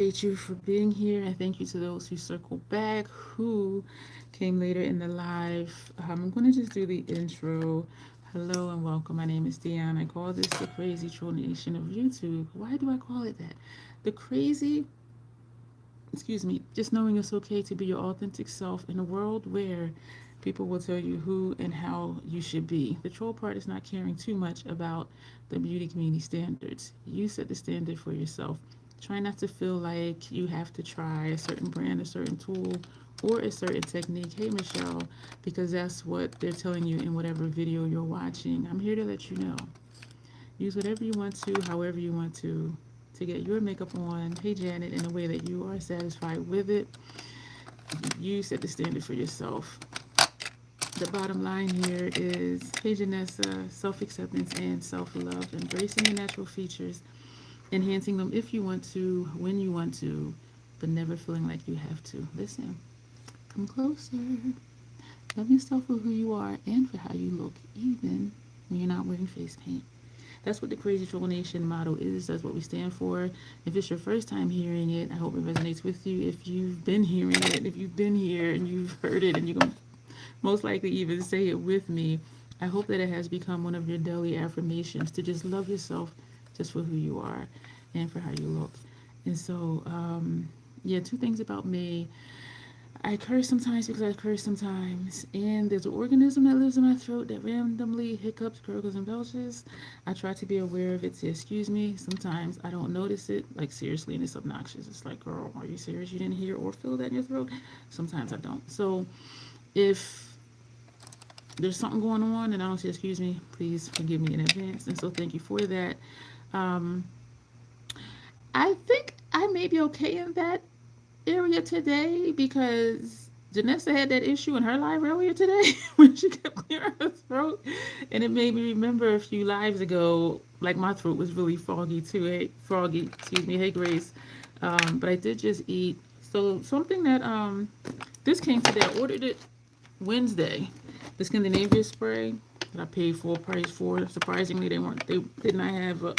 Appreciate you for being here, and thank you to those who circled back, who came later in the live. I'm going to just do the intro. Hello and welcome. My name is Dion. I call this the crazy troll nation of YouTube. Why do I call it that? The crazy, excuse me, just knowing it's okay to be your authentic self in a world where people will tell you who and how you should be. The troll part is not caring too much about the beauty community standards. You set the standard for yourself. Try not to feel like you have to try a certain brand, a certain tool, or a certain technique. Hey, Michelle, because that's what they're telling you in whatever video you're watching. I'm here to let you know. Use whatever you want to, however you want to get your makeup on. Hey, Janet, in a way that you are satisfied with it. You set the standard for yourself. The bottom line here is, hey, Janessa, self-acceptance and self-love, embracing your natural features, enhancing them if you want to, when you want to, but never feeling like you have to. Listen, come closer. Love yourself for who you are and for how you look, even when you're not wearing face paint. That's what the Crazy Troll Nation motto is. That's what we stand for. If it's your first time hearing it, I hope it resonates with you. If you've been hearing it, if you've been here and you've heard it and you're going to most likely even say it with me, I hope that it has become one of your daily affirmations to just love yourself just for who you are and for how you look. And so, yeah, two things about me. I curse sometimes because I curse sometimes. And there's an organism that lives in my throat that randomly hiccups, gurgles, and belches. I try to be aware of it to excuse me. Sometimes I don't notice it, like seriously, and it's obnoxious. It's like, girl, are you serious? You didn't hear or feel that in your throat? Sometimes I don't. So if there's something going on and I don't say excuse me, please forgive me in advance. And so thank you for that. Um, I think I may be okay in that area today because Janessa had that issue in her live earlier today when she kept clearing her throat. And it made me remember a few lives ago, like my throat was really foggy too. Hey, froggy, excuse me. Hey, Grace. But I did just eat. So something that, this came today. I ordered it Wednesday. The Scandinavia spray that I paid full price for. Surprisingly, they did not have a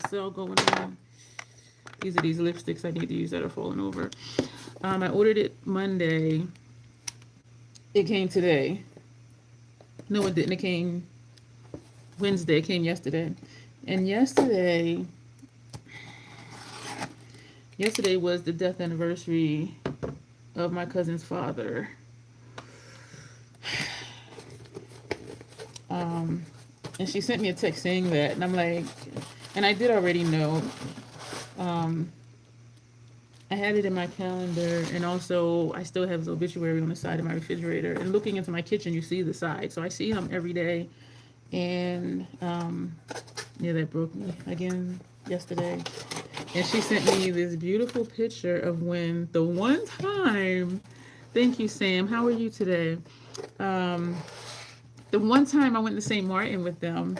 sale going on. These are these lipsticks I need to use that are falling over. I ordered it Monday. It came today. No, it didn't. It came Wednesday. It came yesterday. And yesterday was the death anniversary of my cousin's father. And she sent me a text saying that, and I'm like, and I did already know. I had it in my calendar, and also I still have his obituary on the side of my refrigerator. And looking into my kitchen, you see the side, so I see him every day. And yeah, that broke me again yesterday. And she sent me this beautiful picture of when the one time. Thank you, Sam. How are you today? The one time I went to St. Martin with them,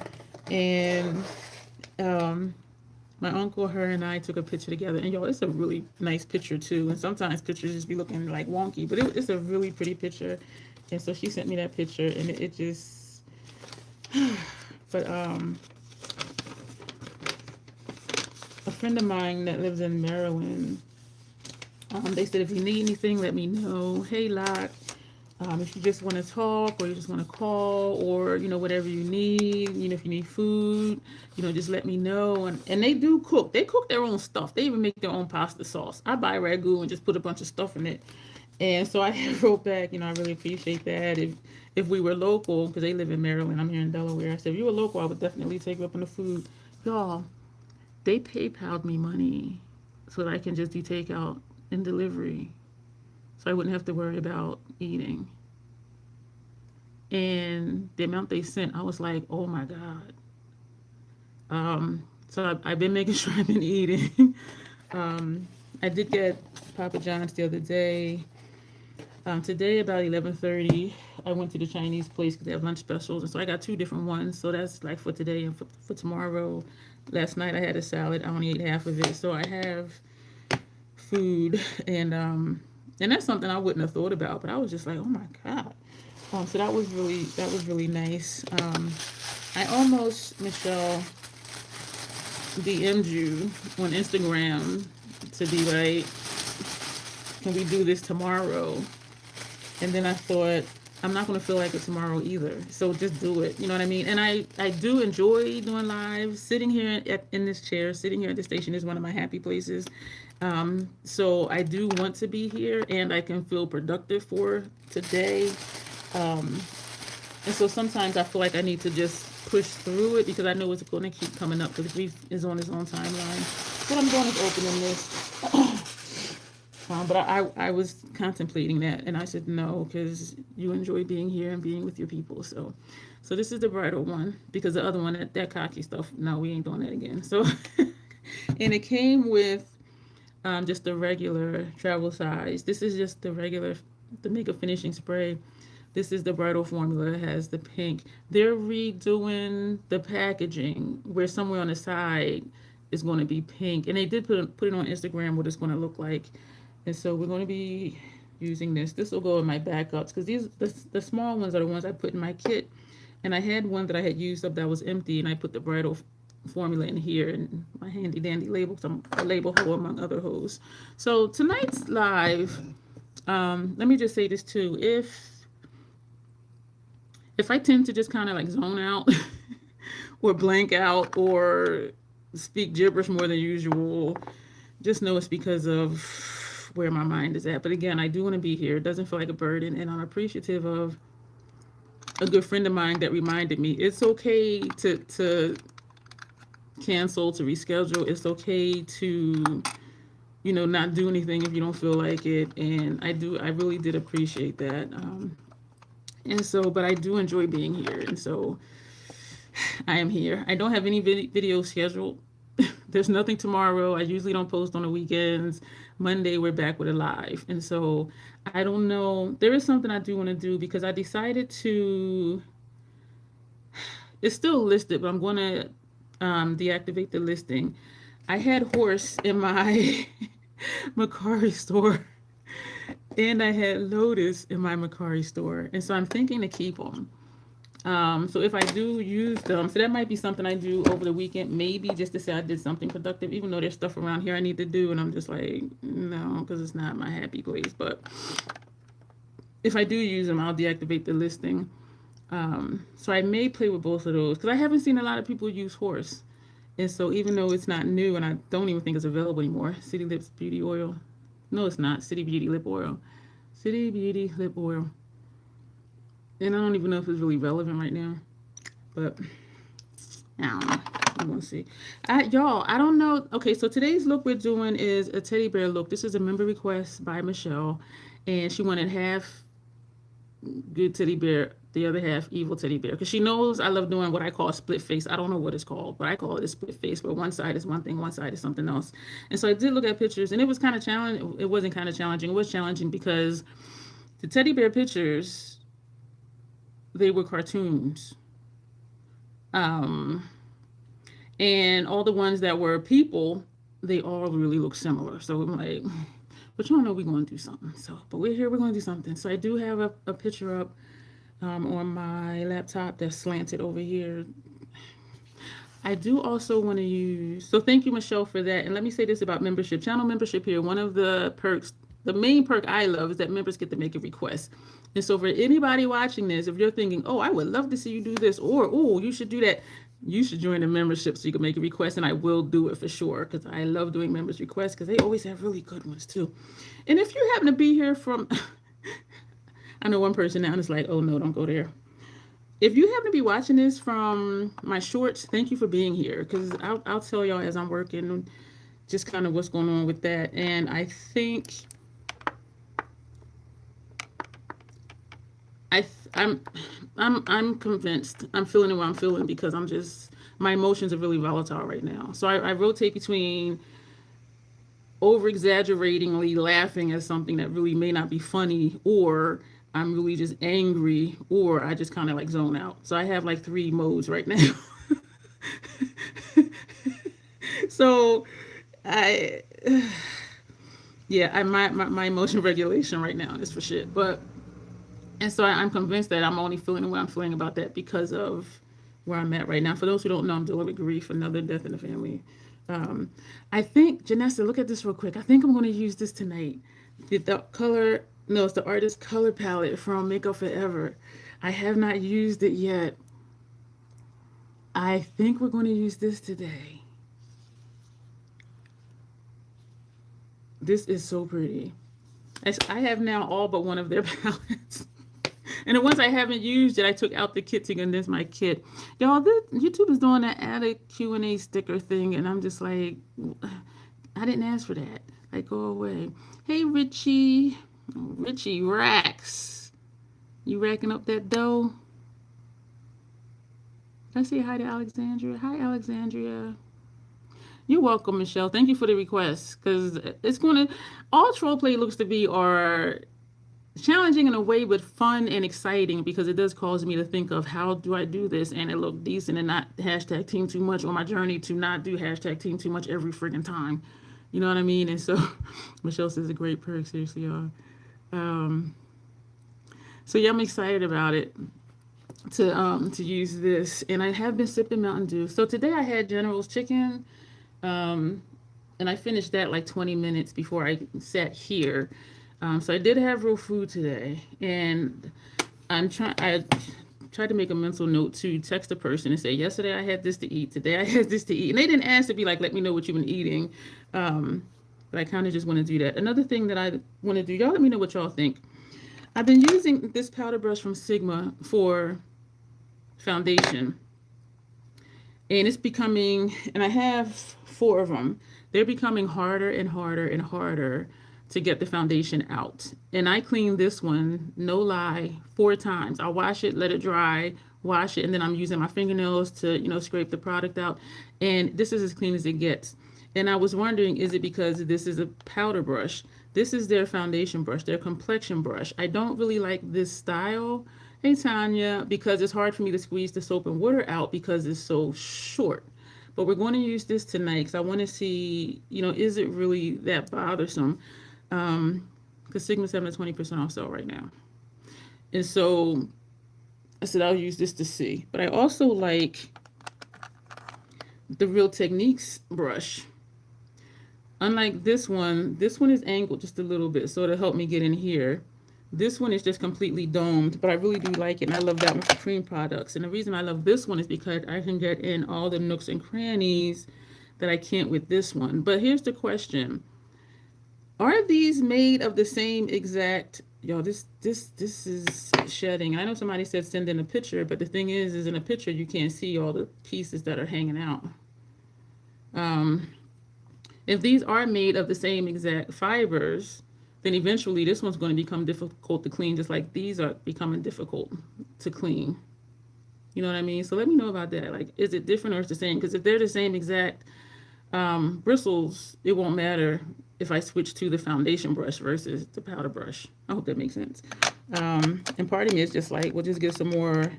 and my uncle, her, and I took a picture together. And y'all, it's a really nice picture too. And sometimes pictures just be looking like wonky, but it's a really pretty picture. And so she sent me that picture, and it just. But a friend of mine that lives in Maryland, they said if you need anything, let me know. Hey, Locke. If you just want to talk or you just want to call or, whatever you need, if you need food, just let me know. And they do cook. They cook their own stuff. They even make their own pasta sauce. I buy ragu and just put a bunch of stuff in it. And so I wrote back, I really appreciate that. If we were local, because they live in Maryland, I'm here in Delaware. I said, if you were local, I would definitely take you up on the food. Y'all, they PayPal'd me money so that I can just do takeout and delivery. So I wouldn't have to worry about eating. And the amount they sent, I was like, oh my God. So I've been making sure I've been eating. I did get Papa John's the other day. Today about 11:30, I went to the Chinese place because they have lunch specials. And so I got two different ones. So that's like for today and for tomorrow. Last night I had a salad. I only ate half of it. So I have food, and that's something I wouldn't have thought about, but I was just like, oh my God. So that was really nice. I almost, Michelle, DM'd you on Instagram to be like, can we do this tomorrow? And then I thought, I'm not going to feel like it tomorrow either. So just do it. You know what I mean? And I do enjoy doing lives. Sitting here in this chair, sitting here at the station is one of my happy places. So I do want to be here and I can feel productive for today. And so sometimes I feel like I need to just push through it because I know it's going to keep coming up because grief is on its own timeline. What I'm doing is opening this. But I was contemplating that and I said no because you enjoy being here and being with your people. So this is the bridal one because the other one, that cocky stuff, no, we ain't doing that again. So, and it came with just the regular travel size. This is just the regular, the makeup finishing spray. This is the bridal formula. It has the pink. They're redoing the packaging where somewhere on the side is going to be pink. And they did put it on Instagram what it's going to look like. And so we're going to be using this. This will go in my backups because these the small ones are the ones I put in my kit. And I had one that I had used up that was empty, and I put the bridal formula in here and my handy dandy label, a label hole among other holes. So tonight's live, let me just say this too. If I tend to just kind of like zone out or blank out or speak gibberish more than usual, just know it's because of where my mind is at. But again, I do want to be here. It doesn't feel like a burden, and I'm appreciative of a good friend of mine that reminded me it's okay to cancel, to reschedule. It's okay to, not do anything if you don't feel like it. And I really did appreciate that. And so, but I do enjoy being here. And so I am here. I don't have any video scheduled. There's nothing tomorrow. I usually don't post on the weekends. Monday, we're back with a live. And so I don't know. There is something I do want to do because I decided to, it's still listed, but I'm going to deactivate the listing. I had horse in my Macari store. And I had Lotus in my Macari store. And so I'm thinking to keep them. So if I do use them, so that might be something I do over the weekend, maybe just to say I did something productive, even though there's stuff around here I need to do. And I'm just like, no, because it's not my happy place. But if I do use them, I'll deactivate the listing. So I may play with both of those because I haven't seen a lot of people use horse. And so even though it's not new and I don't even think it's available anymore, City Lips Beauty Oil. No, it's not. City Beauty Lip Oil. City Beauty Lip Oil. And I don't even know if it's really relevant right now. But I don't know. I'm going to see. Y'all, I don't know. Okay, so today's look we're doing is a teddy bear look. This is a member request by Michelle. And she wanted half good teddy bear, the other half evil teddy bear. Because she knows I love doing what I call a split face. I don't know what it's called, but I call it a split face where one side is one thing, one side is something else. And so I did look at pictures, and it was kind of challenging. It wasn't kind of challenging. It was challenging because the teddy bear pictures, they were cartoons. And all the ones that were people, they all really look similar. So I'm like, but y'all know we're going to do something. So, but we're here, we're going to do something. So I do have a picture up on my laptop that's slanted over here. I do also want to use, so thank you, Michelle, for that. And let me say this about membership. Channel membership here, one of the perks, the main perk I love is that members get to make a request. And so for anybody watching this, if you're thinking, oh, I would love to see you do this, or, oh, you should do that, you should join the membership so you can make a request, and I will do it for sure because I love doing members requests because they always have really good ones too. And if you happen to be here from, I know one person now is like, oh no, don't go there. If you happen to be watching this from my shorts, thank you for being here because I'll tell y'all as I'm working just kind of what's going on with that. And I think I'm convinced. I'm feeling what I'm feeling because my emotions are really volatile right now. So I rotate between over-exaggeratingly laughing at something that really may not be funny, or I'm really just angry, or I just kind of like zone out. So I have like 3 modes right now. So my emotion regulation right now is for shit. And so I'm convinced that I'm only feeling the way I'm feeling about that because of where I'm at right now. For those who don't know, I'm dealing with grief, another death in the family. I think, Janessa, look at this real quick. I think I'm going to use this tonight. The color, no, it's the artist color palette from Makeup Forever. I have not used it yet. I think we're going to use this today. This is so pretty. I have now all but one of their palettes. And the ones I haven't used yet, I took out the kit to condense my kit. Y'all, YouTube is doing that added Q&A sticker thing, and I'm just like, I didn't ask for that. Like, go away. Hey, Richie. Richie Racks. You racking up that dough? Did I say hi to Alexandria? Hi, Alexandria. You're welcome, Michelle. Thank you for the request, because it's going to, all troll play looks to be are challenging in a way, but fun and exciting, because it does cause me to think of how do I do this and it look decent and not hashtag team too much on my journey to not do hashtag team too much every friggin' time. You know what I mean? And so Michelle says a great perk, seriously, y'all. So yeah, I'm excited about it to use this. And I have been sipping Mountain Dew. So today I had General's chicken. And I finished that like 20 minutes before I sat here. So I did have real food today, and I tried to make a mental note to text a person and say, yesterday I had this to eat, today I had this to eat. And they didn't ask to be like, let me know what you've been eating. But I kind of just want to do that. Another thing that I want to do, y'all let me know what y'all think. I've been using this powder brush from Sigma for foundation. And it's becoming, and I have 4 of them. They're becoming harder and harder and harder to get the foundation out. And I clean this one, no lie, 4 times. I wash it, let it dry, wash it, and then I'm using my fingernails to, scrape the product out. And this is as clean as it gets. And I was wondering, is it because this is a powder brush? This is their foundation brush, their complexion brush. I don't really like this style. Hey, Tanya, because it's hard for me to squeeze the soap and water out because it's so short. But we're going to use this tonight because I want to see, is it really that bothersome? Because Sigma's having a 20% off sale right now. And so I said I'll use this to see. But I also like the Real Techniques brush. Unlike this one is angled just a little bit, so it'll help me get in here. This one is just completely domed, but I really do like it, and I love that one for cream products. And the reason I love this one is because I can get in all the nooks and crannies that I can't with this one. But here's the question. Are these made of the same exact, this is shedding. I know somebody said send in a picture, but the thing is in a picture you can't see all the pieces that are hanging out. If these are made of the same exact fibers, then eventually this one's going to become difficult to clean, just like these are becoming difficult to clean. You know what I mean? So let me know about that. Like, is it different or it's the same? Because if they're the same exact bristles, it won't matter if I switch to the foundation brush versus the powder brush. I hope that makes sense. And part of me is just like, we'll just get some more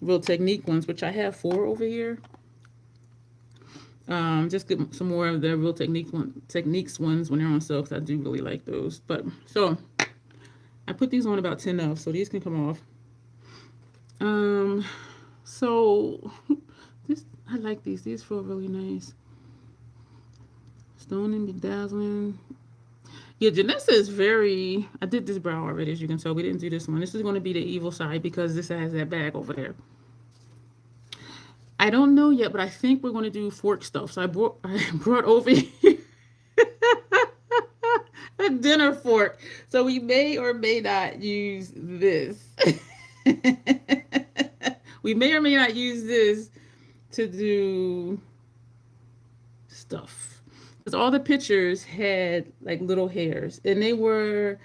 Real Technique ones, which I have 4 over here. Just get some more of the Real Techniques ones when they're on sale, because I do really like those. But so I put these on about 10 of, so these can come off. So this, I like these. These feel really nice. Stoning, bedazzling. Yeah, Janessa is very, I did this brow already, as you can tell. We didn't do this one. This is going to be the evil side because this has that bag over there. I don't know yet, but I think we're going to do fork stuff. So I brought over here a dinner fork. So we may or may not use this. We may or may not use this to do stuff. Because all the pictures had like little hairs. And they were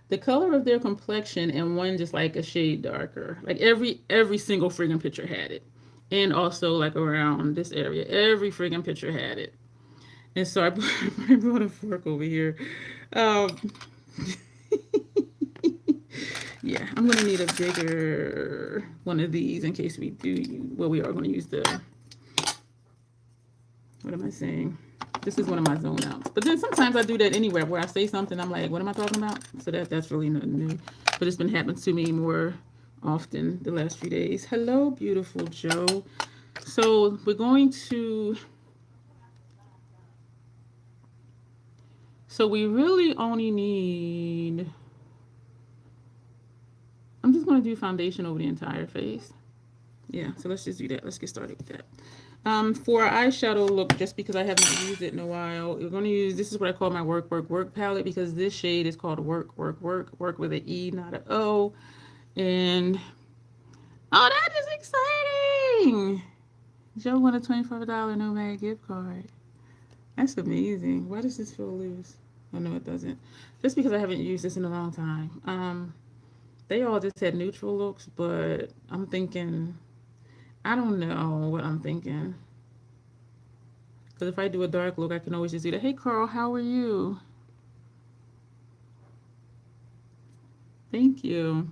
the color of their complexion, and one just like a shade darker. Like every single friggin' picture had it. And also like around this area. Every friggin' picture had it. And so I brought a fork over here. Yeah, I'm going to need a bigger one of these in case we do, well, we are going to use the, what am I saying? This is one of my zone outs. But then sometimes I do that anywhere where I say something, I'm like, what am I talking about? So that's really nothing new. But it's been happening to me more often the last few days. Hello, beautiful Joe. So we're going to So we really only need, I'm just going to do foundation over the entire face. Yeah, so let's just do that. Let's get started with that. For our eyeshadow look, just because I have not used it in a while, we're going to use, this is what I call my work palette, because this shade is called work with an E, not an O. And, oh, that is exciting! Joe won a $25 Nomad gift card. That's amazing. Why does this feel loose? Oh, no, it doesn't. Just because I haven't used this in a long time. They all just had neutral looks, but I'm thinking, I don't know what I'm thinking. Because if I do a dark look, I can always just do that. Hey, Carl, how are you? Thank you.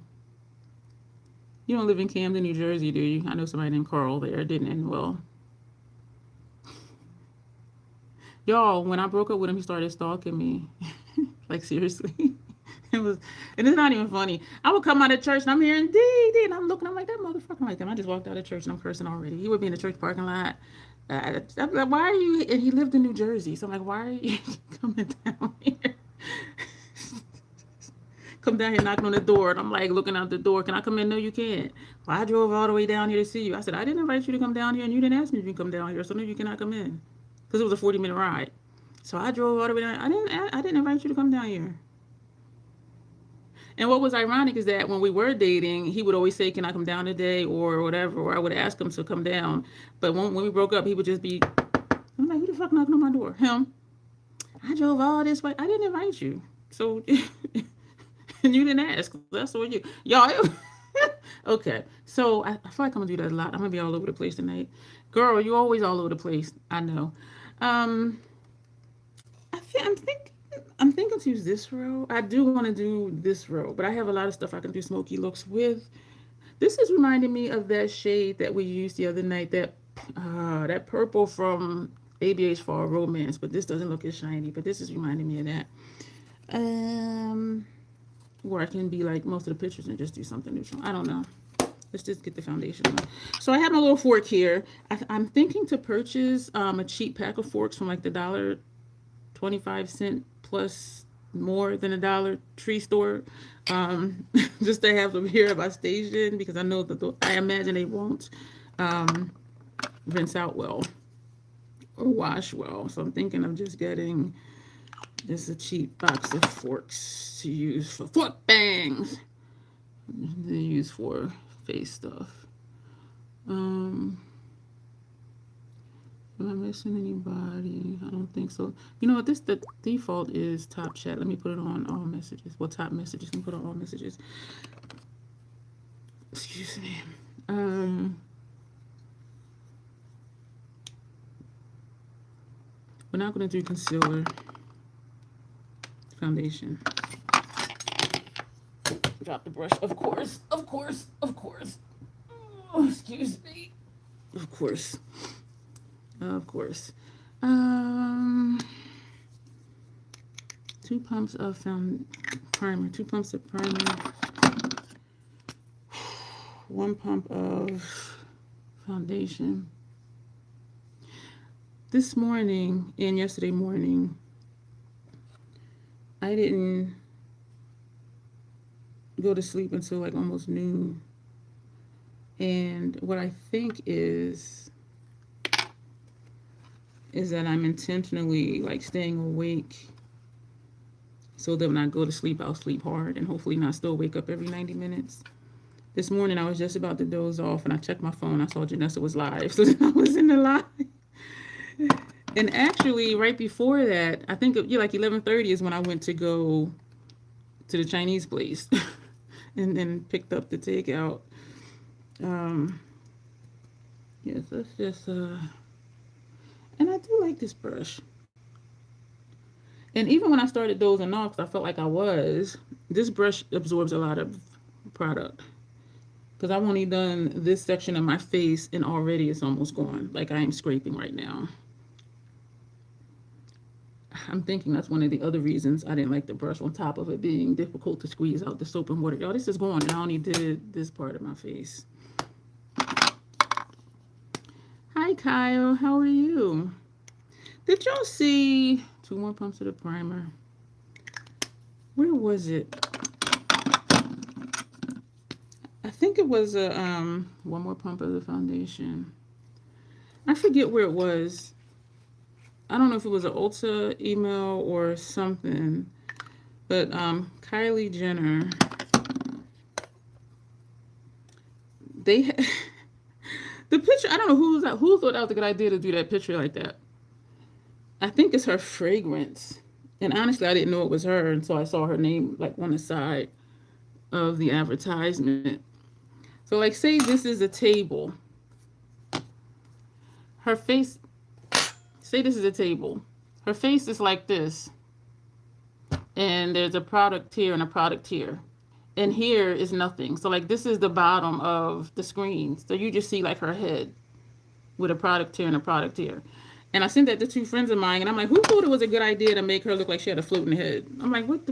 You don't live in Camden, New Jersey, do you? I know somebody named Carl there. Didn't end well. Y'all, when I broke up with him, he started stalking me. Like, seriously. It was, and it's not even funny. I would come out of church and I'm hearing D, and I'm looking, I'm like, that motherfucker. I'm like, I just walked out of church and I'm cursing already. He would be in the church parking lot. I'm like, why are you, and he lived in New Jersey. So I'm like, why are you coming down here? Come down here knocking on the door. And I'm like, looking out the door. Can I come in? No, you can't. Well, I drove all the way down here to see you. I said, I didn't invite you to come down here and you didn't ask me if you can come down here. So no, you cannot come in. Because it was a 40-minute ride. So I drove all the way down. I didn't invite you to come down here. And what was ironic is that when we were dating, he would always say, can I come down today or whatever, or I would ask him to come down. But when we broke up, he would just be, I'm like, who the fuck knocking on my door? Him. I drove all this way. I didn't invite you. So, and you didn't ask. That's what you, y'all. Okay. So I feel like I'm going to do that a lot. I'm going to be all over the place tonight. Girl, you always all over the place. I know. Um, I'm thinking to use this row. I do want to do this row, but I have a lot of stuff I can do smoky looks with. This is reminding me of that shade that we used the other night, that purple from ABH Fall Romance, but this doesn't look as shiny, but this is reminding me of that. Where I can be like most of the pictures and just do something neutral. I don't know. Let's just get the foundation on. So I have my little fork here. I'm thinking to purchase a cheap pack of forks from like the $1.25 plus more than $1 tree store, just to have them here at my station, because I know that I imagine they won't rinse out well or wash well. So I'm thinking of just getting just a cheap box of forks to use for fork bangs, to use for face stuff. Am I missing anybody? I don't think so. You know what? The default is top chat. Let me put it on all messages. Well, top messages. Let me put on all messages. Excuse me. We're not going to do concealer. Foundation. Drop the brush. Of course. Oh, excuse me. Of course. 2 pumps of primer. 2 pumps of primer. 1 pump of foundation. This morning and yesterday morning, I didn't go to sleep until like almost noon. And what I think is that I'm intentionally like staying awake so that when I go to sleep, I'll sleep hard and hopefully not still wake up every 90 minutes. This morning, I was just about to doze off and I checked my phone. I saw Janessa was live. So I was in the live. And actually, right before that, I think like 11:30 is when I went to go to the Chinese place and then picked up the takeout. Yes, that's just, and I do like this brush. And even when I started dozing off, because I felt like this brush absorbs a lot of product. Because I've only done this section of my face and already it's almost gone. Like I am scraping right now. I'm thinking that's one of the other reasons I didn't like the brush, on top of it being difficult to squeeze out the soap and water. Y'all, this is gone and I only did this part of my face. Hi, Kyle. How are you? Did y'all see 2 more pumps of the primer? where was it? I think it was a one more pump of the foundation. I forget where it was. I don't know if it was an Ulta email or something, but Kylie Jenner, they the picture. I don't know who thought that was a good idea to do that picture like that. I think it's her fragrance, and honestly, I didn't know it was her until I saw her name like on the side of the advertisement. So, like, say this is a table. Her face. Say this is a table. Her face is like this, and there's a product here and a product here. And here is nothing. So like this is the bottom of the screen. So you just see like her head with a product here and a product here. And I sent that to two friends of mine, and I'm like, who thought it was a good idea to make her look like she had a floating head? I'm like, what?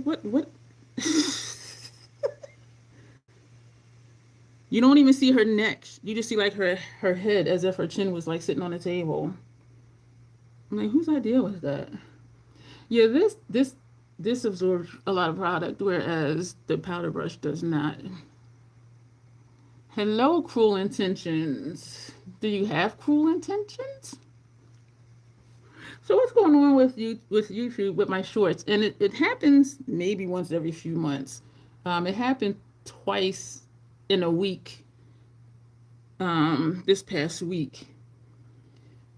You don't even see her neck. You just see like her head as if her chin was like sitting on the table. I'm like, whose idea was that? Yeah, this absorbs a lot of product, whereas the powder brush does not. Hello, cruel intentions. Do you have cruel intentions? So what's going on with you with YouTube with my shorts? And it happens maybe once every few months. It happened twice in a week. This past week.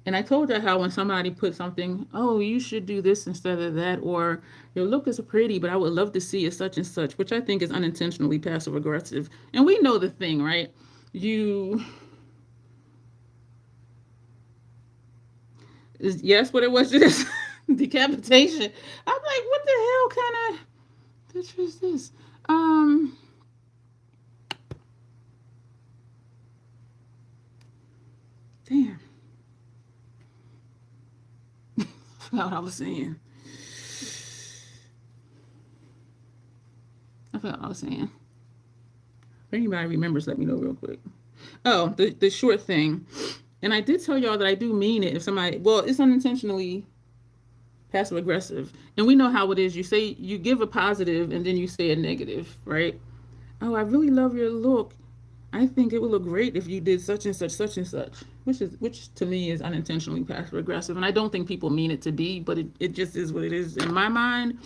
And I told you how when somebody put something, oh, you should do this instead of that, or your look is pretty, but I would love to see it such and such, which I think is unintentionally passive aggressive. And we know the thing, right? Yes, what it was, just decapitation. I'm like, what the hell kind of picture is this? Damn. I forgot what I was saying. If anybody remembers, let me know real quick. Oh, the short thing. And I did tell y'all that I do mean it if somebody, well, it's unintentionally passive aggressive. And we know how it is. You give a positive and then you say a negative, right? Oh, I really love your look. I think it would look great if you did such and such, which to me is unintentionally passive aggressive. And I don't think people mean it to be, but it just is what it is in my mind.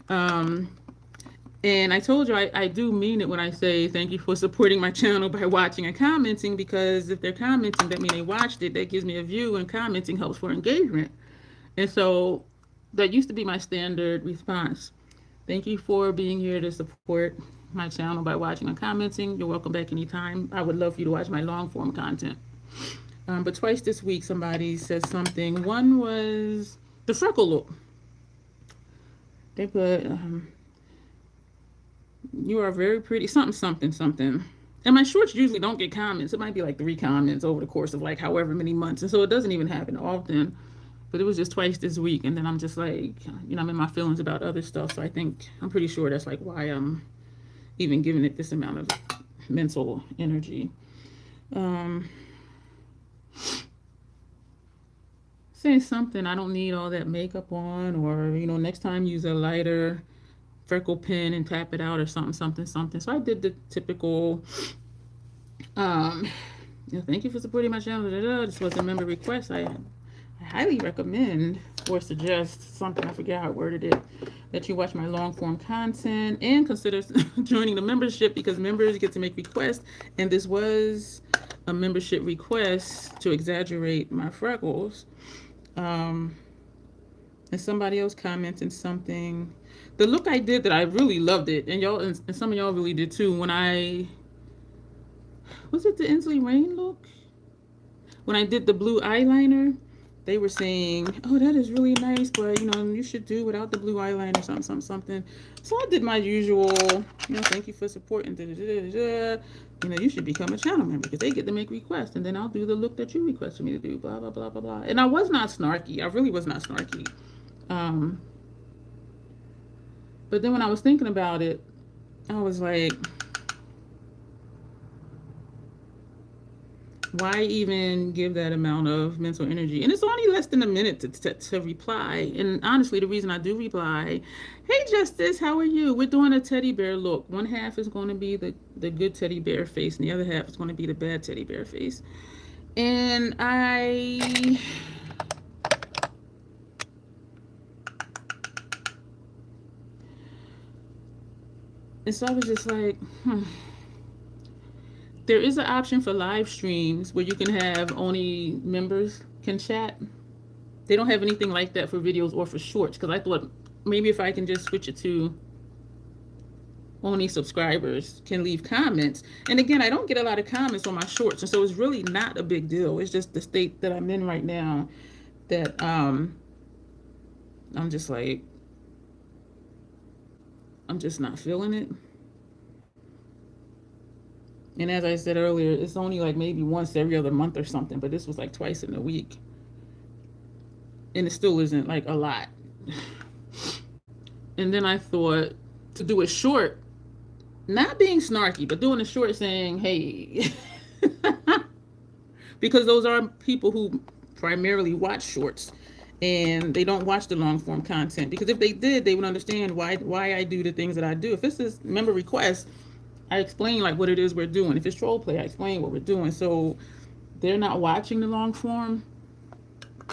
And I told you I do mean it when I say thank you for supporting my channel by watching and commenting, because if they're commenting, that means they watched it. That gives me a view, and commenting helps for engagement. And so that used to be my standard response. Thank you for being here to support my channel by watching and commenting. You're welcome back anytime. I would love for you to watch my long form content. But twice this week somebody said something. One was the freckle look. They put you are very pretty, something. And my shorts usually don't get comments. It might be like 3 comments over the course of like however many months. And so it doesn't even happen often. But it was just twice this week. And then I'm just like, I'm in my feelings about other stuff. So I'm pretty sure that's like why I'm even giving it this amount of mental energy. Saying something, I don't need all that makeup on, or, next time use a lighter freckle pen and tap it out, or something. So I did the typical, thank you for supporting my channel. This was a member request. I highly recommend or suggest something, I forget how I worded it, that you watch my long form content and consider joining the membership, because members get to make requests. And this was a membership request to exaggerate my freckles. And somebody else commented something. The look I did that I really loved it, and y'all, and some of y'all really did too. When was it the Inslee Rain look? When I did the blue eyeliner, they were saying, oh, that is really nice, but you should do without the blue eyeliner, something. So I did my usual, thank you for supporting, you should become a channel member because they get to make requests, and then I'll do the look that you requested me to do, blah, blah, blah, blah, blah. And I was not snarky. I really was not snarky. But then when I was thinking about it, I was like, Why even give that amount of mental energy? And it's only less than a minute to reply. And honestly, the reason I do reply, hey Justice, how are you? We're doing a teddy bear look. One half is going to be the good teddy bear face, and the other half is going to be the bad teddy bear face. And so I was just like, there is an option for live streams where you can have only members can chat. They don't have anything like that for videos or for shorts, because I thought maybe if I can just switch it to only subscribers can leave comments. And again, I don't get a lot of comments on my shorts, and so it's really not a big deal. It's just the state that I'm in right now that I'm just like, I'm just not feeling it. And as I said earlier, it's only like maybe once every other month or something, but this was like twice in a week. And it still isn't like a lot. And then I thought to do a short, not being snarky, but doing a short saying, hey, because those are people who primarily watch shorts and they don't watch the long form content. Because if they did, they would understand why I do the things that I do. If this is member request, I explain like what it is we're doing. If it's troll play, I explain what we're doing. So they're not watching the long form,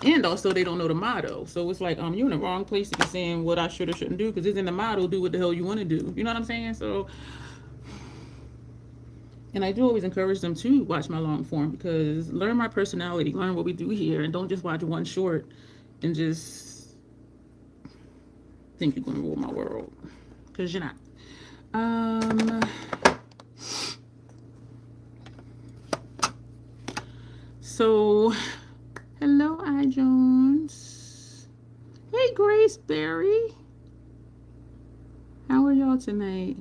and also they don't know the motto. So it's like, you're in the wrong place to be saying what I should or shouldn't do, because it's in the motto, do what the hell you want to do. You know what I'm saying? So, and I do always encourage them to watch my long form, because learn my personality, learn what we do here, and don't just watch one short and just think you're going to rule my world, because you're not. So, hello, I Jones. Hey, Grace Berry. How are y'all tonight?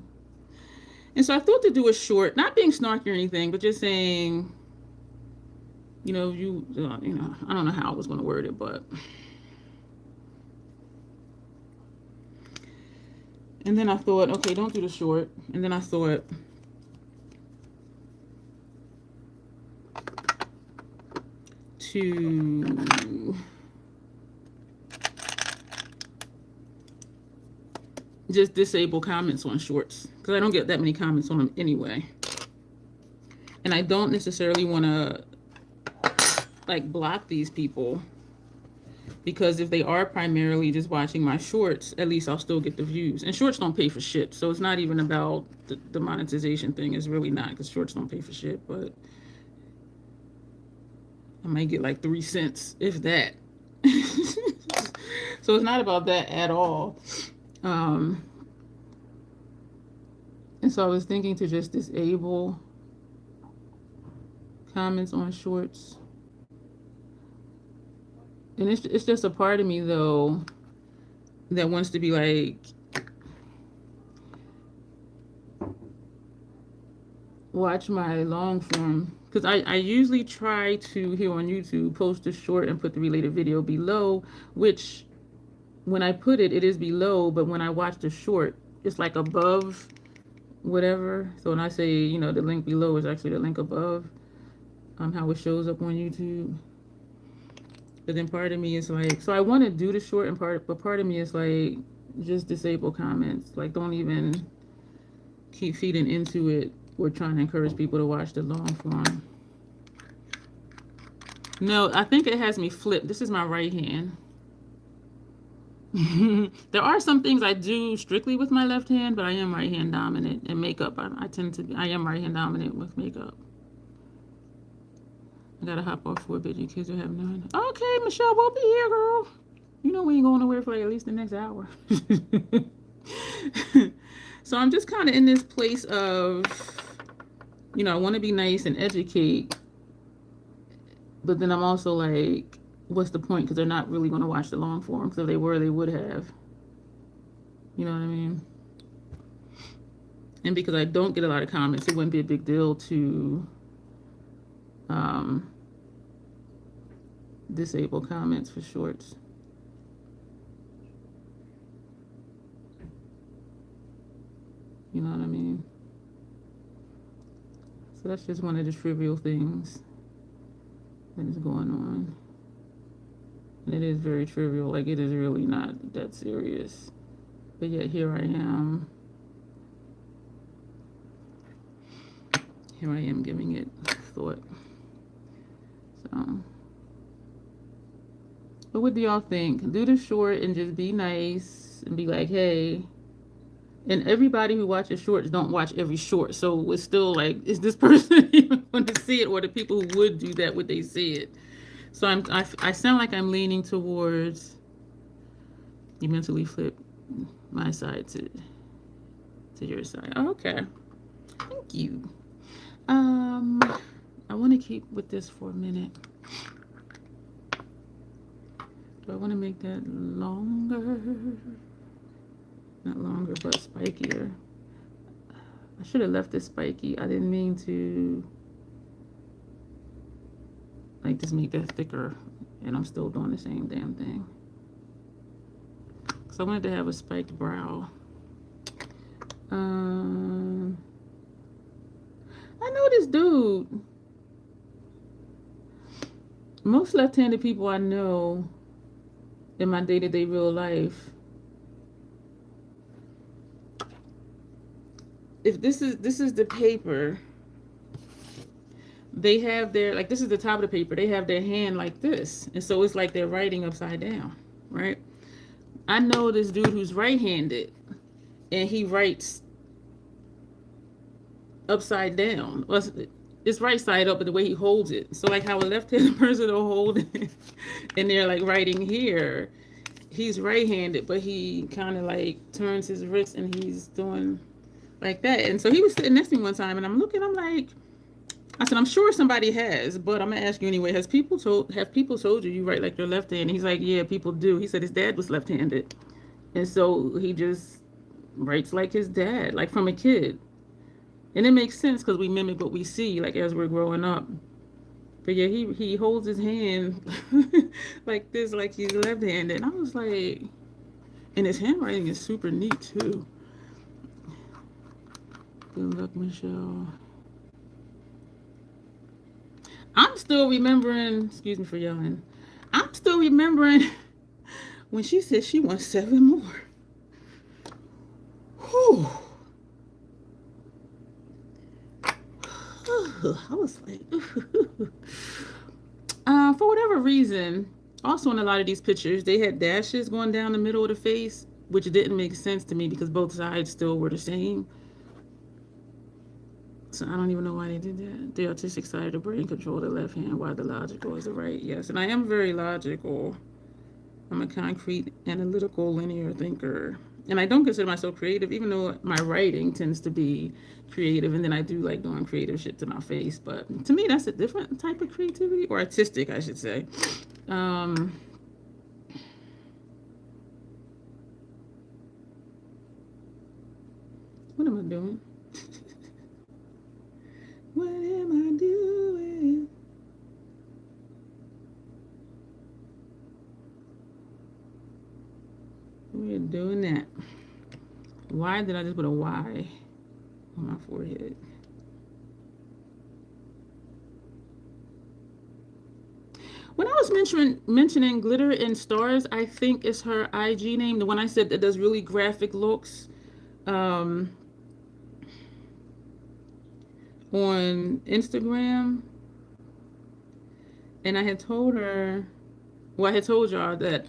And so I thought to do a short, not being snarky or anything, but just saying, you know, I don't know how I was going to word it, but. And then I thought, okay, don't do the short. And then I thought, to just disable comments on shorts, because I don't get that many comments on them anyway. And I don't necessarily want to like block these people, because if they are primarily just watching my shorts, at least I'll still get the views. And shorts don't pay for shit, so it's not even about the monetization thing. It's really not, because shorts don't pay for shit, but I might get like 3 cents, if that. So it's not about that at all. And so I was thinking to just disable comments on shorts. And it's just a part of me, though, that wants to be like, watch my long form. Because I usually try to, here on YouTube, post a short and put the related video below, which when I put it, it is below, but when I watch the short, it's like above whatever. So when I say, you know, the link below is actually the link above, how it shows up on YouTube. But then part of me is like, so I want to do the short, but part of me is like, just disable comments. Like, don't even keep feeding into it. We're trying to encourage people to watch the long form. No, I think it has me flipped. This is my right hand. There are some things I do strictly with my left hand, but I am right hand dominant. And makeup, I am right hand dominant with makeup. I gotta hop off for a bit. You kids will have none. Okay, Michelle, we'll be here, girl. You know we ain't going nowhere for like at least the next hour. So I'm just kind of in this place of, you know, I want to be nice and educate, but then I'm also like, what's the point? Because they're not really going to watch the long form. Because if they were, they would have. You know what I mean? And because I don't get a lot of comments, it wouldn't be a big deal to disable comments for shorts. You know what I mean? So that's just one of the trivial things. that is going on. And it is very trivial. Like, it is really not that serious. But yet here I am. Here I am giving it thought. So, but what do y'all think? Do the short and just be nice and be like, hey. And everybody who watches shorts don't watch every short. So it's still like, is this person even going to see it? Or the people who would do that, would they see it? So I sound like I'm leaning towards, you mentally flip my side to your side. Oh, okay. Thank you. I want to keep with this for a minute. Do I want to make that longer? Not longer, but spikier. I should have left it spiky. I didn't mean to like just make that thicker, and I'm still doing the same damn thing. So I wanted to have a spiked brow. I know this dude. Most left-handed people I know in my day-to-day real life, if this is the paper, they have their, like, this is the top of the paper, they have their hand like this, and so it's like they're writing upside down, right? I know this dude who's right-handed, and he writes upside down. Well, it's right side up, but the way he holds it. So like how a left-handed person will hold it, and they're like writing here. He's right-handed, but he kind of like turns his wrist and he's doing like that. And so he was sitting next to me one time, and I'm looking, I'm like, I said, I'm sure somebody has, but I'm gonna ask you anyway. Have people told you write like your left hand? He's like, yeah, people do. He said his dad was left-handed, and so he just writes like his dad, like from a kid. And it makes sense because we mimic what we see, like as we're growing up. But yeah, he holds his hand like this, like he's left-handed. And I was like, and his handwriting is super neat too. Good luck, Michelle. I'm still remembering, excuse me for yelling, I'm still remembering when she said she wants 7 more. Whew. I was like, for whatever reason, also in a lot of these pictures, they had dashes going down the middle of the face, which didn't make sense to me because both sides still were the same. So I don't even know why they did that. The artistic side of the brain control the left hand while the logical is the right. Yes, and I am very logical. I'm a concrete, analytical, linear thinker. And I don't consider myself creative, even though my writing tends to be creative. And then I do like doing creative shit to my face. But to me, that's a different type of creativity, or artistic, I should say. What am I doing? What am I doing? We're doing that. Why did I just put a Y on my forehead? When I was mentioning Glitter and Stars, I think it's her IG name, the one I said that does really graphic looks on Instagram. And I had told her, well, I had told y'all that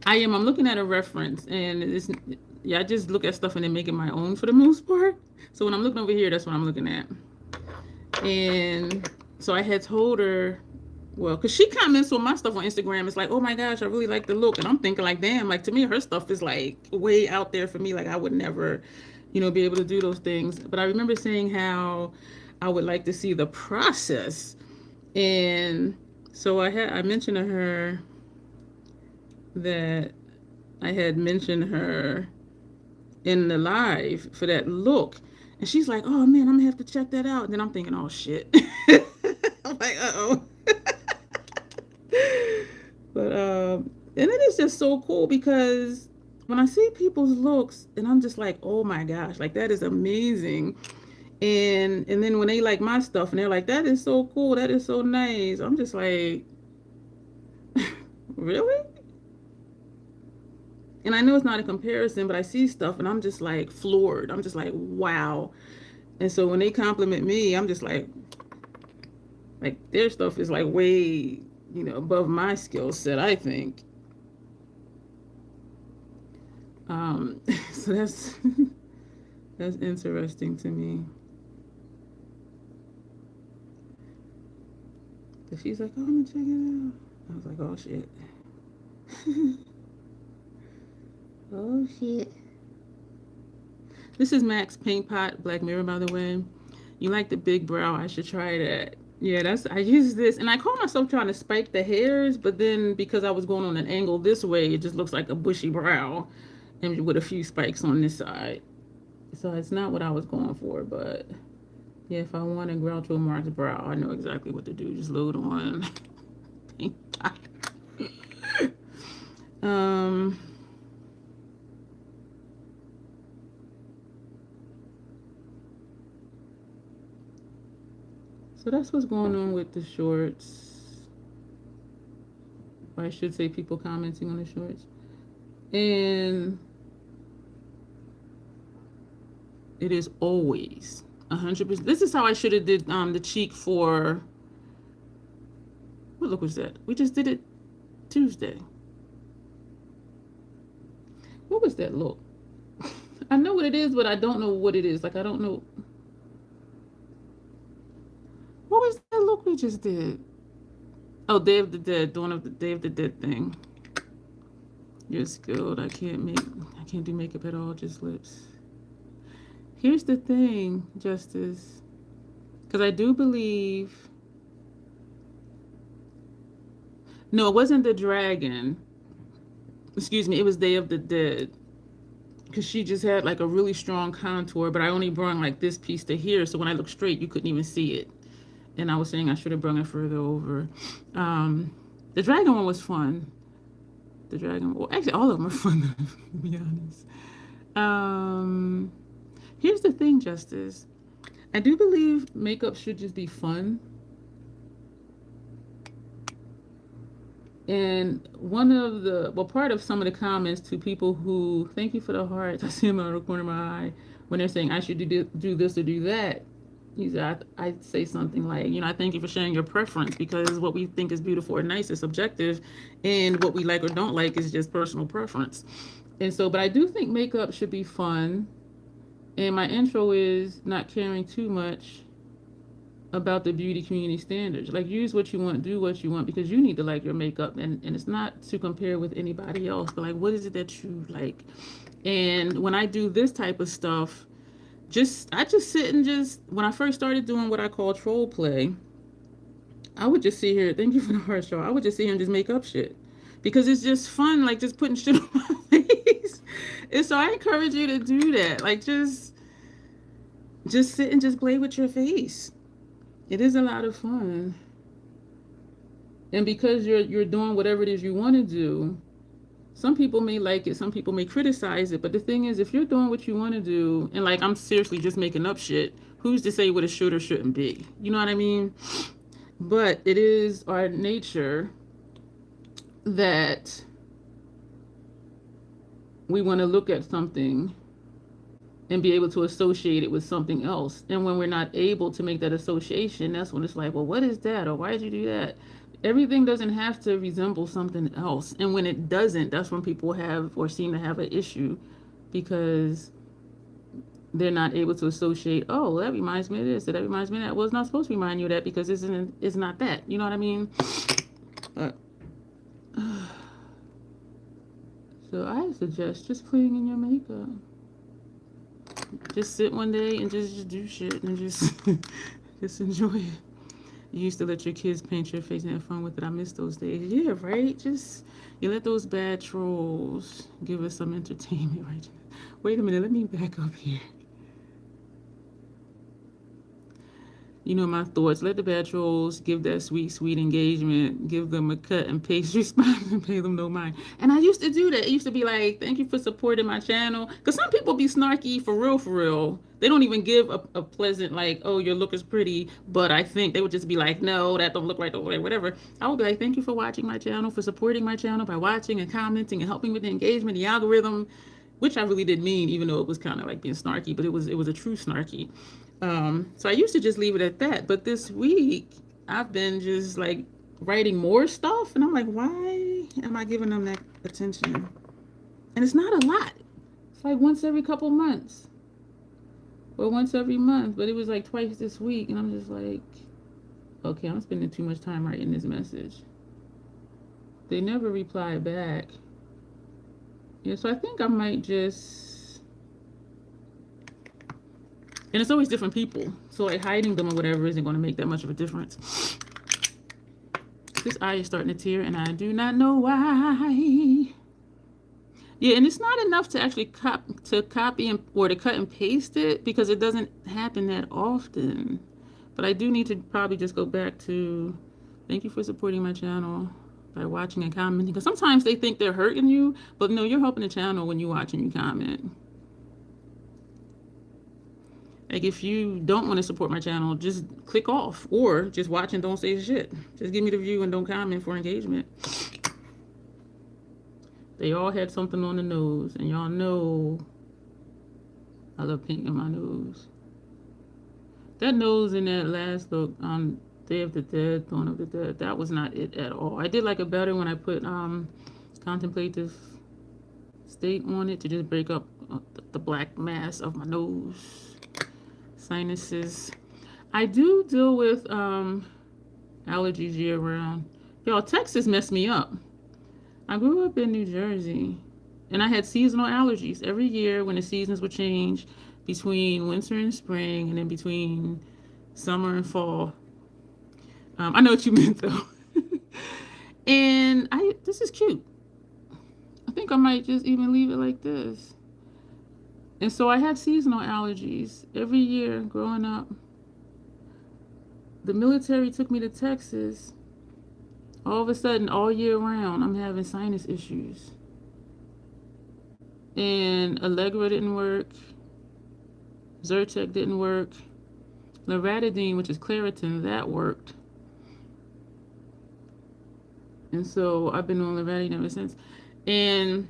I'm looking at a reference, and I just look at stuff and then make it my own for the most part. So when I'm looking over here, that's what I'm looking at. And so I had told her, well, because she comments on my stuff on Instagram, it's like, oh my gosh, I really like the look. And I'm thinking like, damn, like to me, her stuff is like way out there for me. Like I would never, be able to do those things. But I remember saying how I would like to see the process. And so I mentioned to her that I had mentioned her in the live for that look. And she's like, oh man, I'm gonna have to check that out. And then I'm thinking, oh shit. I'm like, uh-oh. But and it is just so cool because when I see people's looks and I'm just like, oh my gosh, like that is amazing. And then when they like my stuff and they're like, that is so cool, that is so nice, I'm just like, really? And I know it's not a comparison, but I see stuff and I'm just like floored. I'm just like, wow. And so when they compliment me, I'm just like their stuff is like way, above my skill set, I think. So that's that's interesting to me. But she's like, oh, I'm gonna check it out. I was like, oh shit. Oh shit. This is Max Paint Pot Black Mirror, by the way. You like the big brow? I should try that. Yeah, I use this, and I call myself trying to spike the hairs, but then because I was going on an angle this way, it just looks like a bushy brow, and with a few spikes on this side. So it's not what I was going for, but yeah, if I want a Groucho Marx brow, I know exactly what to do. Just load on Paint Pot. um. So that's what's going on with the shorts. Or I should say people commenting on the shorts. And it is always 100%. This is how I should have did the cheek for, what look was that? We just did it Tuesday. What was that look? I know what it is, but I don't know what it is. Like, I don't know. What was that look we just did? Oh, Day of the Dead, the one of the Day of the Dead thing. You're skilled. I can't do makeup at all, just lips. Here's the thing, Justice. Because I do believe. No, it wasn't the dragon. Excuse me, it was Day of the Dead. Because she just had like a really strong contour, but I only brought like this piece to here, so when I looked straight, you couldn't even see it. And I was saying I should have brought it further over. The dragon one was fun. The dragon, well, actually, all of them are fun, to be honest. Here's the thing, Justice. I do believe makeup should just be fun. And part of some of the comments to people who, thank you for the hearts, I see them out of the corner of my eye, when they're saying I should do this or do that. I say something like, I thank you for sharing your preference, because what we think is beautiful or nice is subjective, and what we like or don't like is just personal preference. And so, but I do think makeup should be fun. And my intro is not caring too much about the beauty community standards. Like, use what you want, do what you want, because you need to like your makeup, and it's not to compare with anybody else, but like, what is it that you like? And when I do this type of stuff, I just sit and when I first started doing what I call troll play, I would just sit here, thank you for the heart show, I would just sit here and just make up shit. Because it's just fun, like just putting shit on my face. And so I encourage you to do that. Like just sit and just play with your face. It is a lot of fun. And because you're doing whatever it is you want to do, some people may like it, some people may criticize it, but the thing is, if you're doing what you want to do, and like I'm seriously just making up shit, who's to say what it should or shouldn't be? You know what I mean? But it is our nature that we want to look at something and be able to associate it with something else. And when we're not able to make that association, that's when it's like, well, what is that? Or why did you do that? Everything doesn't have to resemble something else. And when it doesn't, that's when people have or seem to have an issue, because they're not able to associate, oh, that reminds me of this, or that reminds me of that. Well, it's not supposed to remind you of that, because it's not that. You know what I mean? So I suggest just playing in your makeup. Just sit one day and just do shit and just just enjoy it. You used to let your kids paint your face and have fun with it. I miss those days. Yeah, right? Just, you let those bad trolls give us some entertainment, right? Wait a minute, let me back up here. You know my thoughts. Let the bad trolls give that sweet, sweet engagement. Give them a cut and paste response and pay them no mind. And I used to do that. It used to be like, thank you for supporting my channel. Because some people be snarky for real, for real. They don't even give a pleasant, like, oh, your look is pretty. But I think they would just be like, no, that don't look right over there, whatever. I would be like, thank you for watching my channel, for supporting my channel by watching and commenting and helping with the engagement, the algorithm, which I really didn't mean, even though it was kind of like being snarky, but it was a true snarky. So I used to just leave it at that. But this week, I've been just like writing more stuff. And I'm like, why am I giving them that attention? And it's not a lot. It's like once every couple months. Or once every month. But it was like twice this week. And I'm just like, okay, I'm spending too much time writing this message. They never reply back. Yeah, so I think I might just... And it's always different people. So like hiding them or whatever isn't going to make that much of a difference. This eye is starting to tear and I do not know why. Yeah, and it's not enough to actually copy and, or to cut and paste it because it doesn't happen that often. But I do need to probably just go back to thank you for supporting my channel by watching and commenting. Because sometimes they think they're hurting you, but no, you're helping the channel when you watch and you comment. Like, if you don't want to support my channel, just click off or just watch and don't say shit. Just give me the view and don't comment for engagement. They all had something on the nose, and y'all know I love pink in my nose. That nose in that last look on Day of the Dead, Dawn of the Dead, that was not it at all. I did like it better when I put contemplative state on it to just break up the black mass of my nose. Sinuses. I do deal with allergies year round. Y'all, Texas messed me up. I grew up in New Jersey and I had seasonal allergies every year when the seasons would change between winter and spring and then between summer and fall. I know what you meant though. And this is cute. I think I might just even leave it like this. And so I had seasonal allergies every year growing up. The military took me to Texas. All of a sudden, all year round, I'm having sinus issues. And Allegra didn't work. Zyrtec didn't work. Loratadine, which is Claritin, that worked. And so I've been on Loratadine ever since. And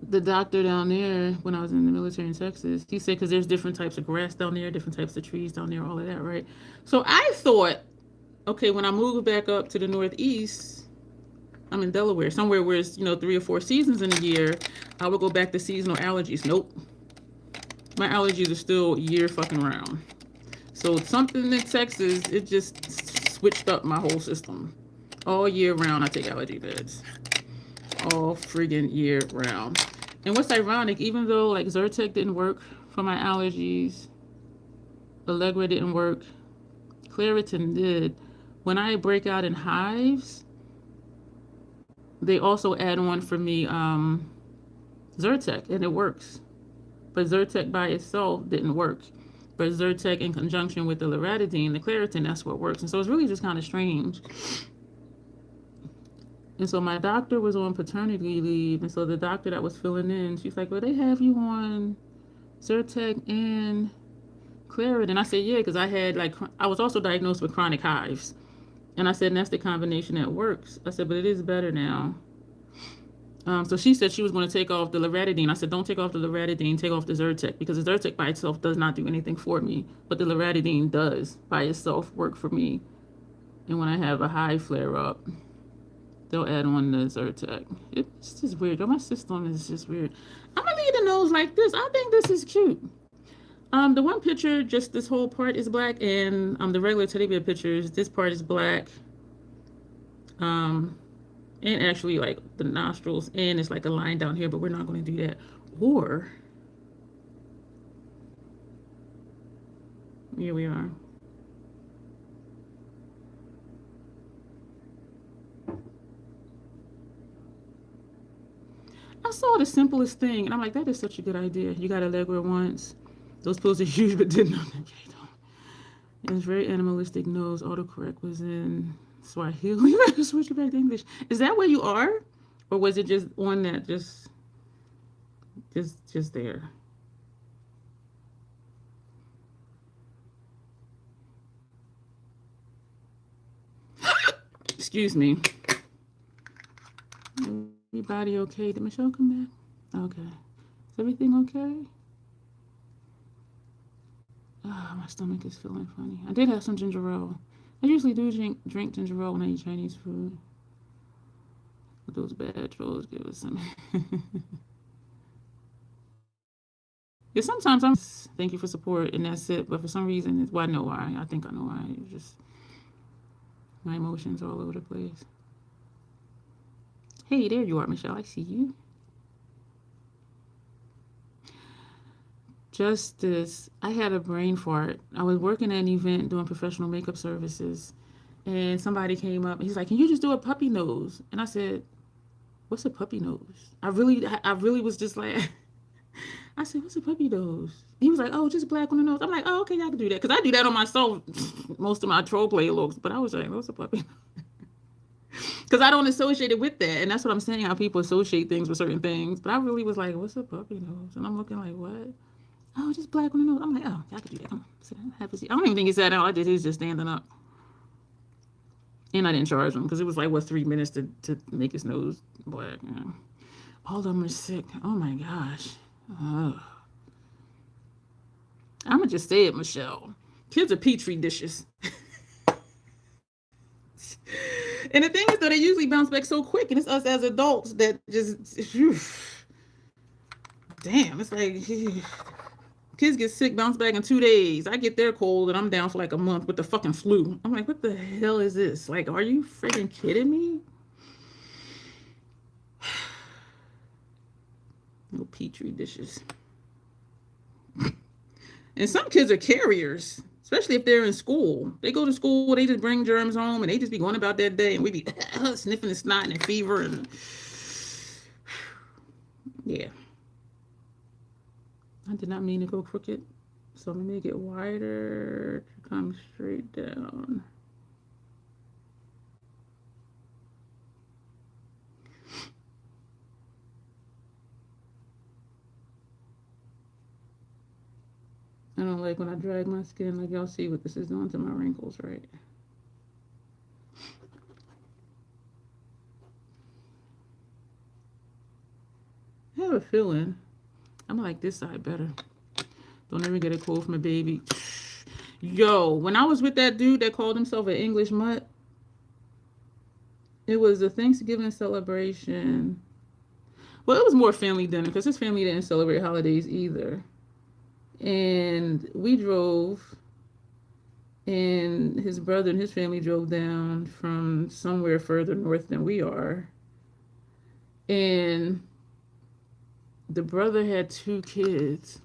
the doctor down there, when I was in the military in Texas, he said, because there's different types of grass down there, different types of trees down there, all of that, right? So I thought, okay, when I move back up to the Northeast, I'm in Delaware, somewhere where it's, 3 or 4 seasons in a year, I would go back to seasonal allergies. Nope. My allergies are still year fucking round. So something in Texas, it just switched up my whole system. All year round, I take allergy meds. All friggin' year round. And what's ironic, even though like Zyrtec didn't work for my allergies, Allegra didn't work, Claritin did, when I break out in hives, they also add on for me Zyrtec, and it works. But Zyrtec by itself didn't work. But Zyrtec in conjunction with the Loratadine, the Claritin, that's what works. And so it's really just kind of strange. And so my doctor was on paternity leave, and so the doctor that was filling in, she's like, well, they have you on Zyrtec and Claritin. And I said, yeah, because I was also diagnosed with chronic hives. And I said, and that's the combination that works. I said, but it is better now. So she said she was going to take off the Loratadine. I said, don't take off the Loratadine, take off the Zyrtec, because the Zyrtec by itself does not do anything for me, but the Loratadine does by itself work for me. And when I have a hive flare up, they'll add on the Zyrtec. It's just weird. My system is just weird. I'm gonna leave the nose like this. I think this is cute. The one picture, just this whole part is black, and the regular teddy bear pictures, this part is black. And actually like the nostrils, and it's like a line down here, but we're not going to do that. Or here we are. I saw the simplest thing, and I'm like, that is such a good idea. You got Allegra once. Those pills are huge, but didn't know that. It was very animalistic nose. Autocorrect was in Swahili. You gotta switch it back to English. Is that where you are? Or was it just on that just there? Excuse me. Everybody okay? Did Michelle come back? Okay. Is everything okay? Oh, my stomach is feeling funny. I did have some ginger ale. I usually do drink ginger ale when I eat Chinese food. But those bad trolls give us some. Yeah, sometimes I'm thank you for support and that's it. But for some reason, it's, well, I know why. I think I know why. It's just my emotions all over the place. Hey, there you are, Michelle. I see you. Justice. I had a brain fart. I was working at an event doing professional makeup services, and somebody came up and he's like, "Can you just do a puppy nose?" And I said, "What's a puppy nose?" I really was just like, I said, "What's a puppy nose?" He was like, "Oh, just black on the nose." I'm like, "Oh, okay, I can do that," because I do that on myself most of my troll play looks. But I was like, "What's a puppy nose?" Because I don't associate it with that, and that's what I'm saying. How people associate things with certain things. But I really was like, "What's a puppy nose?" And I'm looking like, "What?" Oh, just black on the nose. I'm like, "Oh, I could do that." Come on, sit down, have a seat. I don't even think he sat down. All I did is just standing up. And I didn't charge him because it was like, what, 3 minutes to make his nose black. You know. All of them are sick. Oh my gosh. I'm going to just say it, Michelle. Kids are petri dishes. And the thing is, though, they usually bounce back so quick. And it's us as adults that just, whew, damn, it's like, kids get sick, bounce back in 2 days. I get their cold and I'm down for like a month with the fucking flu. I'm like, what the hell is this? Like, are you freaking kidding me? No petri dishes. And some kids are carriers, especially if they're in school. They go to school, they just bring germs home and they just be going about their day and we be sniffing and snot and fever and yeah. I did not mean to go crooked, so I'm gonna make it wider to come straight down. I don't like when I drag my skin, like y'all see what this is doing to my wrinkles, right? I have a feeling I'm like this side better. Don't ever get a cold from a baby. Yo, when I was with that dude that called himself an English mutt, it was a Thanksgiving celebration. Well, it was more family dinner because his family didn't celebrate holidays either. And we drove, and his brother and his family drove down from somewhere further north than we are. And the brother had 2 kids.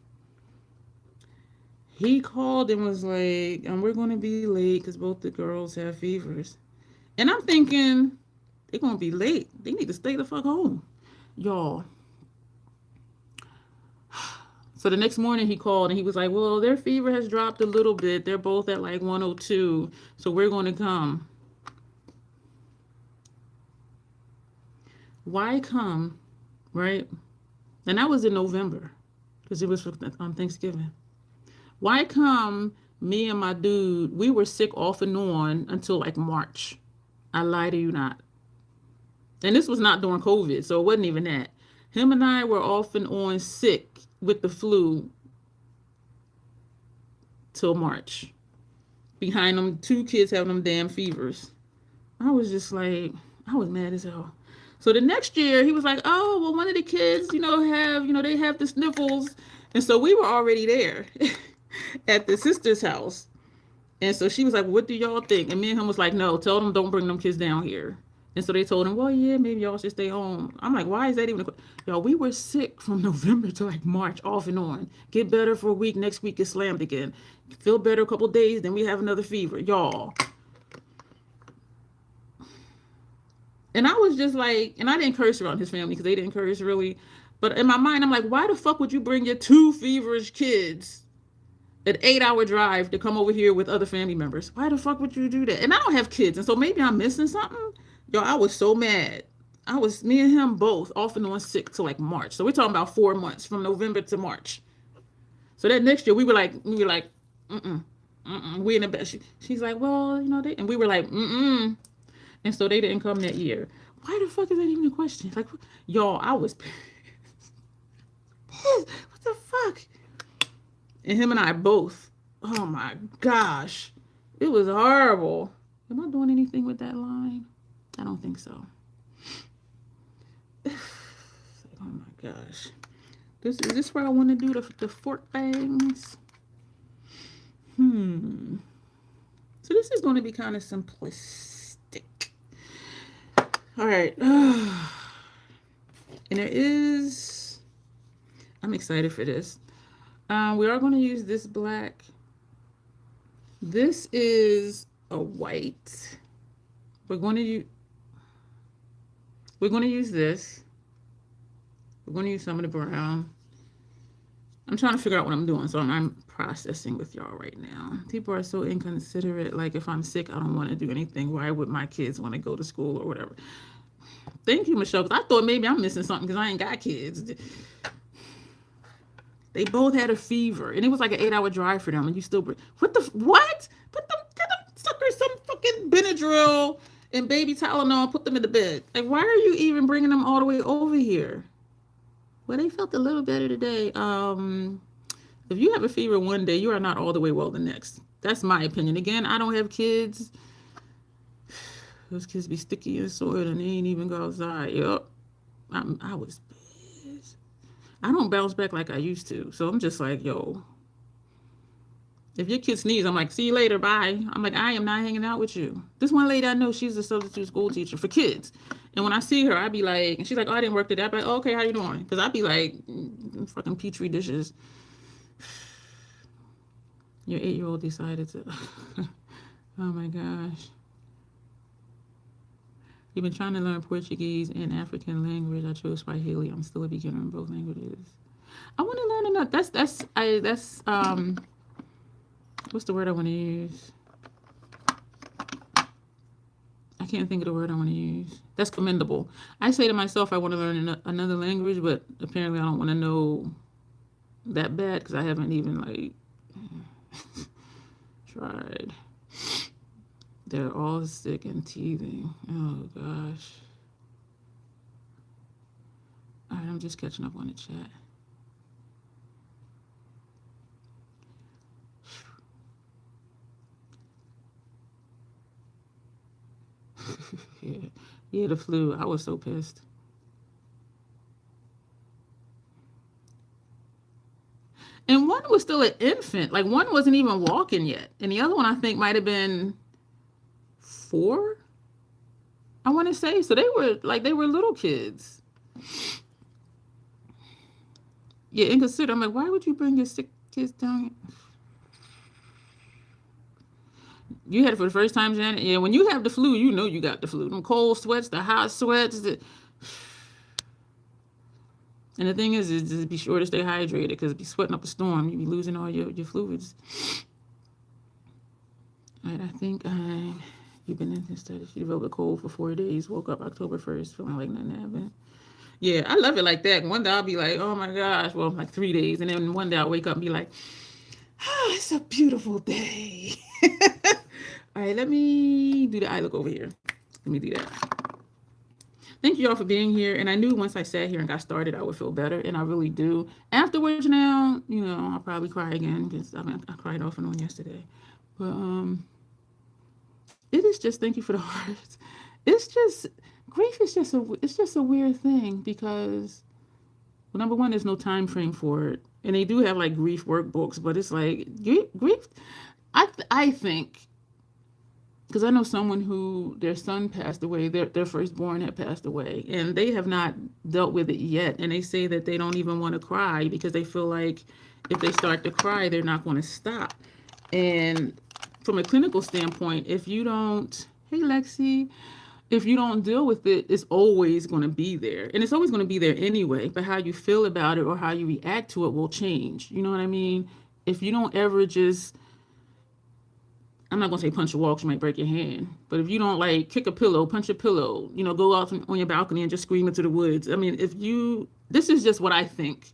He called and was like, we're going to be late because both the girls have fevers. And I'm thinking, they're going to be late. They need to stay the fuck home. Y'all. So the next morning he called and he was like, well, their fever has dropped a little bit. They're both at like 102. So we're going to come. Why come, right? And that was in November because it was on Thanksgiving. Why come me and my dude, we were sick off and on until like March. I lie to you not. And this was not during COVID, so it wasn't even that. Him and I were off and on sick with the flu till March. Behind them, 2 kids having them damn fevers. I was just like, I was mad as hell. So the next year, he was like, oh, well, one of the kids, they have the sniffles. And so we were already there at the sister's house. And so she was like, what do y'all think? And me and him was like, no, tell them don't bring them kids down here. And so they told him, well, yeah, maybe y'all should stay home. I'm like, why is that even? Y'all, we were sick from November to like March, off and on. Get better for a week. Next week, get slammed again. Feel better a couple days. Then we have another fever. Y'all. And I was just like, and I didn't curse around his family because they didn't curse really. But in my mind, I'm like, why the fuck would you bring your 2 feverish kids an 8-hour drive to come over here with other family members. Why the fuck would you do that? And I don't have kids, and so maybe I'm missing something. Yo, I was so mad. Me and him both off and on sick till like March. So we're talking about 4 months from November to March. So that next year we were like, mm-mm, mm-mm. We in the bed. She's like, well, and we were like, mm-mm. And so they didn't come that year. Why the fuck is that even a question? Like, y'all, I was pissed. What the fuck? And him and I both. Oh my gosh. It was horrible. Am I doing anything with that line? I don't think so. Oh my gosh. Is this where I want to do the fork bangs? So this is going to be kind of simplistic. All right. And there is... I'm excited for this. We are going to use this black. This is a white. We're going to use this. We're going to use some of the brown. I'm trying to figure out what I'm doing, so I'm processing with y'all right now. People are so inconsiderate. Like, if I'm sick, I don't want to do anything. Why would my kids want to go to school or whatever? Thank you, Michelle, because I thought maybe I'm missing something because I ain't got kids. They both had a fever, and it was like an 8-hour drive for them, and you still... What? Put them suckers some fucking Benadryl and baby Tylenol and put them in the bed. Like, why are you even bringing them all the way over here? Well, they felt a little better today. If you have a fever one day, you are not all the way well the next. That's my opinion. Again, I don't have kids. Those kids be sticky and soiled, and they ain't even go outside. Yup. I was pissed. I don't bounce back like I used to. So I'm just like, yo, if your kid sneezes, I'm like, see you later, bye. I'm like, I am not hanging out with you. This one lady I know, she's a substitute school teacher for kids. And when I see her, I be like, and she's like, oh, I didn't work today. I be like, oh, okay, how you doing? Because I be like, fucking Petri dishes. Your 8-year-old decided to, oh my gosh. You've been trying to learn Portuguese and African language. I chose Swahili. I'm still a beginner in both languages. I want to learn enough. That's what's the word I want to use? I can't think of the word I want to use. That's commendable. I say to myself, I want to learn another language, but apparently I don't want to know that bad because I haven't even like tried. They're all sick and teething. Oh gosh. All right, I'm just catching up on the chat. Yeah, the flu. I was so pissed. And one was still an infant. Like, one wasn't even walking yet. And the other one, I think, might have been 4, I want to say. So they were little kids. Yeah, inconsiderate. I'm like, why would you bring your sick kids down? You had it for the first time, Janet? Yeah, when you have the flu, you know you got the flu. Them cold sweats, the hot sweats. And the thing is just be sure to stay hydrated because be sweating up a storm. You be losing all your fluids. All right, I think you've been in this study. She developed a cold for 4 days. Woke up October 1st feeling like nothing happened. Yeah, I love it like that. One day I'll be like, oh my gosh. Well, like 3 days. And then one day I'll wake up and be like, oh, it's a beautiful day. All right, let me do the eye look over here. Let me do that. Thank you all for being here. And I knew once I sat here and got started, I would feel better. And I really do. Afterwards now, I'll probably cry again because I cried off and on yesterday. But it is just, thank you for the hearts. It's just, grief is just a weird thing because, well, number one, there's no time frame for it. And they do have like grief workbooks, but it's like grief. I think, because I know someone who their son passed away, their firstborn had passed away, and they have not dealt with it yet. And they say that they don't even want to cry because they feel like if they start to cry, they're not going to stop. And from a clinical standpoint, if you don't, hey Lexi, if you don't deal with it, it's always going to be there. And it's always going to be there anyway. But how you feel about it or how you react to it will change. You know what I mean? if you don't ever just, I'm not gonna say punch a wall 'cause you might break your hand, but if you don't like kick a pillow, punch a pillow, go out on your balcony and just scream into the woods. I mean, this is just what I think,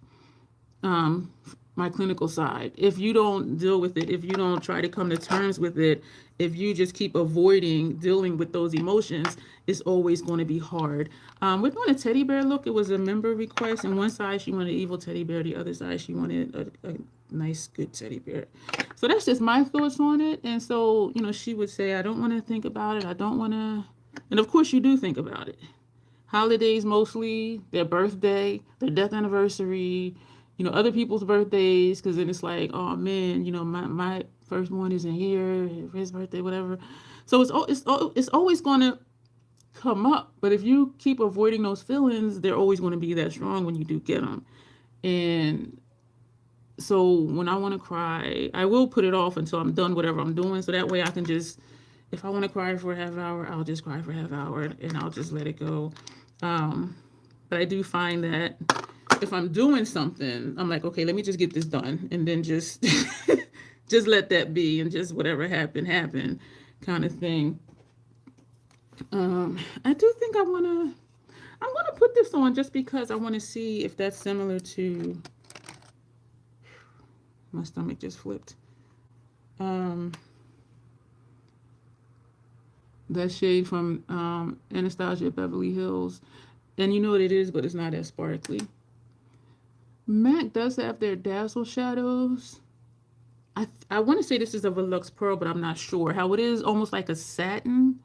um, my clinical side. If you don't deal with it, if you don't try to come to terms with it, if you just keep avoiding dealing with those emotions, it's always going to be hard. We're doing a teddy bear look. It was a member request, and one side she wanted an evil teddy bear, the other side she wanted a nice, good teddy bear. So that's just my thoughts on it. And so, she would say, I don't want to think about it. I don't want to. And of course, you do think about it. Holidays mostly, their birthday, their death anniversary, other people's birthdays, because then it's like, oh man, my firstborn isn't here, his birthday, whatever. So it's always going to come up. But if you keep avoiding those feelings, they're always going to be that strong when you do get them. And so when I want to cry, I will put it off until I'm done whatever I'm doing. So that way I can just, if I want to cry for a half hour, I'll just cry for a half hour and I'll just let it go. But I do find that if I'm doing something, I'm like, okay, let me just get this done, and then just just let that be, and just whatever happened kind of thing. I do think I'm gonna put this on just because I want to see if that's similar to, my stomach just flipped. That shade from Anastasia Beverly Hills. And you know what it is, but it's not as sparkly. MAC does have their Dazzle shadows. I want to say this is a Velux Pearl, but I'm not sure. How it is almost like a satin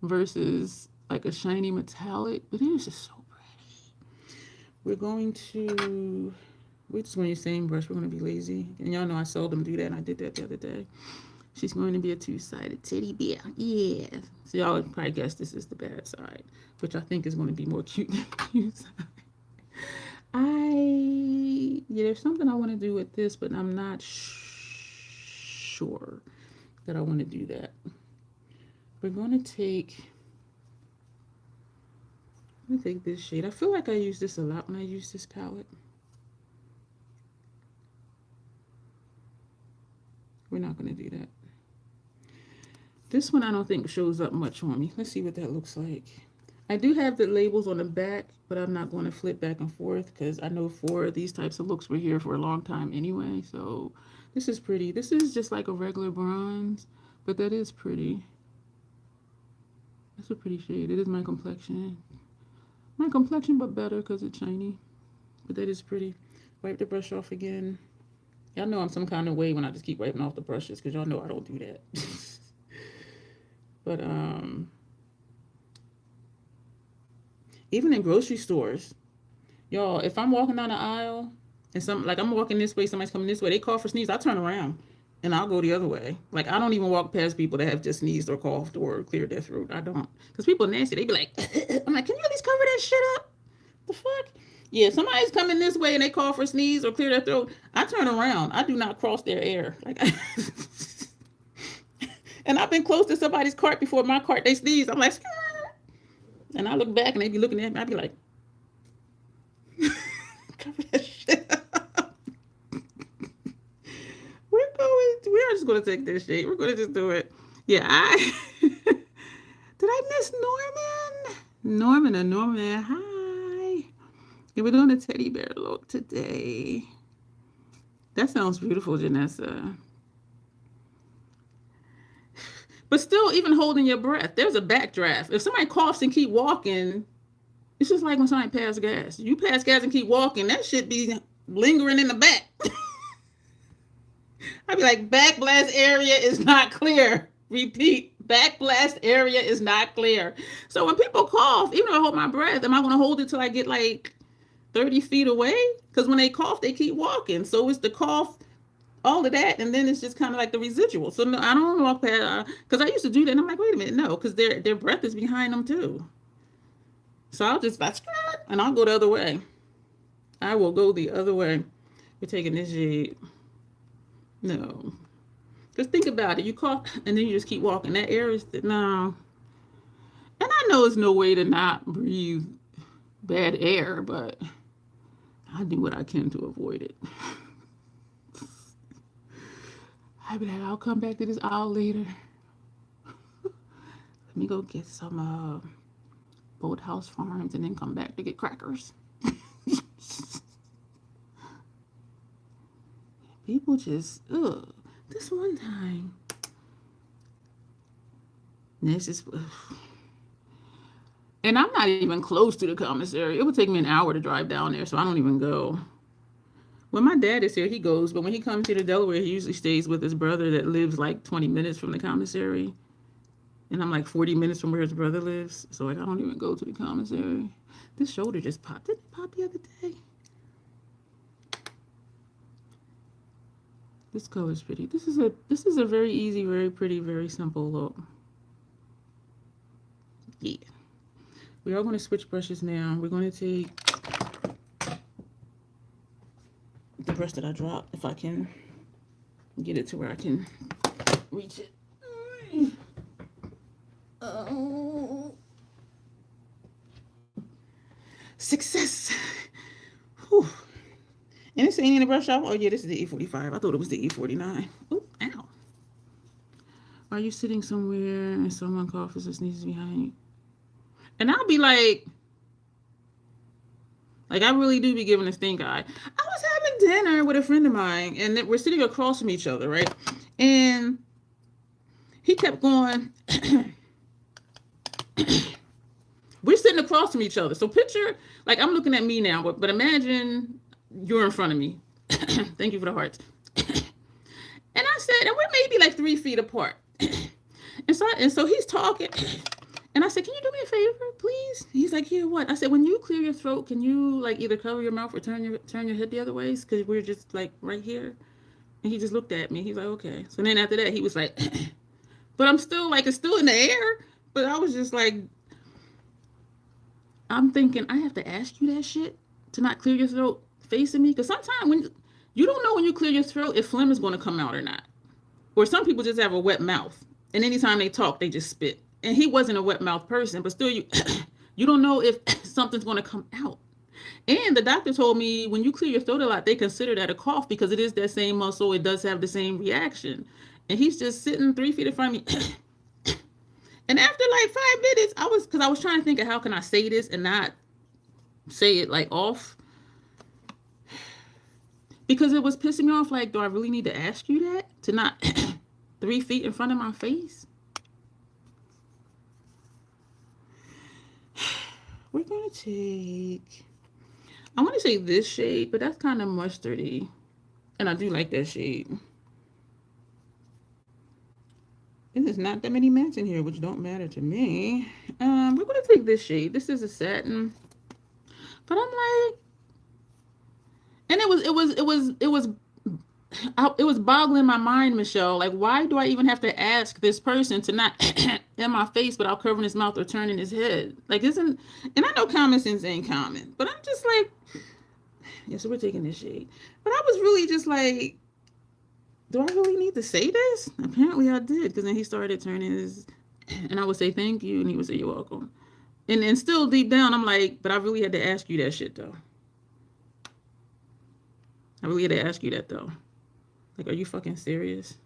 versus like a shiny metallic. But it is just so pretty. We're just going to use the same brush. We're going to be lazy. And y'all know I seldom do that, and I did that the other day. She's going to be a two-sided teddy bear. Yeah. So y'all would probably guess this is the bad side, which I think is going to be more cute than the cute side. There's something I want to do with this, but I'm not sure that I want to do that. We're going to take this shade. I feel like I use this a lot when I use this palette. We're not going to do that. This one I don't think shows up much on me. Let's see what that looks like. I do have the labels on the back, but I'm not going to flip back and forth because I know for these types of looks we're here for a long time anyway. So this is pretty. This is just like a regular bronze, but that is pretty. That's a pretty shade. It is my complexion. My complexion, but better because it's shiny. But that is pretty. Wipe the brush off again. Y'all know I'm some kind of way when I just keep wiping off the brushes because y'all know I don't do that. But even in grocery stores, y'all, if I'm walking down the aisle and I'm walking this way, somebody's coming this way, they cough or sneeze, I turn around and I'll go the other way. Like, I don't even walk past people that have just sneezed or coughed or cleared their throat. I don't. Because people are nasty. They be like, I'm like, can you at least cover that shit up? The fuck? Yeah, if somebody's coming this way and they cough or sneeze or clear their throat, I turn around. I do not cross their air. And I've been close to somebody's cart before my cart, they sneeze. I'm like, and I look back and they be looking at me. I be like, cover that shit up. We are just going to take this shit. We're going to just do it. Yeah, did I miss Norman? Norman, hi. Yeah, we're doing a teddy bear look today. That sounds beautiful, Janessa. But still, even holding your breath, there's a backdraft. If somebody coughs and keep walking, it's just like when somebody pass gas. You pass gas and keep walking, that shit be lingering in the back. I'd be like, back blast area is not clear. Repeat, back blast area is not clear. So when people cough, even if I hold my breath, am I going to hold it till I get like 30 feet away? Because when they cough, they keep walking. So it's the cough, all of that, and then it's just kind of like the residual. So no, I don't walk past, because I used to do that, and I'm like, wait a minute, no, because their breath is behind them too. So I'll just, and I'll go the other way. I will go the other way. We're taking this shade. No. Just think about it. You cough, and then you just keep walking. That air is, no. And I know it's no way to not breathe bad air, but I do what I can to avoid it. I'd be like, I'll come back to this aisle later. Let me go get some Boathouse Farms and then come back to get crackers. People just, ugh. This one time, this is, and I'm not even close to the commissary. It would take me an hour to drive down there, so I don't even go. When my dad is here, he goes, but when he comes here to Delaware, he usually stays with his brother that lives like 20 minutes from the commissary. And I'm like 40 minutes from where his brother lives, so like I don't even go to the commissary. This shoulder just popped. Did it pop the other day? This color is pretty. This is a very easy, very pretty, very simple look. Yeah. We are going to switch brushes now. We're going to take the brush that I dropped, if I can get it to where I can reach it. Oh. Success. Whew. And this ain't in the brush off. Oh yeah, this is the E45. I thought it was the E49. Oh, ow. Are you sitting somewhere and someone coughs or sneezes behind you? And I'll be like I really do be giving a stink eye. I was having dinner with a friend of mine, and we're sitting across from each other, right? And he kept going. We're sitting across from each other. So picture, like I'm looking at me now, but imagine you're in front of me. Thank you for the hearts. And I said, and we're maybe like 3 feet apart. And so he's talking. And I said, can you do me a favor, please? He's like, yeah, what? I said, when you clear your throat, can you like either cover your mouth or turn your head the other ways? Because we're just like right here. And he just looked at me. He's like, okay. So then after that, he was like, but I'm still like, it's still in the air. But I was just like, I'm thinking, I have to ask you that shit to not clear your throat facing me? Because sometimes when you don't know when you clear your throat if phlegm is going to come out or not. Or some people just have a wet mouth. And anytime they talk, they just spit. And he wasn't a wet mouth person, but still you don't know if something's going to come out. And the doctor told me when you clear your throat a lot, they consider that a cough because it is that same muscle. It does have the same reaction. And he's just sitting 3 feet in front of me. And after like 5 minutes, because I was trying to think of how can I say this and not say it like off. Because it was pissing me off. Like, do I really need to ask you that? To not 3 feet in front of my face? We're going to take, I want to say this shade, but that's kind of mustardy. And I do like that shade. And there's not that many mattes in here, which don't matter to me. We're going to take this shade. This is a satin. But I'm like, and it was boggling my mind, Michelle. Like, why do I even have to ask this person to not in my face without covering his mouth or turning his head? Like, and I know common sense ain't common, but I'm just like, yeah, so we're taking this shade. But I was really just like, do I really need to say this? Apparently I did, because then he started turning his, and I would say thank you, and he would say you're welcome. And still deep down, I'm like, but I really had to ask you that shit, though. I really had to ask you that, though. Like, are you fucking serious?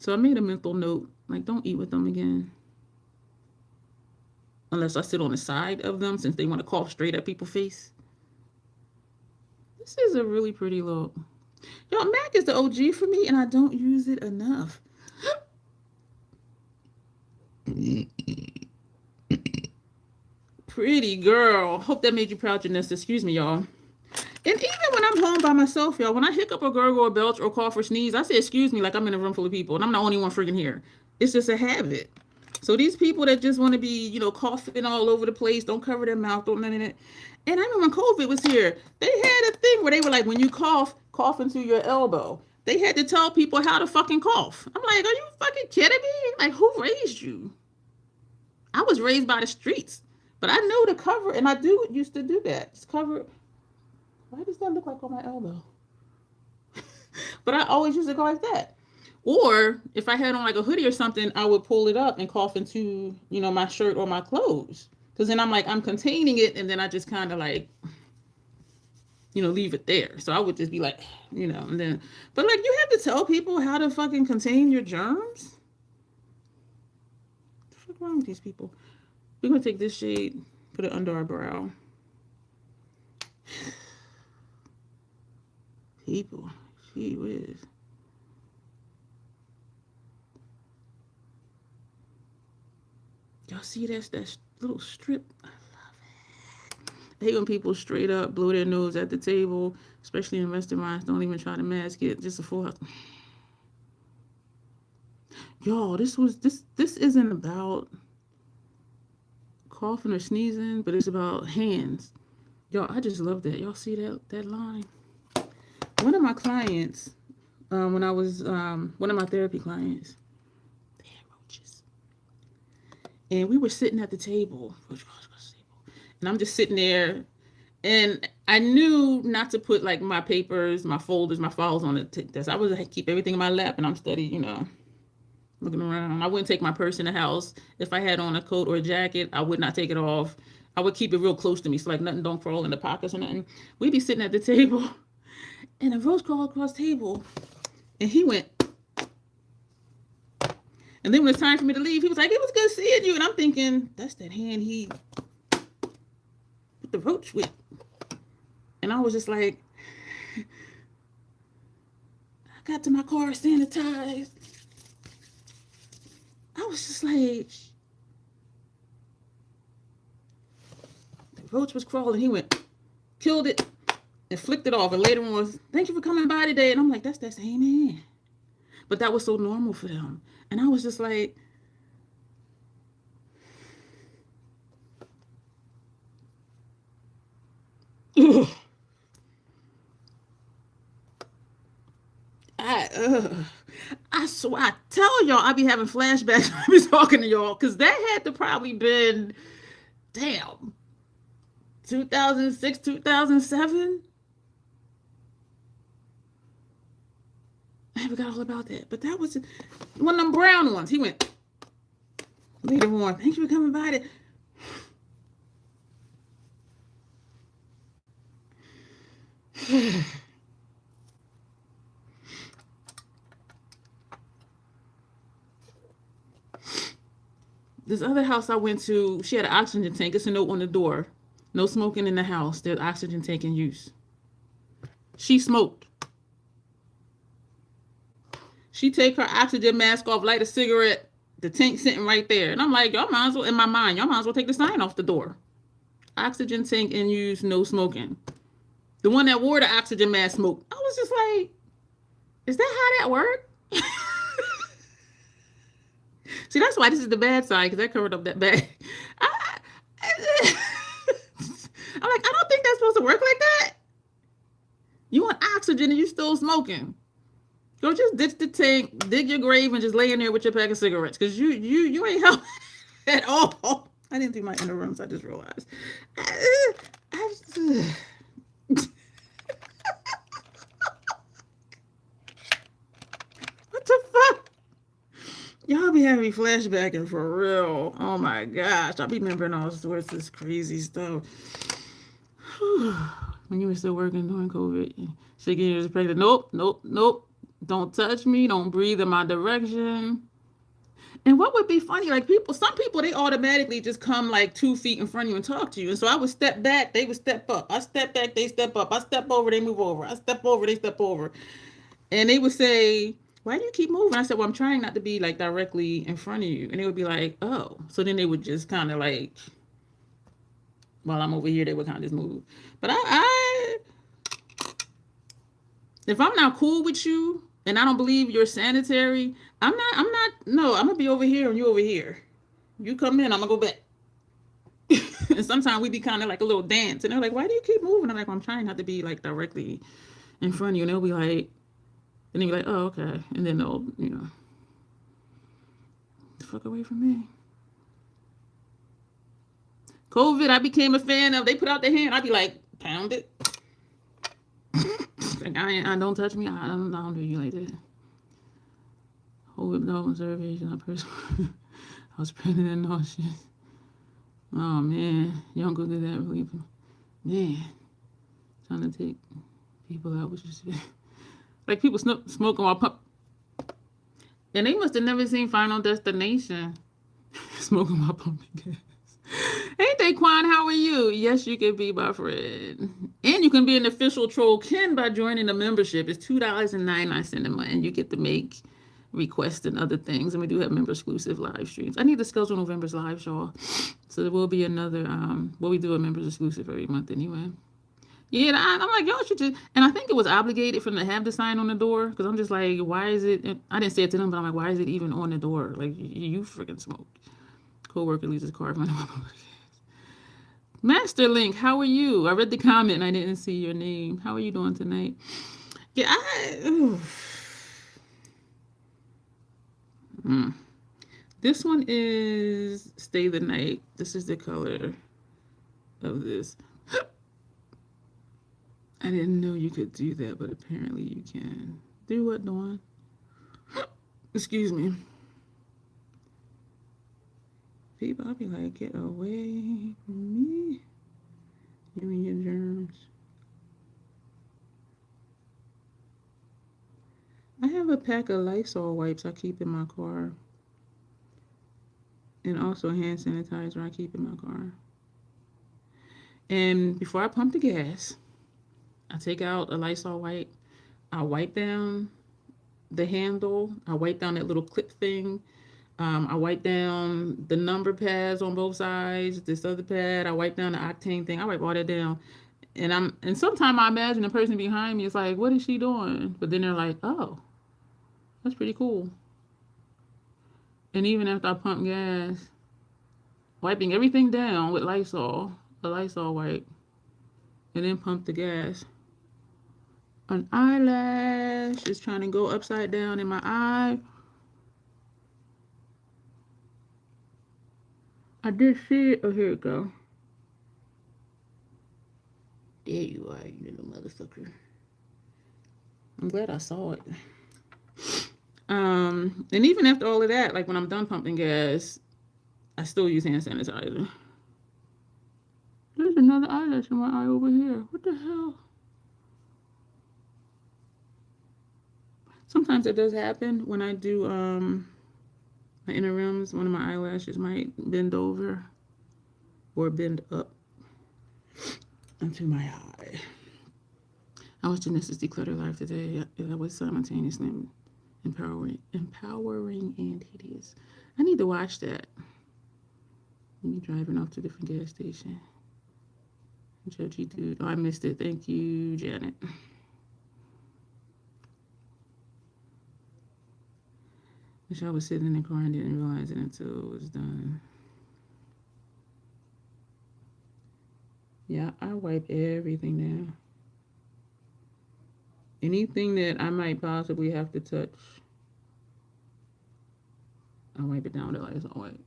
So I made a mental note, like, don't eat with them again. Unless I sit on the side of them, since they want to cough straight at people's face. This is a really pretty look. Yo, MAC is the OG for me, and I don't use it enough. Pretty girl. Hope that made you proud, Janessa. Excuse me, y'all. And even when I'm home by myself, y'all, when I hiccup or gurgle or belch or cough or sneeze, I say excuse me like I'm in a room full of people, and I'm the only one freaking here. It's just a habit. So these people that just want to be, you know, coughing all over the place, don't cover their mouth, don't none of that. And I remember when COVID was here, they had a thing where they were like, when you cough into your elbow. They had to tell people how to fucking cough. I'm like, are you fucking kidding me? Like, who raised you? I was raised by the streets. But I know to cover, and I used to do that. Just cover. Why does that look like on my elbow? But I always used to go like that. Or if I had on like a hoodie or something, I would pull it up and cough into, you know, my shirt or my clothes. Because then I'm like, I'm containing it, and then I just kind of like leave it there. So I would just be like, and then, but like, you have to tell people how to fucking contain your germs. What the fuck wrong with these people? We're gonna take this shade, put it under our brow. People, gee whiz. Y'all see that little strip? I love it. I hate when people straight up blow their nose at the table, especially in restaurants. Don't even try to mask it. Just a full house. Y'all, this isn't about coughing or sneezing, but it's about hands. Y'all, I just love that. Y'all see that line? One of my clients, when I was one of my therapy clients, they had roaches, and we were sitting at the table, and I'm just sitting there, and I knew not to put like my papers, my folders, my files on the desk. I would keep everything in my lap, and I'm steady, looking around. I wouldn't take my purse in the house. If I had on a coat or a jacket, I would not take it off. I would keep it real close to me, so like nothing don't crawl in the pockets or nothing. We'd be sitting at the table, and a roach crawled across the table, and he went. And then when it's time for me to leave, he was like, "It was good seeing you." And I'm thinking, that's that hand he put the roach with. And I was just like, I got to my car sanitized. I was just like, the roach was crawling. He went, killed it, and flicked it off. And later on was, "Thank you for coming by today." And I'm like, that's that same hand. But that was so normal for them. And I was just like, ugh. I swear, I tell y'all, I be having flashbacks when I be talking to y'all, because that had to probably been, damn, 2006, 2007. I forgot all about that. But that was one of them brown ones. He went later on, "Thank you for coming by." This other house I went to, she had an oxygen tank. It's a note on the door. "No smoking in the house. There's oxygen tank in use." She smoked. She take her oxygen mask off, light a cigarette, the tank sitting right there. And I'm like, y'all might as well, in my mind, y'all might as well take the sign off the door. "Oxygen tank in use, no smoking." The one that wore the oxygen mask smoked. I was just like, is that how that worked? See, that's why this is the bad side, because that covered up that bad. I'm like, I don't think that's supposed to work like that. You want oxygen and you still smoking. Go just ditch the tank, dig your grave, and just lay in there with your pack of cigarettes, because you ain't helping at all. I didn't do my inner rooms. I just realized. What the fuck? Y'all be having me flashbacking for real. Oh my gosh. I be remembering all sorts of this crazy stuff. When you were still working during COVID, 6 years pregnant. Nope. Don't touch me. Don't breathe in my direction. And what would be funny, like some people, they automatically just come like 2 feet in front of you and talk to you. And so I would step back, they would step up. I step back, they step up. I step over, they move over. I step over, they step over. And they would say, "Why do you keep moving?" I said, "Well, I'm trying not to be like directly in front of you." And they would be like, "Oh." So then they would just kind of like, while I'm over here, they would kind of just move. But if I'm not cool with you and I don't believe you're sanitary, I'm gonna be over here and you over here. You come in, I'm gonna go back. And sometimes we be kind of like a little dance, and they're like, "Why do you keep moving?" I'm like, "Well, I'm trying not to be like directly in front of you." And they'll be like, and they'll be like, "Oh, okay." And then they'll, the fuck away from me. COVID, I became a fan of. They put out their hand, I'd be like, "Pound it." Like, I don't touch me. I don't do you like that. COVID, no observation. I was pregnant and nauseous. Oh man, you don't go through that, really, man. Trying to take people out, which is like people smoking while pump. And they must have never seen Final Destination. Smoking while pumping gas. Hey, Daquan, how are you? Yes, you can be my friend. And you can be an official troll Ken by joining the membership. It's $2.99 a month, and you get to make requests and other things. And we do have member exclusive live streams. I need to schedule November's live, y'all. So there will be another, well, we do a members exclusive every month anyway. Yeah, I'm like, y'all should just, and I think it was obligated for them to have the sign on the door, because I'm just like, why is it, I didn't say it to them, but I'm like, why is it even on the door? Like, you freaking smoke. Co-worker leaves his car. Master Link, how are you? I read the comment and I didn't see your name. How are you doing tonight? Yeah, This one is Stay the Night. This is the color of this. I didn't know you could do that, but apparently you can. Do what, Dawn? Excuse me. People, I'll be like, get away from me. You and your germs. I have a pack of Lysol wipes I keep in my car. And also hand sanitizer I keep in my car. And before I pump the gas, I take out a Lysol wipe. I wipe down the handle. I wipe down that little clip thing. I wipe down the number pads on both sides. This other pad. I wipe down the octane thing. I wipe all that down. And sometimes I imagine the person behind me is like, what is she doing? But then they're like, oh, that's pretty cool. And even after I pump gas, wiping everything down with Lysol, a Lysol wipe, and then pump the gas. An eyelash is trying to go upside down in my eye. I did see it. Oh, here it go. There you are, you little motherfucker. I'm glad I saw it. And even after all of that, like when I'm done pumping gas, I still use hand sanitizer. There's another eyelash in my eye over here. What the hell? Sometimes it does happen when I do my inner rims. One of my eyelashes might bend over or bend up into my eye. I was Genesis Declutter Live today. I was simultaneously empowering and hideous. I need to watch that. Me driving off to a different gas station. Judgy dude. Oh, I missed it. Thank you, Janet. Wish I was sitting in the car and didn't realize it until it was done. Yeah, I wipe everything down. Anything that I might possibly have to touch, I wipe it down with a Lysol wipe.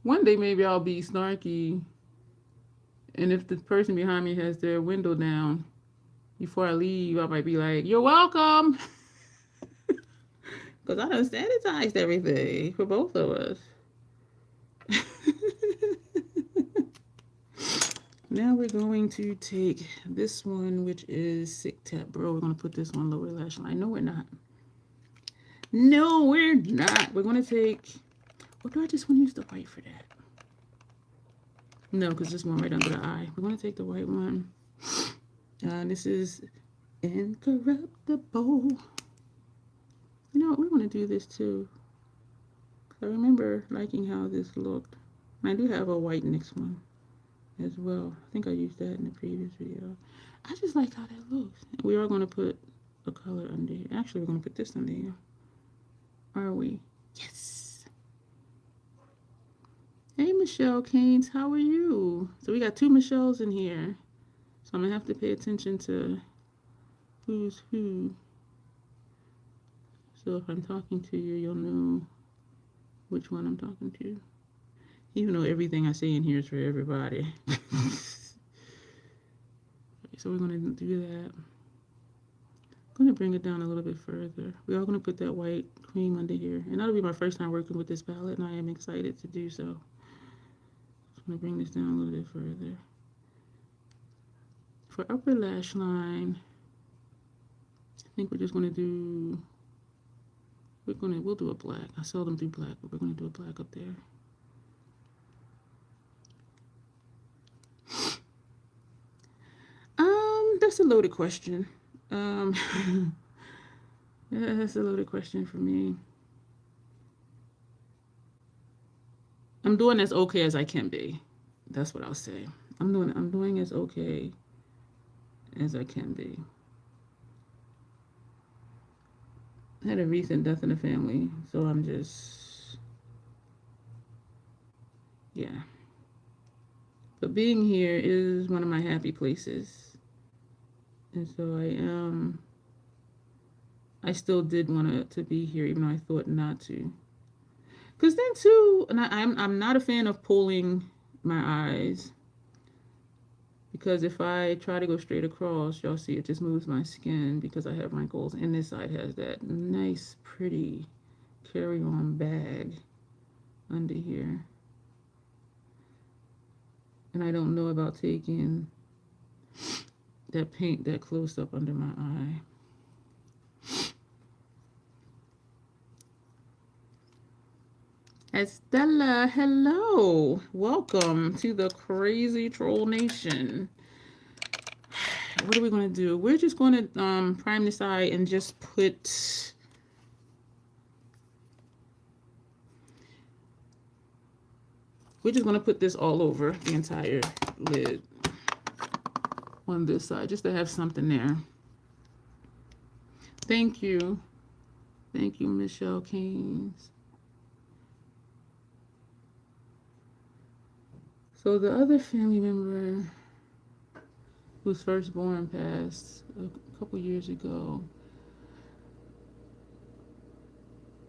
One day maybe I'll be snarky, and if the person behind me has their window down, before I leave, I might be like, "You're welcome," because I done sanitized everything for both of us. Now we're going to take this one, which is Sick Tap Bro. We're going to put this on lower lash line. No, we're not. No, we're not. We're going to take... Or do I just want to use the white for that? No, because this one right under the eye. We're going to take the white one. This is Incorruptible. You know what? We're going to do this too. I remember liking how this looked. And I do have a white next one as well. I think I used that in the previous video. I just like how that looks. We are going to put a color under here. Actually, we're going to put this under here. Are we? Yes. Hey, Michelle Keynes, how are you? So we got 2 Michelles in here. So I'm going to have to pay attention to who's who. So if I'm talking to you, you'll know which one I'm talking to. Even though everything I say in here is for everybody. So we're going to do that. I'm going to bring it down a little bit further. We are going to put that white cream under here. And that'll be my first time working with this palette, and I am excited to do so. I'm going to bring this down a little bit further. for upper lash line, I think we're just going to do, we'll do a black. I seldom do black, but we're going to do a black up there. That's a loaded question. Yeah, that's a loaded question for me. I'm doing as okay as I can be. That's what I'll say. I'm doing as okay as I can be. I had a recent death in the family, so I'm just, yeah. But being here is one of my happy places. And so I still did want to be here, even though I thought not to. Because then too, and I'm not a fan of pulling my eyes. Because if I try to go straight across, y'all see it just moves my skin because I have wrinkles. And this side has that nice, pretty carry-on bag under here. And I don't know about taking that paint that close up under my eye. Estella, hello. Welcome to the Crazy Troll Nation. What are we going to do? We're just going to prime this eye and just put... We're just going to put this all over the entire lid on this side, just to have something there. Thank you. Thank you, Michelle Keynes. So the other family member whose firstborn passed a couple years ago,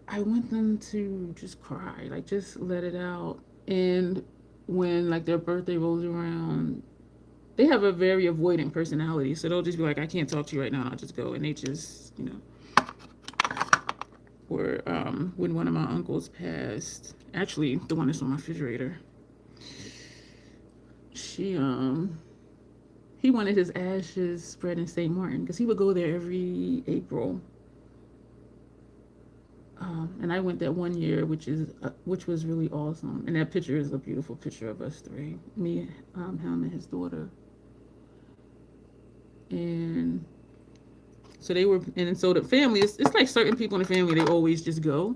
I want them to just cry, like just let it out. And when like their birthday rolls around, they have a very avoidant personality, so they'll just be like, I can't talk to you right now, and I'll just go. And they just, you know. Or when one of my uncles passed, actually the one that's on my refrigerator, he wanted his ashes spread in St. Martin because he would go there every April. And I went that one year, which was really awesome. And that picture is a beautiful picture of us three, me, him, and his daughter. And so they were, and so the family, it's like certain people in the family, they always just go.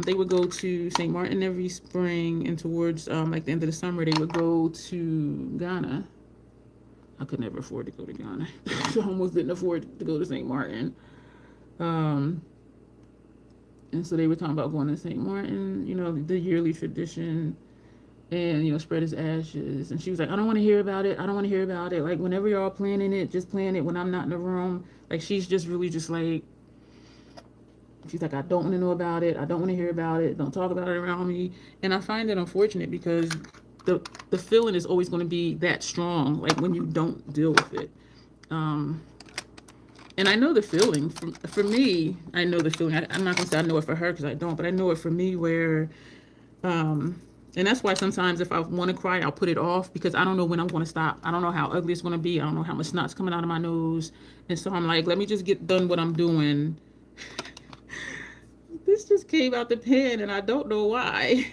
They would go to St. Martin every spring, and towards like the end of the summer, they would go to Ghana. I could never afford to go to Ghana. I almost didn't afford to go to St. Martin. And so they were talking about going to St. Martin, you know, the yearly tradition, and, you know, spread his ashes. And she was like, I don't want to hear about it. I don't want to hear about it. Like, whenever you're all planning it, just plan it when I'm not in the room. Like, she's just really just like, she's like, I don't want to know about it. I don't want to hear about it. Don't talk about it around me. And I find it unfortunate because the feeling is always going to be that strong, like when you don't deal with it. And I know the feeling. For me, I know the feeling. I'm not going to say I know it for her because I don't, but I know it for me where, and that's why sometimes if I want to cry, I'll put it off because I don't know when I'm going to stop. I don't know how ugly it's going to be. I don't know how much snot's coming out of my nose. And so I'm like, let me just get done what I'm doing. This just came out the pen and I don't know why.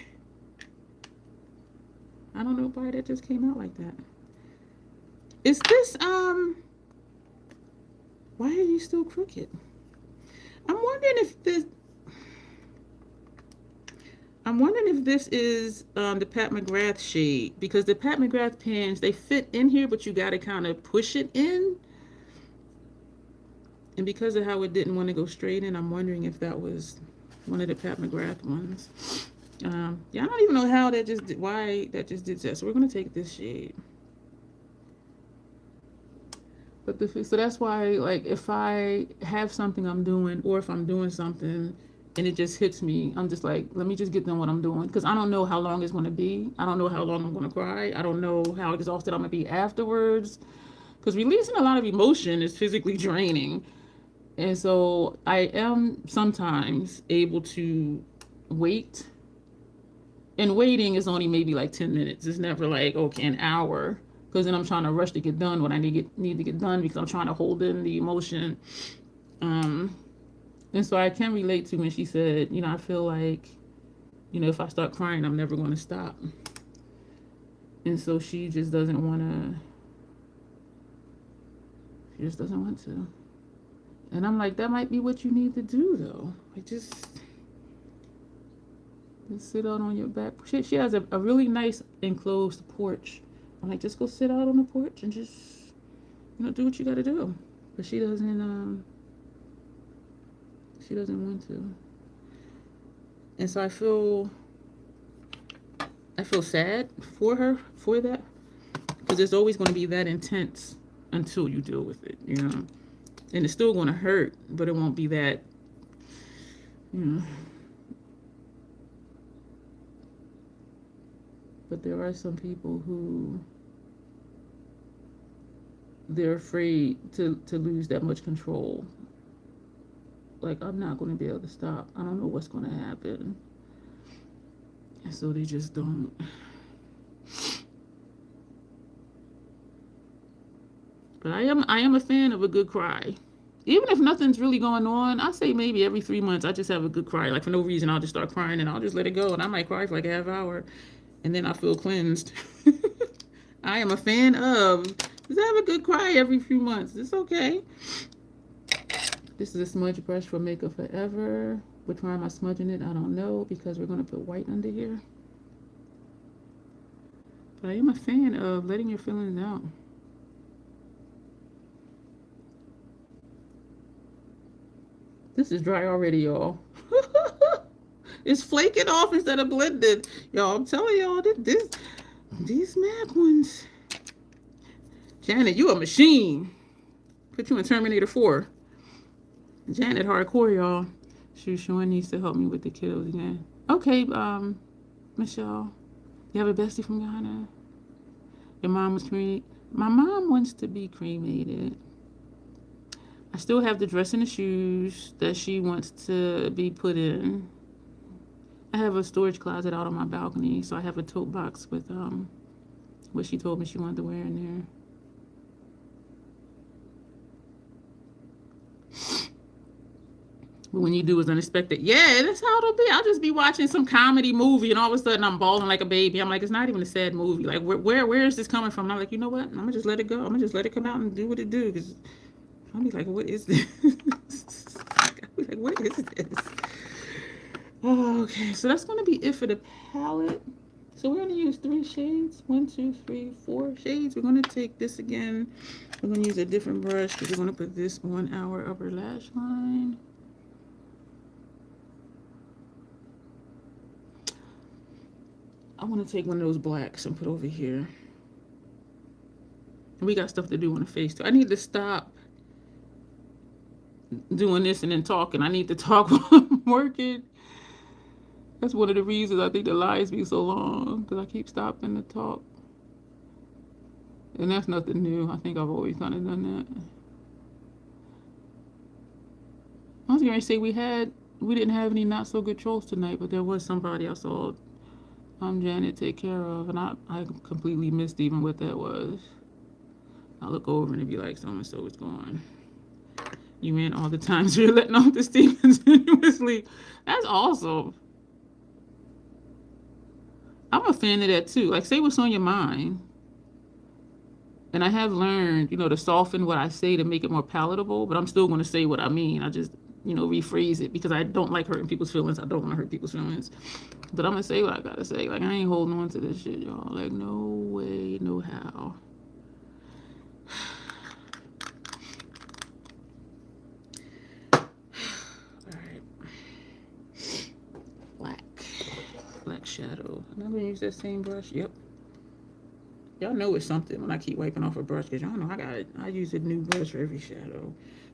I don't know why that just came out like that. Is this, why are you still crooked? I'm wondering if this is the Pat McGrath shade, because the Pat McGrath pens, they fit in here, but you got to kind of push it in. And because of how it didn't want to go straight in, I'm wondering if that was one of the Pat McGrath ones. Yeah, I don't even know how that just did, why that just did that. So we're going to take this shade. But so that's why, like, if I have something I'm doing, or if I'm doing something and it just hits me, I'm just like, let me just get done what I'm doing, because I don't know how long it's going to be. I don't know how long I'm going to cry. I don't know how exhausted I'm going to be afterwards, because releasing a lot of emotion is physically draining. And so I am sometimes able to wait, and waiting is only maybe like 10 minutes. It's never like, okay, an hour. because then I'm trying to rush to get done what I need to get done because I'm trying to hold in the emotion. And so I can relate to when she said, I feel like, if I start crying, I'm never going to stop. And so she just doesn't want to. She just doesn't want to. And I'm like, that might be what you need to do, though. Like, just sit out on your back. She has a really nice enclosed porch. I'm like, just go sit out on the porch and just, do what you got to do. But she doesn't want to. And so I feel sad for her for that, because it's always going to be that intense until you deal with it, and it's still going to hurt, but it won't be that, But there are some people who they're afraid to lose that much control. Like, I'm not going to be able to stop. I don't know what's going to happen. And so they just don't. But I am a fan of a good cry. Even if nothing's really going on, I say maybe every 3 months I just have a good cry. Like, for no reason, I'll just start crying and I'll just let it go. And I might cry for like a half hour and then I feel cleansed. I am a fan of just have a good cry every few months. It's okay. This is a smudge brush for Makeup Forever. Which one am I smudging it? I don't know, because we're going to put white under here. But I am a fan of letting your feelings out. This is dry already, y'all. It's flaking off instead of blended. Y'all, I'm telling y'all, these MAC ones. Janet, you a machine. Put you in Terminator 4. Janet hardcore, y'all. Sean needs to help me with the kiddos again. Okay, Michelle. You have a bestie from Ghana? Your mom was cremated? My mom wants to be cremated. I still have the dress and the shoes that she wants to be put in. I have a storage closet out on my balcony, so I have a tote box with what she told me she wanted to wear in there. But when you do is unexpected, yeah, that's how it'll be. I'll just be watching some comedy movie, and all of a sudden I'm bawling like a baby. I'm like, it's not even a sad movie. Like, where is this coming from? And I'm like, you know what? I'm gonna just let it go. I'm gonna just let it come out and do what it do. Because I'll be like, what is this? I'll be like, what is this? Oh, okay, so that's gonna be it for the palette. So we're gonna use 3 shades. 1, 2, 3, 4 shades. We're gonna take this again. We're gonna use a different brush because we're gonna put this on our upper lash line. I want to take one of those blacks and put over here. And we got stuff to do on the face too. I need to stop doing this and then talking. I need to talk while I'm working. That's one of the reasons I think the lives be so long, because I keep stopping to talk. And that's nothing new. I think I've always kind of done that. I was going to say we didn't have any not so good trolls tonight, but there was somebody I saw Janet take care of, and I completely missed even what that was. I look over and it'd be like, so and so is gone. You mean all the times you're letting off the steam continuously? That's awesome. I'm a fan of that too. Like, say what's on your mind. And I have learned, to soften what I say to make it more palatable, but I'm still going to say what I mean. I just, rephrase it because I don't like hurting people's feelings. I don't want to hurt people's feelings. But I'm going to say what I got to say. Like, I ain't holding on to this shit, y'all. Like, no way, no how. Alright. Black shadow. I'm going to use that same brush. Yep. Y'all know it's something when I keep wiping off a brush, because y'all know I use a new brush for every shadow.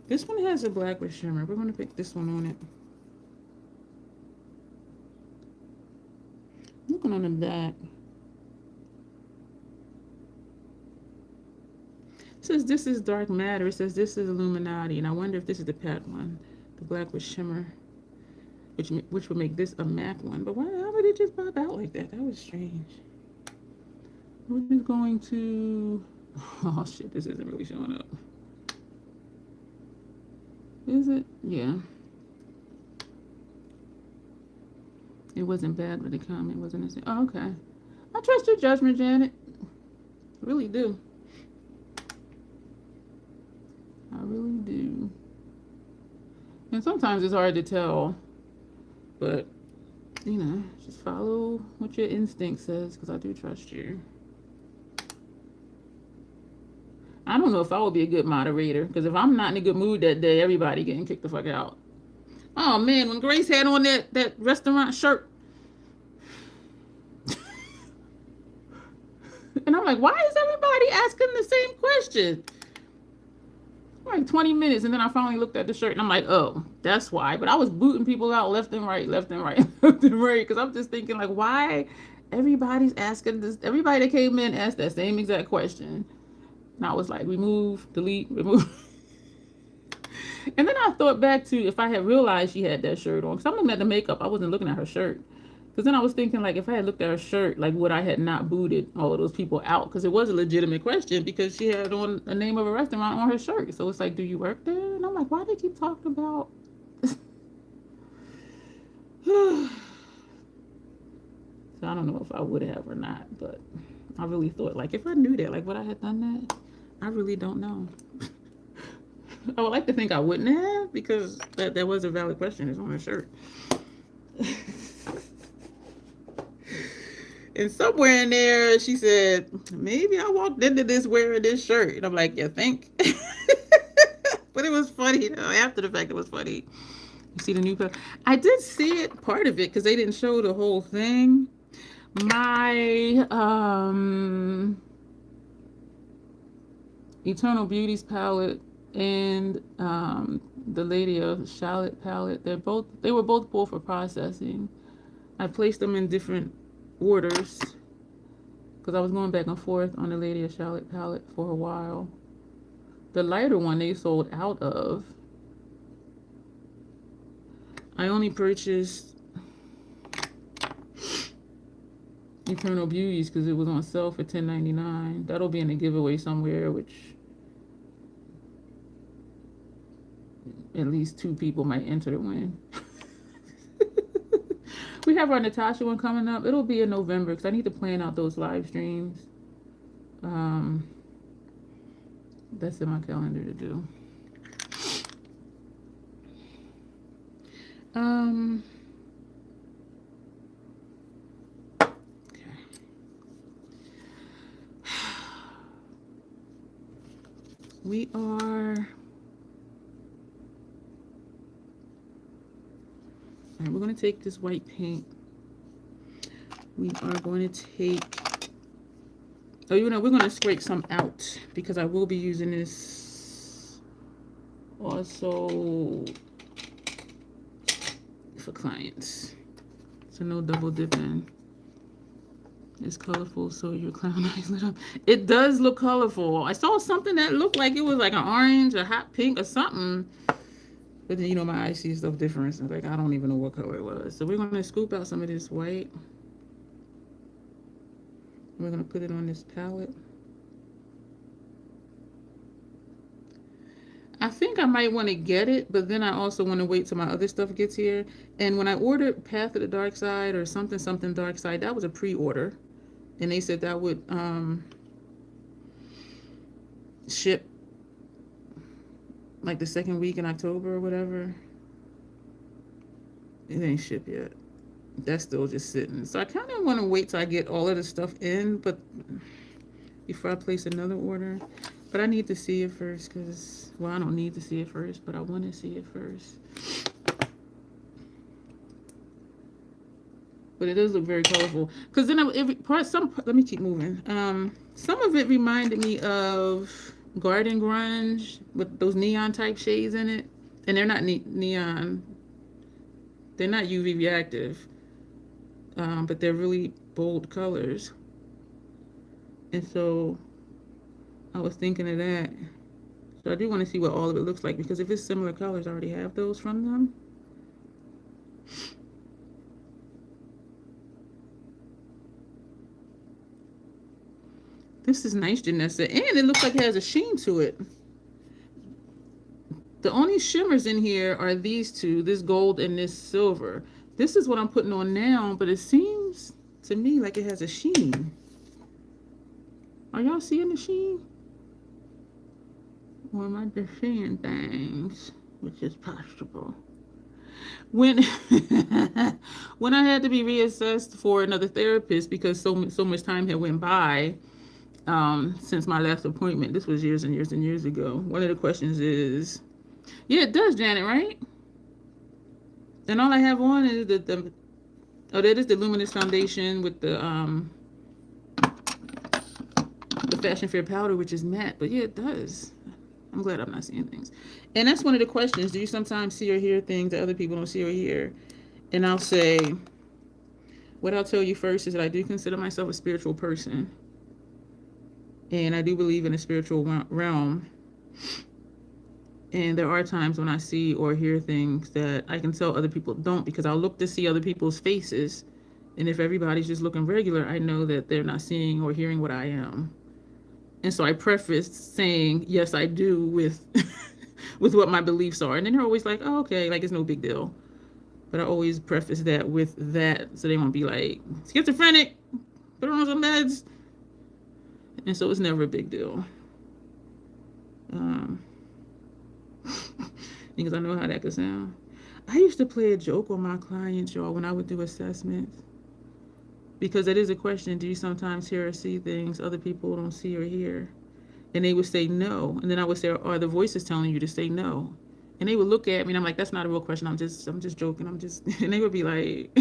This one has a black with shimmer. We're going to pick this one on it. Looking on the back. It says this is dark matter. It says this is Illuminati. And I wonder if this is the pat one. The black with shimmer. Which would make this a MAC one. But how would it just pop out like that? That was strange. We're just going to, oh shit, this isn't really showing up. Is it? Yeah. It wasn't bad, but the comment wasn't the same. Oh, okay. I trust your judgment, Janet. I really do. I really do. And sometimes it's hard to tell, but you know, just follow what your instinct says, because I do trust you. I don't know if I would be a good moderator, because if I'm not in a good mood that day, everybody getting kicked the fuck out. Oh man, when Grace had on that restaurant shirt, and I'm like, why is everybody asking the same question? Like 20 minutes, and then I finally looked at the shirt, and I'm like, oh, that's why. But I was booting people out left and right, left and right, left and right, because I'm just thinking, like, why everybody's asking this? Everybody that came in asked that same exact question. And I was like, remove, delete, remove. And then I thought back to if I had realized she had that shirt on, because I'm looking at the makeup, I wasn't looking at her shirt. Because then I was thinking, like, if I had looked at her shirt, like, would I had not booted all of those people out? Because it was a legitimate question, because she had on the name of a restaurant on her shirt. So it's like, do you work there? And I'm like, why do they keep talking about? So I don't know if I would have or not, but I really thought, like, if I knew that, like, would I have done that? I really don't know. I would like to think I wouldn't have, because that was a valid question. It's on her shirt. And somewhere in there, she said, maybe I walked into this wearing this shirt. And I'm like, you think? But it was funny. You know, after the fact, it was funny. You see the new color? I did see it, part of it, because they didn't show the whole thing. My Eternal Beauties palette and the Lady of Shallot palette, they were both pulled for processing. I placed them in different orders because I was going back and forth on the Lady of Shallot palette for a while. The lighter one they sold out of. I only purchased Eternal Beauties because it was on sale for $10.99. That'll be in a giveaway somewhere, which at least 2 people might enter to win. We have our Natasha one coming up. It'll be in November because I need to plan out those live streams. That's in my calendar to do. Okay. We are. All right, we're going to take this white paint. We are going to take, oh, you know, we're going to scrape some out because I will be using this also for clients. So no double dipping. It's colorful, so your clown eyes lit up. It does look colorful. I saw something that looked like it was like an orange, a hot pink, or something. But then, you know, my eyes see stuff different. So like, I don't even know what color it was. So we're going to scoop out some of this white. We're going to put it on this palette. I think I might want to get it, but then I also want to wait till my other stuff gets here. And when I ordered Path of the Dark Side or something Dark Side, that was a pre-order. And they said that would ship like the second week in October or whatever. It ain't shipped yet. That's still just sitting. So I kind of want to wait till I get all of the stuff in, but before I place another order. But I need to see it first because, well, I don't need to see it first, but I want to see it first. But it does look very colorful. Because then let me keep moving. Some of it reminded me of Garden Grunge with those neon type shades in it. And they're not neon. They're not UV reactive. But they're really bold colors. And so I was thinking of that. So I do want to see what all of it looks like, because if it's similar colors, I already have those from them. this is nice, Janessa. And it looks like it has a sheen to it. The only shimmers in here are these two, this gold and this silver. This is what I'm putting on now, but it seems to me like it has a sheen. Are y'all seeing the sheen? Or am I just seeing things? Which is possible. When when I had to be reassessed for another therapist because so much time had went by since my last appointment, this was years and years and years ago. One of the questions is, yeah, it does, Janet, right? And all I have on is that is the Luminous Foundation with the Fashion Fair powder, which is matte. But yeah, it does. I'm glad I'm not seeing things. And that's one of the questions. Do you sometimes see or hear things that other people don't see or hear? And I'll say, what I'll tell you first is that I do consider myself a spiritual person. And I do believe in a spiritual realm. And there are times when I see or hear things that I can tell other people don't, because I'll look to see other people's faces. And if everybody's just looking regular, I know that they're not seeing or hearing what I am. And so I prefaced saying, yes, I do with with what my beliefs are. And then they're always like, oh, okay, like it's no big deal. But I always preface that with that so they won't be like, schizophrenic, put her on some meds. And so it's never a big deal. Because I know how that could sound. I used to play a joke on my clients, y'all, when I would do assessments. Because that is a question, do you sometimes hear or see things other people don't see or hear? And they would say no. And then I would say, are the voices telling you to say no? And they would look at me and I'm like, that's not a real question. I'm just joking. And they would be like,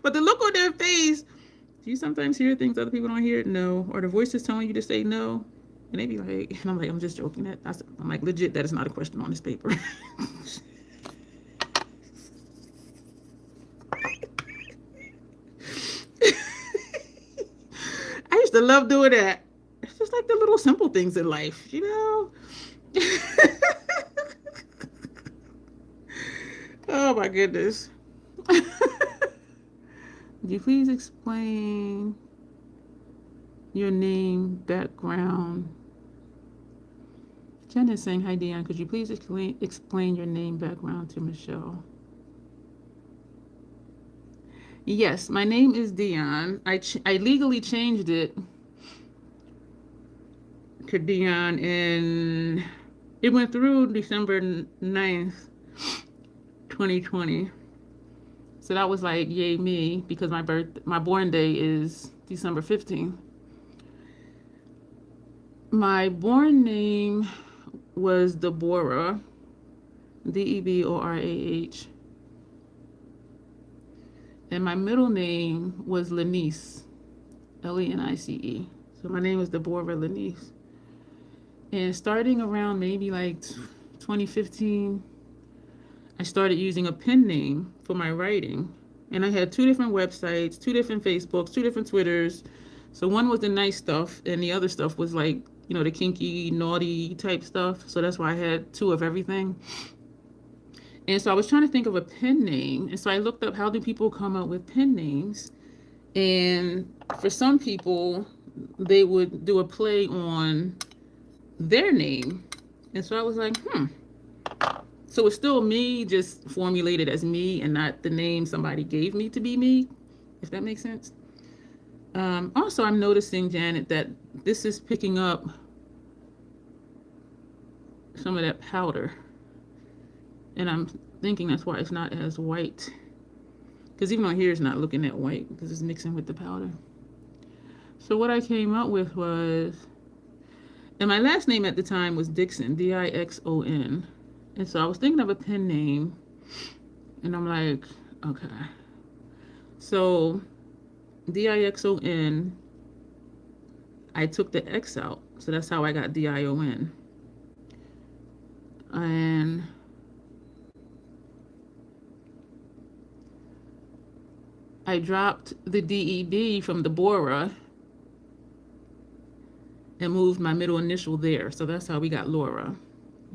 but the look on their face, do you sometimes hear things other people don't hear? No. Are the voices telling you to say no? And they'd be like, and I'm like, I'm just joking. I'm like, legit, that is not a question on this paper. I used to love doing that. It's just like the little simple things in life, you know? Oh my goodness. Would you please explain your name, background? Jen is saying, hi Dion, could you please explain your name, background to Michelle? Yes, my name is Dion. I legally changed it to Dion and it went through December 9th, 2020. So that was like, yay me, because my born day is December 15th. My born name was Deborah, Deborah. And my middle name was Lenice, Lenice. So my name is Deborah Lenice. And starting around maybe like 2015, I started using a pen name for my writing. And I had 2 different websites, 2 different Facebooks, 2 different Twitters. So one was the nice stuff, and the other stuff was like, you know, the kinky, naughty type stuff. So that's why I had 2 of everything. And so I was trying to think of a pen name. And so I looked up, how do people come up with pen names? And for some people, they would do a play on their name. And so I was like, So it's still me, just formulated as me and not the name somebody gave me to be me, if that makes sense. Also, I'm noticing, Janet, that this is picking up some of that powder. And I'm thinking that's why it's not as white. Because even on here, it's not looking that white because it's mixing with the powder. So what I came up with was, and my last name at the time was Dixon, Dixon. And so I was thinking of a pen name. And I'm like, okay. So Dixon, I took the X out. So that's how I got Dion. And I dropped the DEB from Deborah and moved my middle initial there. So that's how we got Lorah.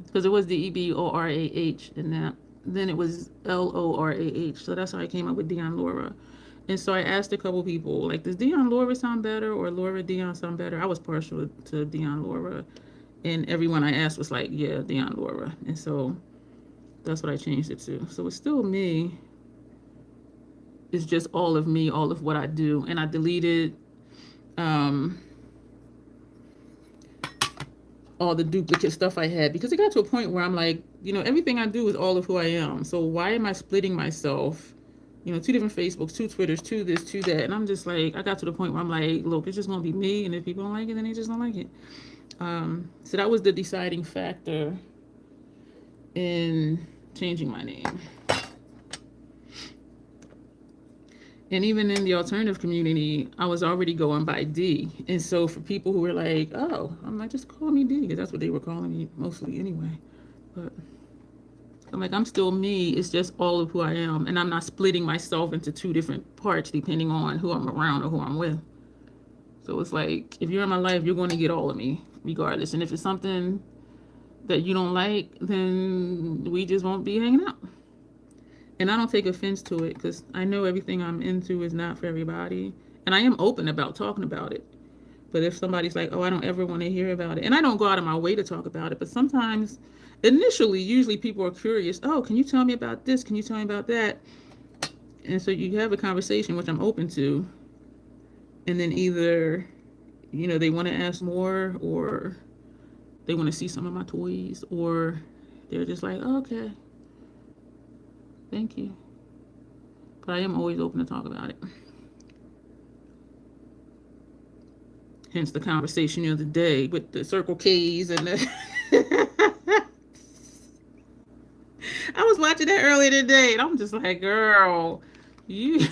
Because it was DEBORAH and then it was LORAH. So that's how I came up with Dion Lorah. And so I asked a couple people, like, does Dion Lorah sound better or Laura Dion sound better? I was partial to Dion Lorah. And everyone I asked was like, yeah, Dion Lorah. And so that's what I changed it to. So it's still me. It's just all of me, all of what I do. And I deleted all the duplicate stuff I had because it got to a point where I'm like, everything I do is all of who I am. So why am I splitting myself? 2 different Facebooks, 2 Twitters, 2 this, 2 that. And I'm just like, I got to the point where I'm like, look, it's just going to be me. And if people don't like it, then they just don't like it. So that was the deciding factor in changing my name. And even in the alternative community, I was already going by D. And so for people who were like, oh, I'm like, just call me D, because that's what they were calling me mostly anyway. But I'm like, I'm still me. It's just all of who I am. And I'm not splitting myself into 2 different parts depending on who I'm around or who I'm with. So it's like, if you're in my life, you're going to get all of me regardless. And if it's something that you don't like, then we just won't be hanging out. And I don't take offense to it because I know everything I'm into is not for everybody. And I am open about talking about it. But if somebody's like, oh, I don't ever want to hear about it. And I don't go out of my way to talk about it. But sometimes, usually people are curious. Oh, can you tell me about this? Can you tell me about that? And so you have a conversation, which I'm open to. And then either, they want to ask more, or they want to see some of my toys, or they're just like, oh, okay. Thank you. But I am always open to talk about it. Hence the conversation the other day with the Circle K's and the I was watching that earlier today and I'm just like, girl, you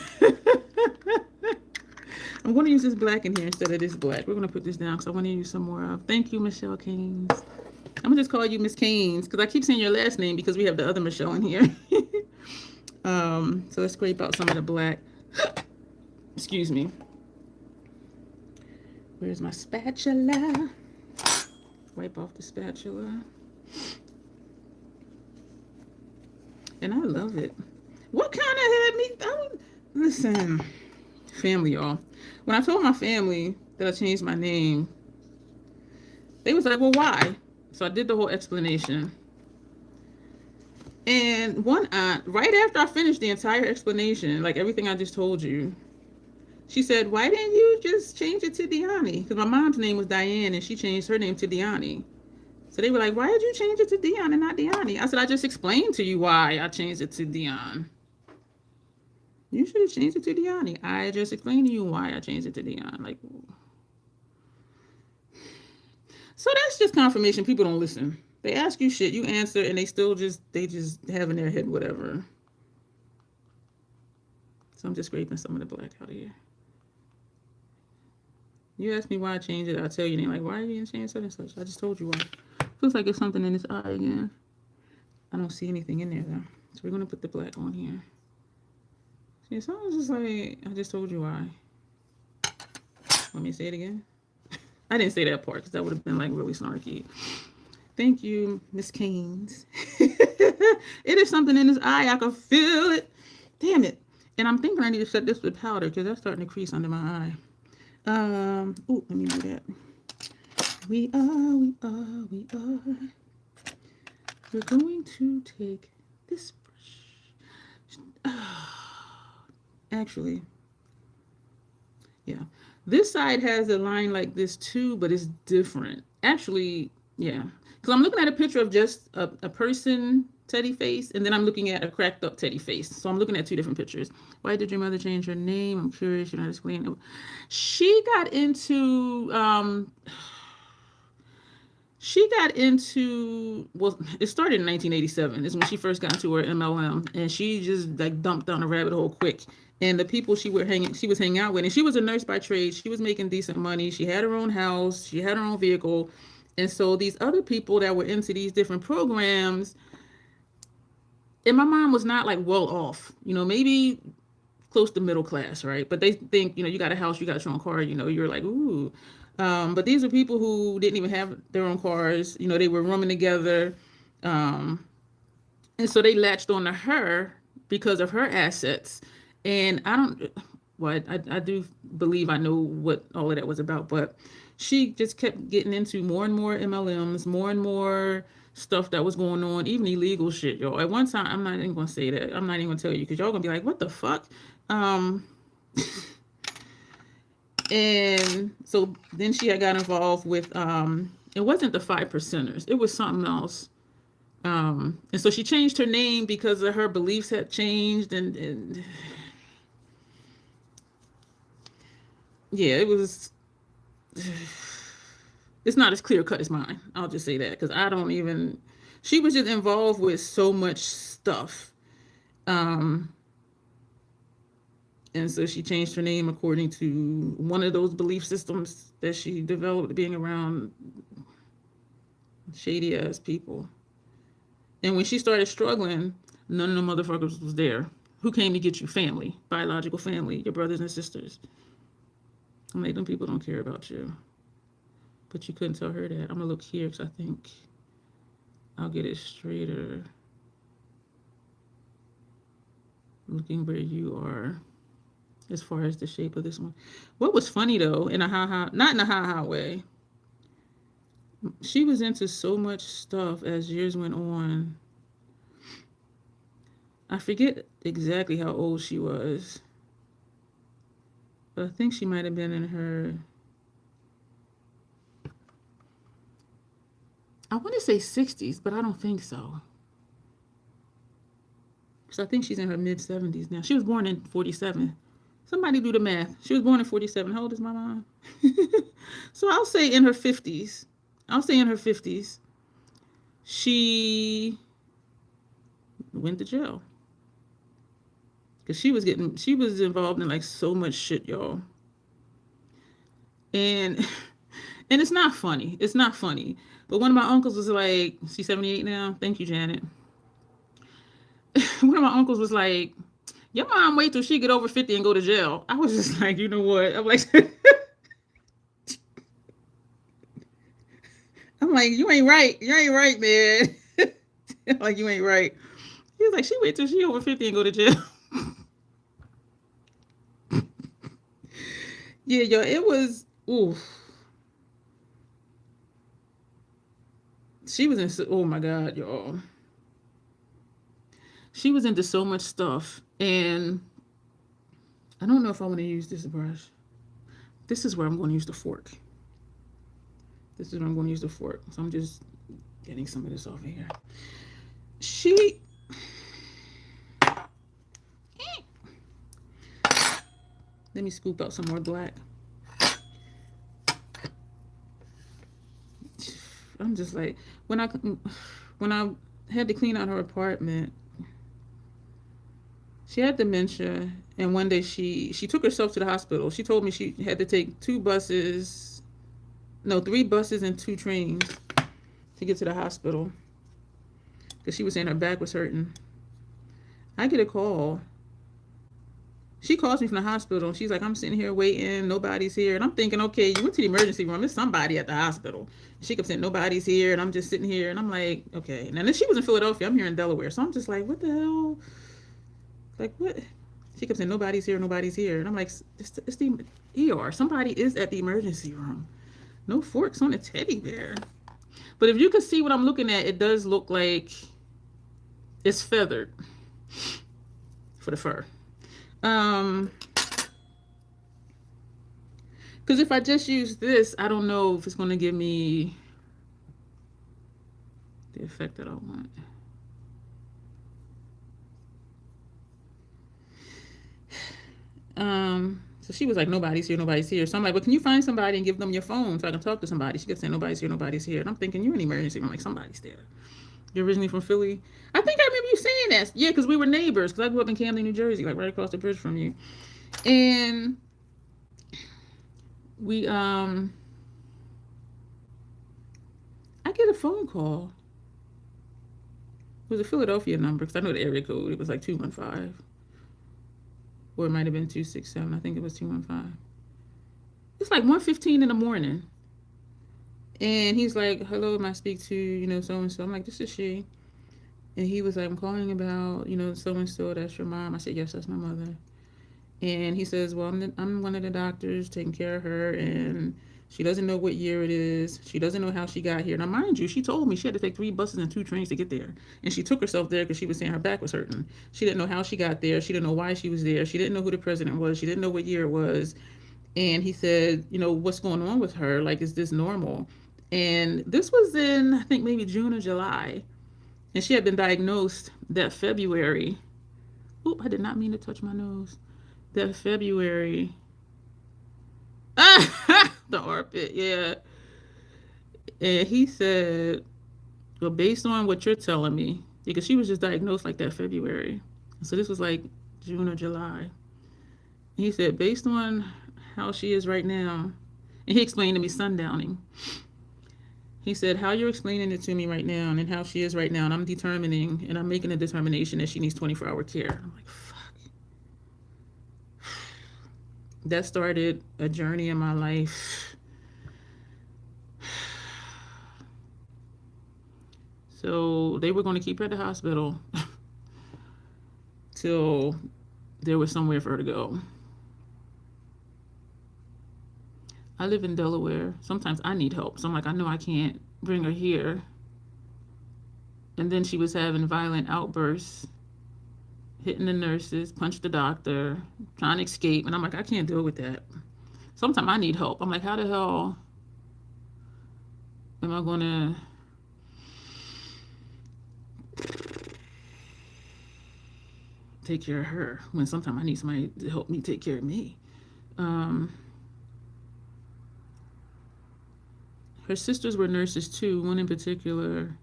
I'm going to use this black in here instead of this black. We're going to put this down because I want to use some more of. Thank you, Michelle Keynes. I'm going to just call you Miss Keynes because I keep saying your last name because we have the other Michelle in here. So let's scrape out some of the black. Excuse me. Where's my spatula? Wipe off the spatula. And I love it. What kind of had me? Listen, family, y'all. When I told my family that I changed my name, they was like, well, why? So I did the whole explanation. And one aunt, right after I finished the entire explanation, like everything I just told you, she said, why didn't you just change it to Diani? Because my mom's name was Diane and she changed her name to Diani. So they were like, why did you change it to Dion and not Diani? I said, I just explained to you why I changed it to Dion. You should have changed it to Diani. I just explained to you why I changed it to Dion. Like, so that's just confirmation. People don't listen. They ask you shit, you answer, and they just have in their head whatever. So I'm just scraping some of the black out of here. You ask me why I changed it, I'll tell you. And they're like, why are you going to change such and such? I just told you why. Feels like it's something in this eye again. I don't see anything in there, though. So we're going to put the black on here. See, so I was just like, I just told you why. Want me to say it again? I didn't say that part because that would have been like really snarky. Thank you, Miss Keynes. It is something in this eye. I can feel it. Damn it. And I'm thinking I need to set this with powder because that's starting to crease under my eye. Let me do that. We are. We're going to take this brush. Actually, yeah. This side has a line like this too, but it's different. Actually, yeah. Because I'm looking at a picture of just a person teddy face, and then I'm looking at a cracked up teddy face. So I'm looking at 2 different pictures. Why did your mother change her name? I'm curious. You're not explaining. She got into, well, it started in 1987 is when she first got into her MLM, and she just like dumped down a rabbit hole quick. And the people she was hanging out with, and she was a nurse by trade. She was making decent money. She had her own house. She had her own vehicle. And so these other people that were into these different programs, and my mom was not like well off, maybe close to middle class, right? But they think, you got a house, you got your own car, you're like, ooh. But these are people who didn't even have their own cars. They were rooming together. And so they latched on to her because of her assets. And well, I do believe I know what all of that was about, but she just kept getting into more and more MLMs, more and more stuff that was going on, even illegal shit, y'all. At one time, I'm not even gonna say that. I'm not even gonna tell you because y'all gonna be like, what the fuck? Um, and so then she had got involved with it wasn't the 5%ers, it was something else. And so she changed her name because of her beliefs had changed, and yeah, it was. It's not as clear cut as mine. I'll just say that because I don't even. She was just involved with so much stuff, um, and so she changed her name according to one of those belief systems that she developed being around shady ass people. And when she started struggling, none of the motherfuckers was there. Who came to get you? Family, biological family, your brothers and sisters. I'm like, them people don't care about you. But you couldn't tell her that. I'm gonna look here because I think I'll get it straighter. Looking where you are as far as the shape of this one. What was funny though, in a not in a ha way, she was into so much stuff as years went on. I forget exactly how old she was, but I think she might have been in her, I want to say 60s, but I don't think so. Because I think she's in her mid 70s now. She was born in 47. Somebody do the math. She was born in 47. How old is my mom? So I'll say in her 50s. I'll say in her 50s. She went to jail. Because she was involved in like so much shit, y'all. And it's not funny. It's not funny. But one of my uncles was like, she's 78 now. Thank you, Janet. One of my uncles was like, your mom wait till she get over 50 and go to jail. I was just like, you know what? I'm like, you ain't right. You ain't right, man. Like, you ain't right. He was like, she wait till she over 50 and go to jail. Yeah, yo, it was, ooh. She was in, oh my God, y'all. She was into so much stuff. And I don't know if I want to use this brush. This is where I'm going to use the fork. This is where I'm going to use the fork. So I'm just getting some of this off of here. Let me scoop out some more black. I'm just like, when I had to clean out her apartment, she had dementia, and one day she took herself to the hospital. She told me she had to take 3 buses and 2 trains to get to the hospital because she was saying her back was hurting. I get a call. She calls me from the hospital, and she's like, I'm sitting here waiting, nobody's here. And I'm thinking, okay, you went to the emergency room, there's somebody at the hospital. And she kept saying, nobody's here, and I'm just sitting here, and I'm like, okay. And then she was in Philadelphia, I'm here in Delaware, so I'm just like, what the hell? Like, what? She kept saying, nobody's here, nobody's here. And I'm like, it's the ER. Somebody is at the emergency room. No forks on a teddy bear. But if you could see what I'm looking at, it does look like it's feathered for the fur. Because if I just use this, I don't know if it's going to give me the effect that I want. So she was like, nobody's here, nobody's here. So I'm like, well, can you find somebody and give them your phone so I can talk to somebody? She kept saying, nobody's here, nobody's here. And I'm thinking, you're in emergency room. I'm like, somebody's there. You're originally from Philly? I think I remember you saying that. Yeah, because we were neighbors. Because I grew up in Camden, New Jersey, like right across the bridge from you. And we, I get a phone call. It was a Philadelphia number because I know the area code. It was like 215. Or it might have been 267. I think it was 215. It's like 1:15 in the morning. And he's like, hello, am I speak to, so-and-so? I'm like, this is she. And he was like, I'm calling about, so-and-so, that's your mom. I said, yes, that's my mother. And he says, well, I'm one of the doctors taking care of her, and she doesn't know what year it is. She doesn't know how she got here. Now, mind you, she told me she had to take 3 buses and 2 trains to get there. And she took herself there because she was saying her back was hurting. She didn't know how she got there. She didn't know why she was there. She didn't know who the president was. She didn't know what year it was. And he said, what's going on with her? Like, is this normal? And this was in, I think, maybe June or July. And she had been diagnosed that February. Oop, I did not mean to touch my nose. That February. The armpit, yeah. And he said, well, based on what you're telling me, because she was just diagnosed like that February. So this was like June or July. He said, based on how she is right now, and he explained to me sundowning. He said, how you're explaining it to me right now and how she is right now, and I'm determining, and I'm making a determination that she needs 24-hour care. I'm like, fuck. That started a journey in my life. So they were going to keep her at the hospital till there was somewhere for her to go. I live in Delaware. Sometimes I need help. So I'm like, I know I can't bring her here. And then she was having violent outbursts, hitting the nurses, punched the doctor, trying to escape. And I'm like, I can't deal with that. Sometimes I need help. I'm like, how the hell am I going to take care of her when sometimes I need somebody to help me take care of me? Her sisters were nurses too. One in particular,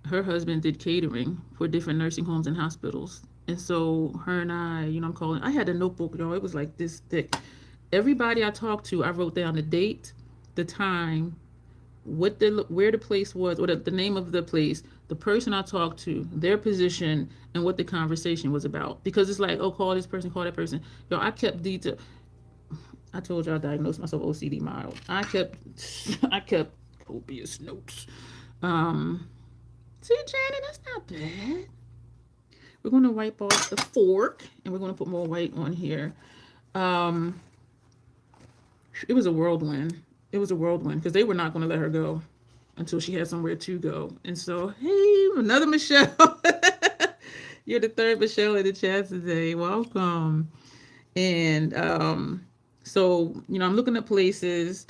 her husband did catering for different nursing homes and hospitals. And so her and I had a notebook, y'all. It was like this thick. Everybody I talked to, I wrote down the date, the time, where the place was, or the name of the place, the person I talked to, their position, and what the conversation was about. Because it's like, oh, call this person, call that person. Yo, I kept detail. I told you I diagnosed myself OCD mild. I kept copious notes. See, Janet, that's not bad. We're going to wipe off the fork, and we're going to put more white on here. It was a whirlwind. It was a whirlwind because they were not going to let her go until she had somewhere to go. And so, hey, another Michelle. You're the third Michelle in the chat today. Welcome. And so, I'm looking at places,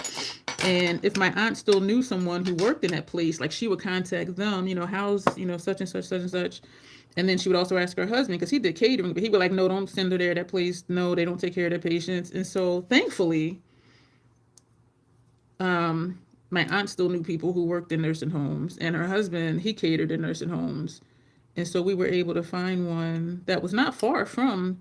and if my aunt still knew someone who worked in that place, like she would contact them, how's, such and such, such and such. And then she would also ask her husband, because he did catering, but he would like, no, don't send her there, that place. No, they don't take care of their patients. And so thankfully, my aunt still knew people who worked in nursing homes, and her husband, he catered in nursing homes. And so we were able to find one that was not far from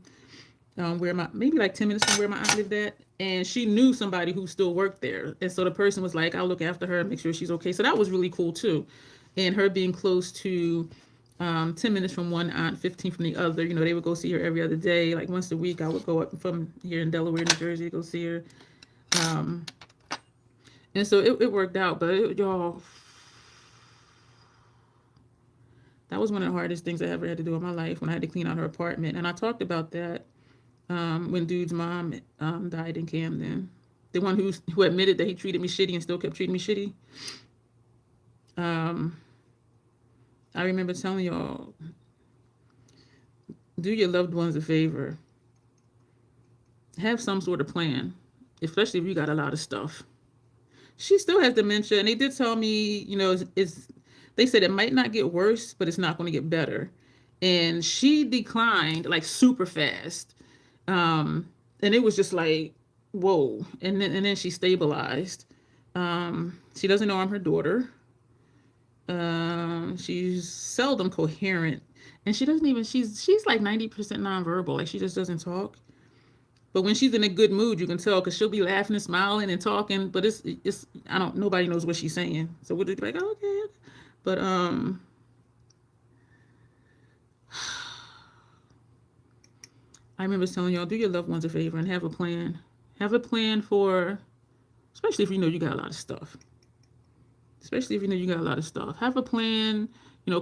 maybe like 10 minutes from where my aunt lived at. And she knew somebody who still worked there. And so the person was like, I'll look after her and make sure she's okay. So that was really cool too. And her being close to 10 minutes from one aunt, 15 from the other, they would go see her every other day. Like once a week, I would go up from here in Delaware, New Jersey, to go see her. And so it worked out, but y'all, that was one of the hardest things I ever had to do in my life, when I had to clean out her apartment. And I talked about that when dude's mom died in Camden. The one who admitted that he treated me shitty and still kept treating me shitty. I remember telling y'all, do your loved ones a favor. Have some sort of plan, especially if you got a lot of stuff. She still has dementia, and they did tell me, they said it might not get worse, but it's not going to get better. And she declined like super fast. And it was just like, whoa. And then she stabilized. She doesn't know I'm her daughter. She's seldom coherent, and she doesn't even, she's like 90% nonverbal. Like she just doesn't talk. But when she's in a good mood, you can tell, because she'll be laughing and smiling and talking, but it's nobody knows what she's saying. So we'll just be like, oh, okay. But I remember telling y'all, do your loved ones a favor and have a plan. Have a plan for, especially if you know you got a lot of stuff. Have a plan,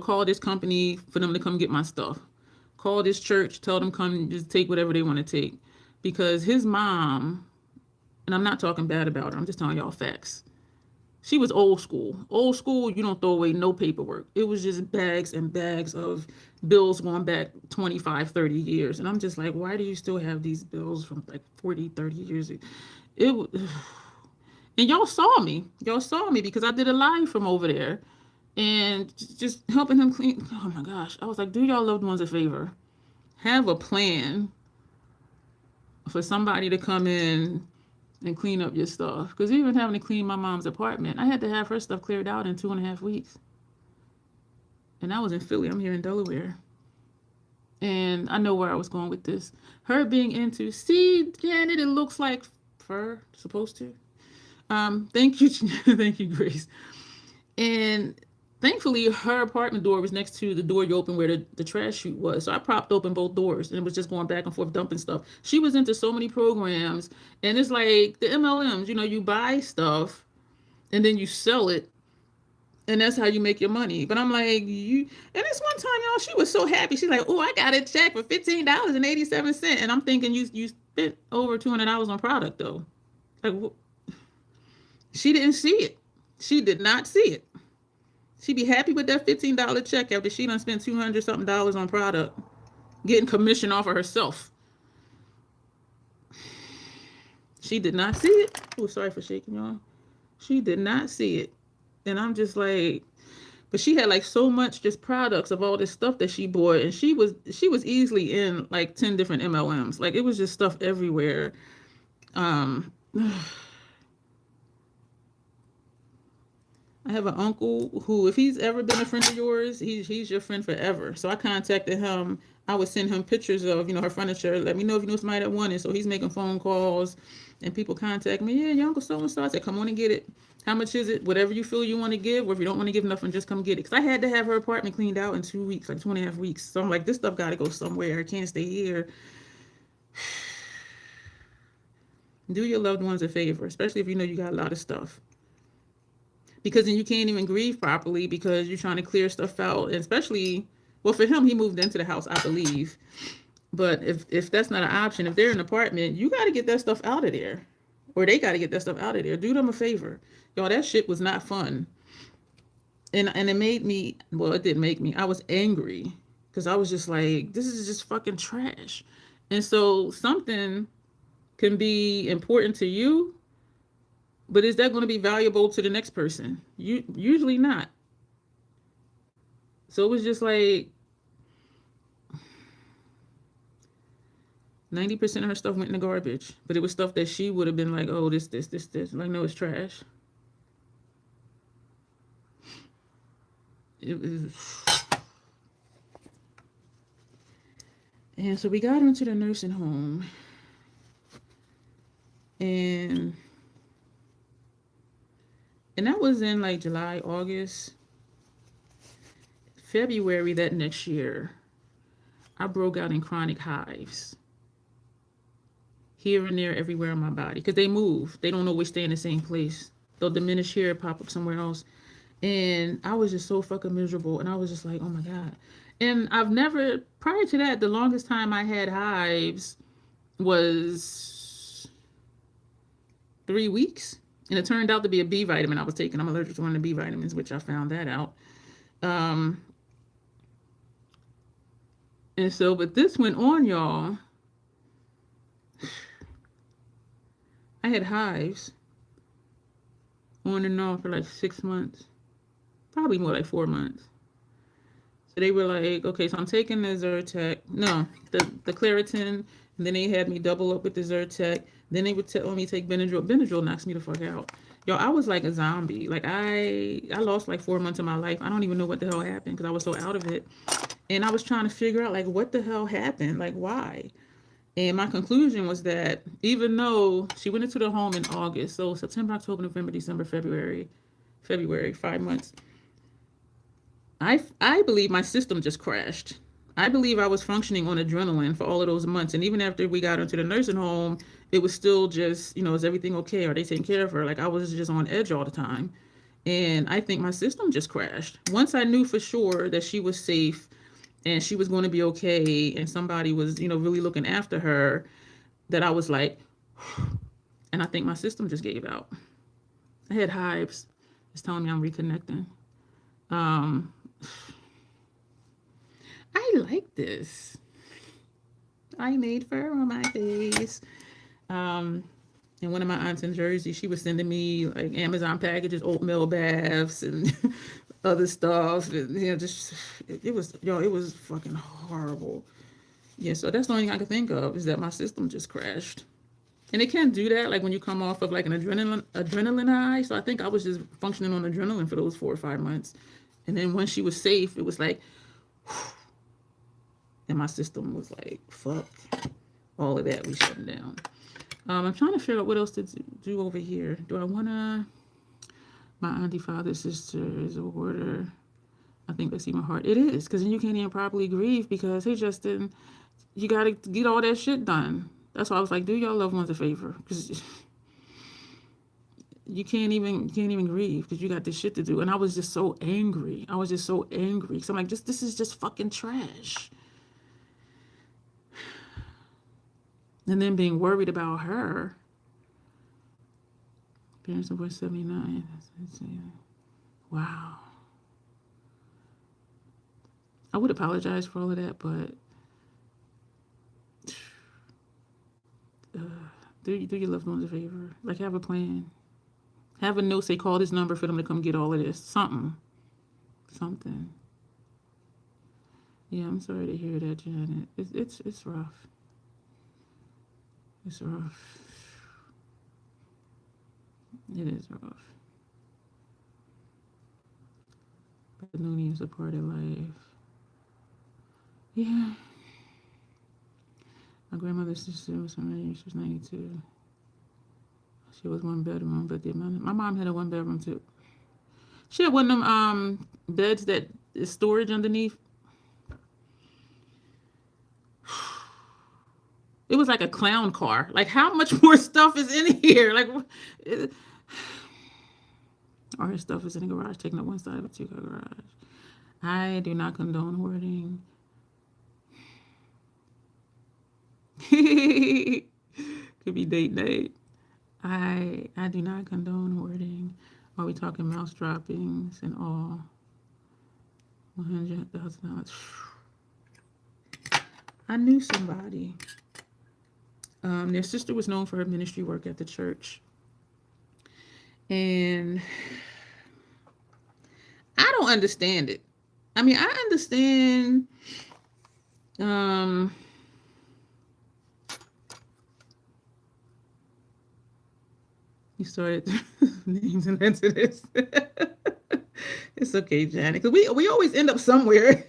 call this company for them to come get my stuff. Call this church, tell them come just take whatever they want to take. because his mom, and I'm not talking bad about her, I'm just telling y'all facts. She was old school. Old school, you don't throw away no paperwork. It was just bags and bags of bills going back 25, 30 years. And I'm just like, why do you still have these bills from like 40, 30 years ago? And y'all saw me. Y'all saw me because I did a live from over there and just helping him clean. Oh my gosh. I was like, do y'all loved ones a favor. Have a plan for somebody to come in and clean up your stuff. Because even having to clean my mom's apartment, I had to have her stuff cleared out in 2.5 weeks. And I was in Philly. I'm here in Delaware. And I know where I was going with this. Her being into, see, Janet, it looks like fur, supposed to. Thank you, thank you, Grace. And thankfully, her apartment door was next to the door you open where the trash chute was. So I propped open both doors and it was just going back and forth dumping stuff. She was into so many programs. And it's like the MLMs, you buy stuff and then you sell it. And that's how you make your money. But I'm like, and this one time, y'all, she was so happy. She's like, oh, I got a check for $15.87. And I'm thinking you spent over $200 on product, though. Like, she didn't see it. She did not see it. She'd be happy with that $15 check after she done spent $200 something on product, getting commission off of herself. She did not see it. Oh, sorry for shaking y'all. She did not see it. And I'm just like, but she had like so much just products of all this stuff that she bought. And she was easily in like 10 different MLMs. Like it was just stuff everywhere. I have an uncle who, if he's ever been a friend of yours, he's your friend forever. So I contacted him. I would send him pictures of, her furniture. Let me know if you know somebody that wanted. So he's making phone calls and people contact me. Yeah, your uncle so-and-so. I said, come on and get it. How much is it? Whatever you feel you want to give, or if you don't want to give nothing, just come get it. Because I had to have her apartment cleaned out in 2 weeks, like 2.5 weeks. So I'm like, this stuff got to go somewhere. I can't stay here. Do your loved ones a favor, especially if you know you got a lot of stuff. Because then you can't even grieve properly because you're trying to clear stuff out. And especially, well, for him, he moved into the house, I believe. But if that's not an option, if they're in an apartment, you got to get that stuff out of there. Or they got to get that stuff out of there. Do them a favor. Y'all, that shit was not fun. And it made me, well, it didn't make me. I was angry because I was just like, this is just fucking trash. And so something can be important to you, but is that going to be valuable to the next person? Usually not. So it was just like 90% of her stuff went in the garbage, but it was stuff that she would have been like, oh, this. Like, no, it's trash. It was. And so we got her into the nursing home. And that was in like July, August. February that next year, I broke out in chronic hives. Here and there, everywhere in my body. Because they move. They don't always stay in the same place. They'll diminish here, pop up somewhere else. And I was just so fucking miserable. And I was just like, oh my God. And I've never, prior to that, the longest time I had hives was 3 weeks. And it turned out to be a B vitamin I was taking. I'm allergic to one of the B vitamins, which I found that out. And so, but this went on, y'all. I had hives on and off for like 6 months, probably more like 4 months. So they were like, okay, so I'm taking the Zyrtec, the Claritin, and then they had me double up with the Zyrtec. Then they would tell me take Benadryl. Benadryl knocks me the fuck out. Yo, I was like a zombie. Like I lost like 4 months of my life. I don't even know what the hell happened because I was so out of it. And I was trying to figure out like what the hell happened, like why? And my conclusion was that even though she went into the home in August, so September, October, November, December, February, 5 months, I believe my system just crashed. I believe I was functioning on adrenaline for all of those months. And even after we got into the nursing home, it was still just, is everything okay? Are they taking care of her? Like I was just on edge all the time. And I think my system just crashed. Once I knew for sure that she was safe and she was going to be okay and somebody was, really looking after her, that I was like, and I think my system just gave out. I had hives. It's telling me I'm reconnecting. Um, I like this. I made fur on my face. Um, and one of my aunts in Jersey, she was sending me like Amazon packages, oatmeal baths, and other stuff. And, just it was it was fucking horrible. Yeah, so that's the only thing I could think of is that my system just crashed. And it can do that, like when you come off of like an adrenaline high. So I think I was just functioning on adrenaline for those 4 or 5 months. And then when she was safe, it was like, and my system was like, fuck, all of that, we shutting down. I'm trying to figure out what else to do over here. Do I want to, my auntie, father, sister is a hoarder. I think that's even hard. It is, because then you can't even properly grieve because, hey, Justin, you got to get all that shit done. That's why I was like, do your loved ones a favor, because you can't even grieve because you got this shit to do. And I was just so angry. I was just so angry. So I'm like, this is just fucking trash. And then being worried about her. Parents of 79. Wow. I would apologize for all of that, but do your loved ones a favor. Like, have a plan. Have a note, say, call this number for them to come get all of this. Something. Yeah, I'm sorry to hear that, Janet. It's rough. It's rough. It is rough. But Looney is a part of life. Yeah. My grandmother's sister was she was 92. She was 1 bedroom, but my mom had a 1 bedroom too. She had one of them beds that is storage underneath. It was like a clown car. Like, how much more stuff is in here? Like, all her stuff is in the garage, taking up one side of a 2-car garage. I do not condone hoarding. Could be date. I do not condone hoarding. Are we talking mouse droppings and all? $100,000. I knew somebody. Their sister was known for her ministry work at the church. And I don't understand it. I mean, I understand you started names and into this. It's okay, Janet, because we always end up somewhere.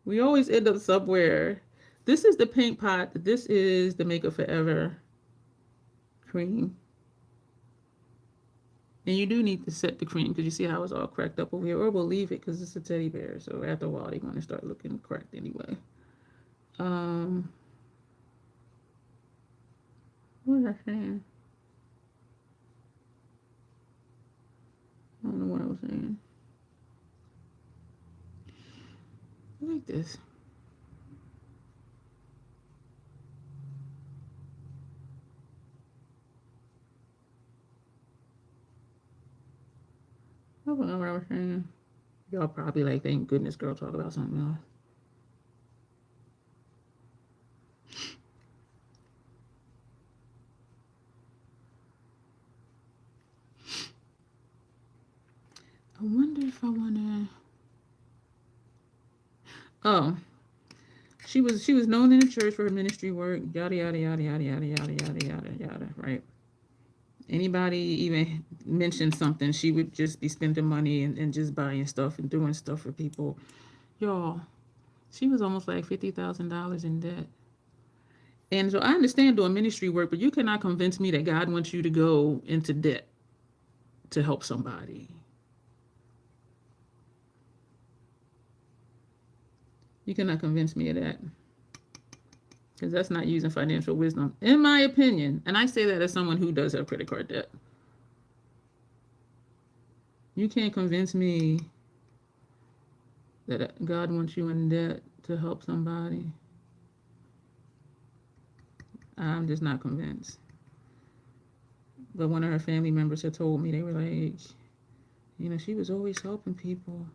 We always end up somewhere. This is the paint pot. This is the Makeup Forever cream. And you do need to set the cream because you see how it's all cracked up over here. Or we'll leave it because it's a teddy bear. So after a while, they're going to start looking cracked anyway. What was I saying? I don't know what I was saying. I like this. I don't know what I was saying. Y'all probably like, thank goodness, girl, talk about something else. I wonder if I wanna. Oh, she was known in the church for her ministry work. Yada yada yada yada yada yada yada yada yada. Right. Anybody even mentioned something, she would just be spending money and just buying stuff and doing stuff for people. Y'all, she was almost like $50,000 in debt. And so I understand doing ministry work, but you cannot convince me that God wants you to go into debt to help somebody. You cannot convince me of that. Because that's not using financial wisdom, in my opinion. And I say that as someone who does have credit card debt. You can't convince me that God wants you in debt to help somebody. I'm just not convinced. But one of her family members had told me, they were like, she was always helping people.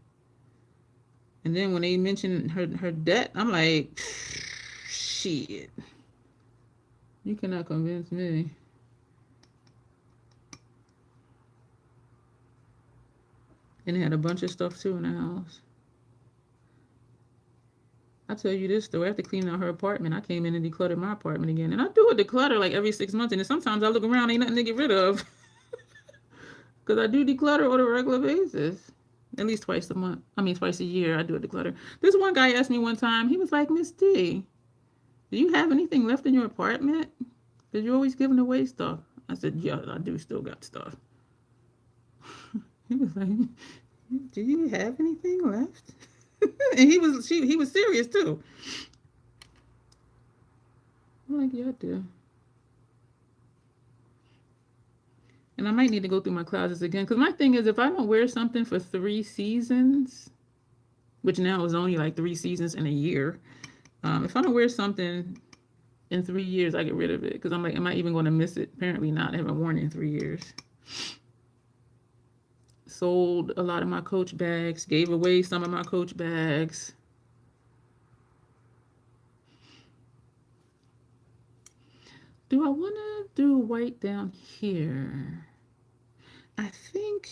And then when they mentioned her debt, I'm like, shit. You cannot convince me. And they had a bunch of stuff too in the house. I tell you this though, after cleaning out her apartment, I came in and decluttered my apartment again. And I do a declutter like every 6 months. And then sometimes I look around, ain't nothing to get rid of. Because I do declutter on a regular basis. At least twice a year I do a declutter. This one guy asked me one time, he was like, Miss D, do you have anything left in your apartment? Because you're always giving away stuff. I said, yeah, I do still got stuff. He was like, do you have anything left? And he was serious too. I'm like, yeah, I do. And I might need to go through my closets again. Because my thing is, if I don't wear something for 3 seasons, which now is only like 3 seasons in a year, if I don't wear something in 3 years, I get rid of it. Because I'm like, am I even going to miss it? Apparently not. I haven't worn it in 3 years. Sold a lot of my Coach bags. Gave away some of my Coach bags. Do I want to do white down here? I think,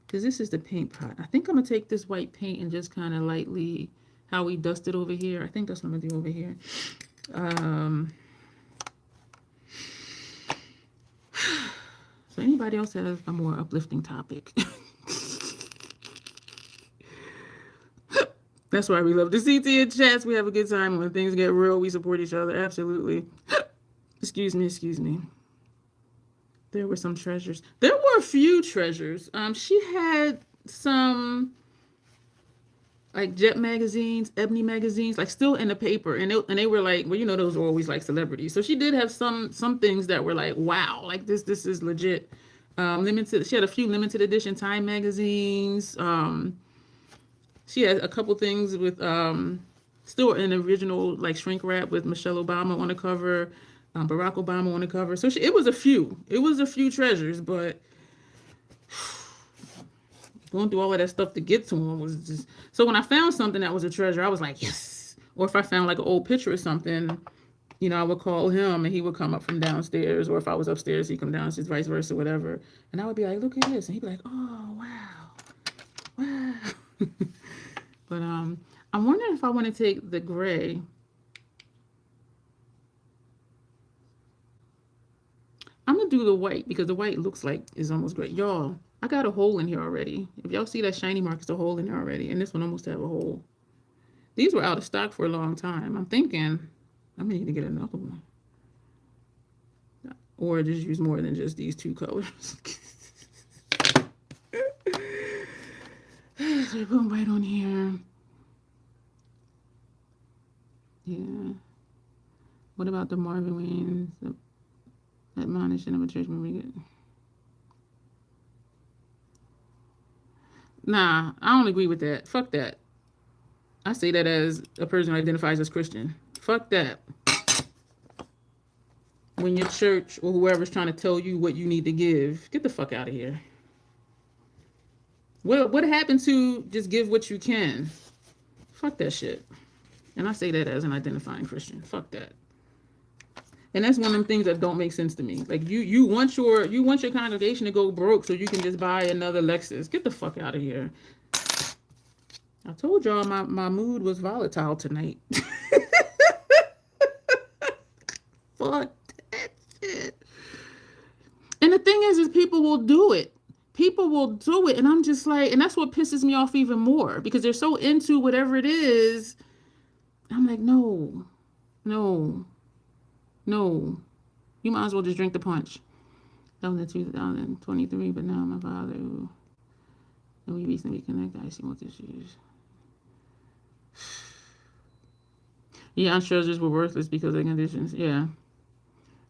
because this is the paint pot, I think I'm going to take this white paint and just kind of lightly, how we dusted over here. I think that's what I'm going to do over here. So anybody else have a more uplifting topic? That's why we love the CT and chats. We have a good time. When things get real, we support each other. Absolutely. Excuse me. There were some treasures. There were a few treasures. She had some like Jet magazines, Ebony magazines, like still in the paper, and they were like, well, those are always like celebrities. So she did have some things that were like, wow, like this is legit. Limited. She had a few limited edition Time magazines. She had a couple things with still an original like shrink wrap with Michelle Obama on the cover. Barack Obama on the cover. So it was a few. It was a few treasures, but going through all of that stuff to get to them was just... So when I found something that was a treasure, I was like, yes. Or if I found like an old picture or something, I would call him and he would come up from downstairs. Or if I was upstairs, he'd come downstairs, vice versa, whatever. And I would be like, look at this. And he'd be like, oh, wow. But I'm wondering if I want to take the gray. I'm going to do the white because the white looks like it's almost gray. Y'all, I got a hole in here already. If y'all see that shiny mark, it's a hole in there already. And this one almost have a hole. These were out of stock for a long time. I'm thinking I'm going to need to get another one. Or just use more than just these 2 colors. So I put them right on here. Yeah. What about the Marvin Wayans? Admonition of a church member. Nah, I don't agree with that. Fuck that. I say that as a person who identifies as Christian. Fuck that. When your church or whoever's trying to tell you what you need to give, get the fuck out of here. What happened to just give what you can? Fuck that shit. And I say that as an identifying Christian. Fuck that. And that's one of them things that don't make sense to me. Like you want your congregation to go broke so you can just buy another Lexus. Get the fuck out of here. I told y'all my mood was volatile tonight. Fuck that shit. And the thing is people will do it. People will do it. And I'm just like, and that's what pisses me off even more because they're so into whatever it is. I'm like, no. You might as well just drink the punch. That was in 2023, but now my father, and we recently connected, I see what this is. Yeah, treasures were worthless because of conditions. Yeah.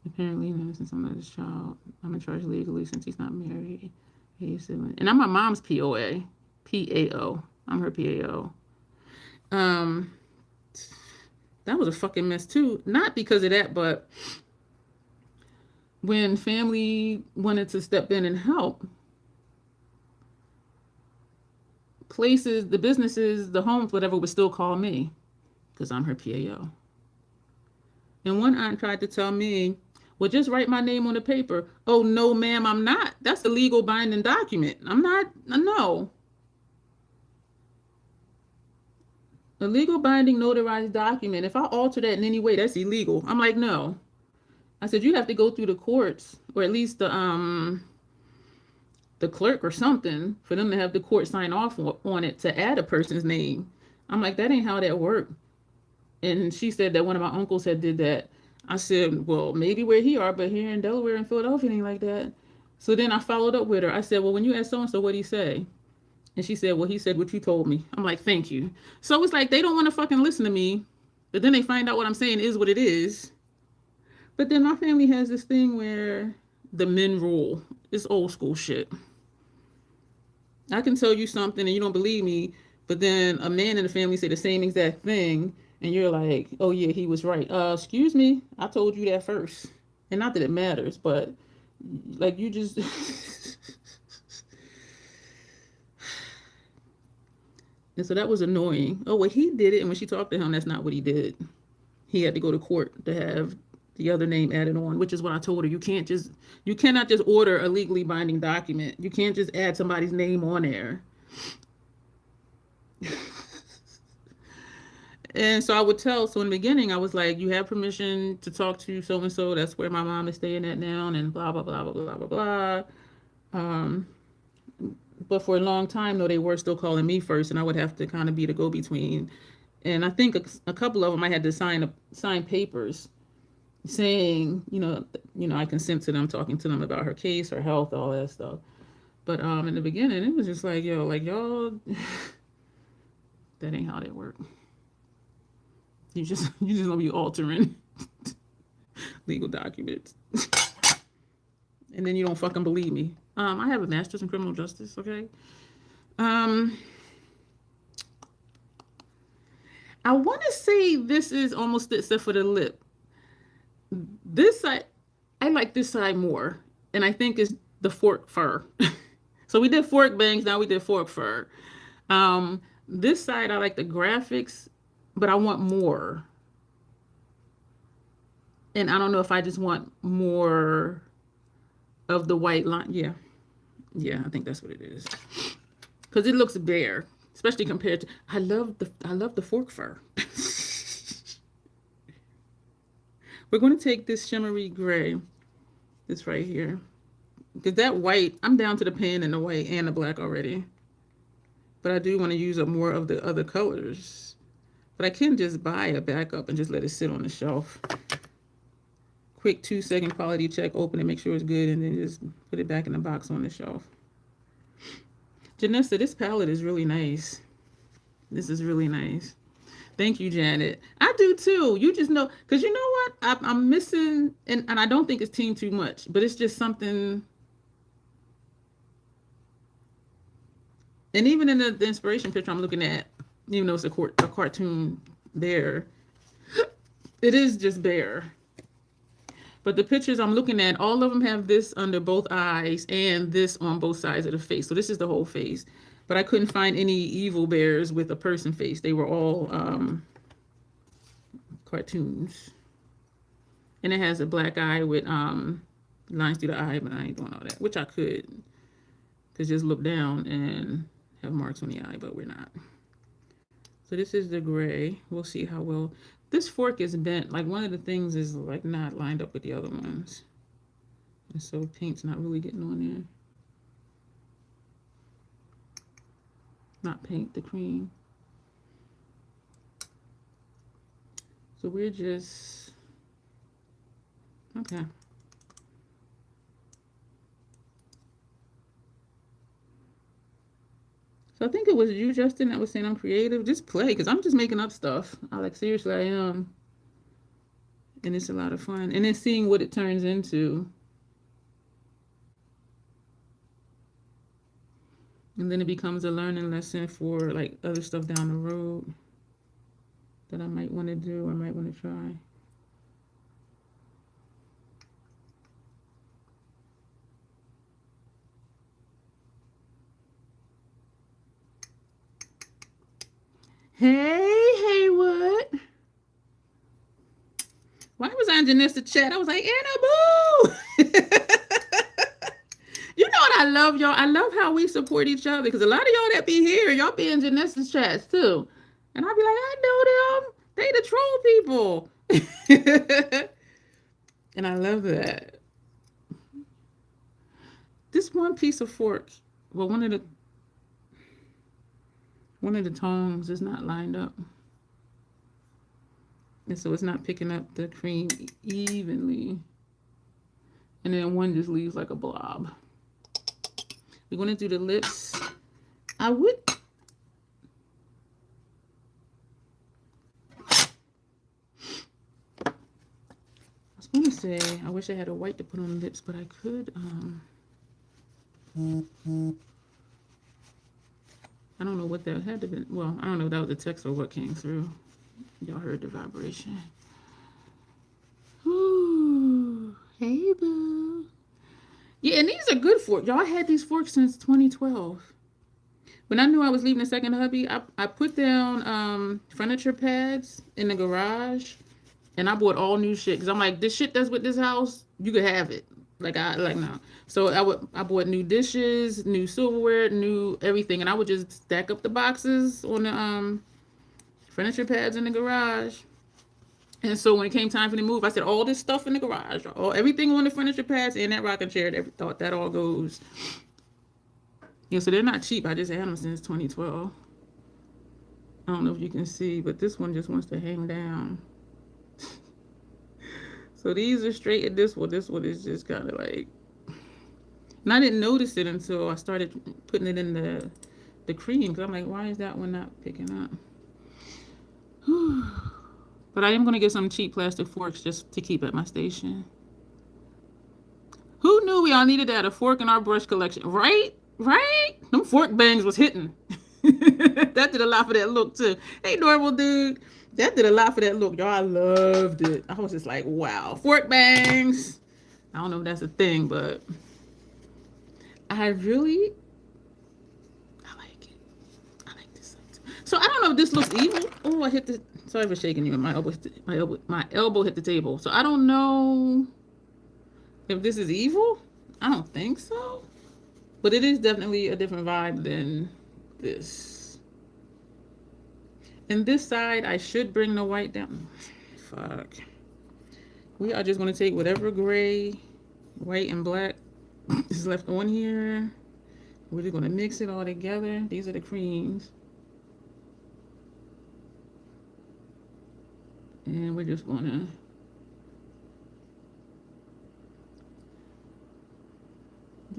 Apparently, since I'm not his child, I'm in charge legally since he's not married. And I'm my mom's POA. PAO. I'm her PAO. That was a fucking mess too. Not because of that, but when family wanted to step in and help, places, the businesses, the homes, whatever, would still call me because I'm her PAO. And one aunt tried to tell me, well, just write my name on the paper. Oh, no, ma'am, I'm not. That's a legal binding document. I'm not, no. A legal binding notarized document, if I alter that in any way, that's illegal. I'm like, no. I said, you have to go through the courts, or at least the clerk or something, for them to have the court sign off on it to add a person's name. I'm like, that ain't how that worked. And she said that one of my uncles had did that. I said, well, maybe where he are, but here in Delaware and Philadelphia, it ain't like that. So then I followed up with her. I said, well, when you asked so-and-so, what'd he say? And she said, well, he said what you told me. I'm like, thank you. So it's like they don't want to fucking listen to me, but then they find out what I'm saying is what it is. But then my family has this thing where the men rule. It's old school shit. I can tell you something and you don't believe me, but then a man in the family say the same exact thing, and you're like, oh yeah, he was right. Excuse me, I told you that first. And not that it matters, but like you just and so that was annoying. Oh, well, he did it, and when she talked to him, that's not what he did. He had to go to court to have the other name added on, which is what I told her. You cannot just order a legally binding document. You can't just add somebody's name on there. And so I would tell, so in the beginning, I was like, you have permission to talk to so-and-so. That's where my mom is staying at now, and blah, blah, blah, blah, blah, blah, blah. But for a long time, though, they were still calling me first, and I would have to kind of be the go-between. And I think a couple of them I had to sign papers saying, I consent to them talking to them about her case, her health, all that stuff. But in the beginning, it was just like, yo, like y'all, that ain't how that work. You just gonna be altering legal documents, and then you don't fucking believe me. I have a master's in criminal justice. Okay. I want to say this is almost except for the lip. This side, I like this side more, and I think it's the fork fur. So we did fork bangs, now we did fork fur. This side, I like the graphics, but I want more. And I don't know if I just want more of the white line. Yeah, I think that's what it is. Because it looks bare, especially compared to. I love the fork fur. We're going to take this shimmery gray, this right here, because that white, I'm down to the pan and the white and the black already. But I do want to use up more of the other colors. But I can just buy a backup and just let it sit on the shelf. Quick 2-second quality check, open it, make sure it's good, and then just put it back in the box on the shelf. Janessa, this palette is really nice. This is really nice. Thank you, Janet. I do too. You just know, because you know what? I'm missing, and I don't think it's team too much, but it's just something. And even in the inspiration picture I'm looking at, even though it's a cartoon bear, it is just bear. But the pictures I'm looking at, all of them have this under both eyes and this on both sides of the face. So this is the whole face. But I couldn't find any evil bears with a person face. They were all cartoons. And it has a black eye with lines through the eye, but I ain't doing all that, which I could. Because just look down and have marks on the eye, but we're not. So this is the gray. We'll see how well. This fork is bent. Like one of the things is like not lined up with the other ones. And so paint's not really getting on there. Not paint, the cream. So we're just, okay. So I think it was you, Justin, that was saying I'm creative. Just play, because I'm just making up stuff. Seriously, I am. And it's a lot of fun. And then seeing what it turns into. And then it becomes a learning lesson for like other stuff down the road that I might want to do or might want to try. Hey, Haywood. Why was I in Janessa's chat? I was like, Anna Boo! You know what I love, y'all? I love how we support each other because a lot of y'all that be here, y'all be in Janessa's chats too. And I'll be like, I know them. They the troll people. And I love that. This one piece of fork, well, one of the tongs is not lined up. And so it's not picking up the cream evenly. And then one just leaves like a blob. We're going to do the lips. I would... I was going to say, I wish I had a white to put on the lips, but I could... I don't know what that had to be. Well, I don't know if that was the text or what came through. Y'all heard the vibration. Ooh, hey, boo. Yeah, and these are good forks. Y'all had these forks since 2012. When I knew I was leaving the second hubby, I put down furniture pads in the garage, and I bought all new shit because I'm like, this shit that's with this house, you could have it. Like no. So I bought new dishes, new silverware, new everything, and I would just stack up the boxes on the furniture pads in the garage. And so when it came time for the move, I said all this stuff in the garage, everything on the furniture pads and that rocking chair, that all goes. Yeah, so they're not cheap. I just had them since 2012. I don't know if you can see, but this one just wants to hang down. So these are straight, and this one is just kind of like, and I didn't notice it until I started putting it in the cream, because I'm like, why is that one not picking up? But I am going to get some cheap plastic forks just to keep at my station. Who knew we all needed to add a fork in our brush collection? Right? Them fork bangs was hitting. That did a lot for that look too. Hey, normal dude. That did a lot for that look. Y'all, I loved it. I was just like, wow. Fork bangs. I don't know if that's a thing, but I like it. I like this side too. So I don't know if this looks evil. Oh, I hit the... Sorry for shaking you. My elbow hit the table. So I don't know if this is evil. I don't think so. But it is definitely a different vibe than this. And this side, I should bring the white down. Fuck. We are just going to take whatever gray, white, and black is left on here. We're just going to mix it all together. These are the creams. And we're just going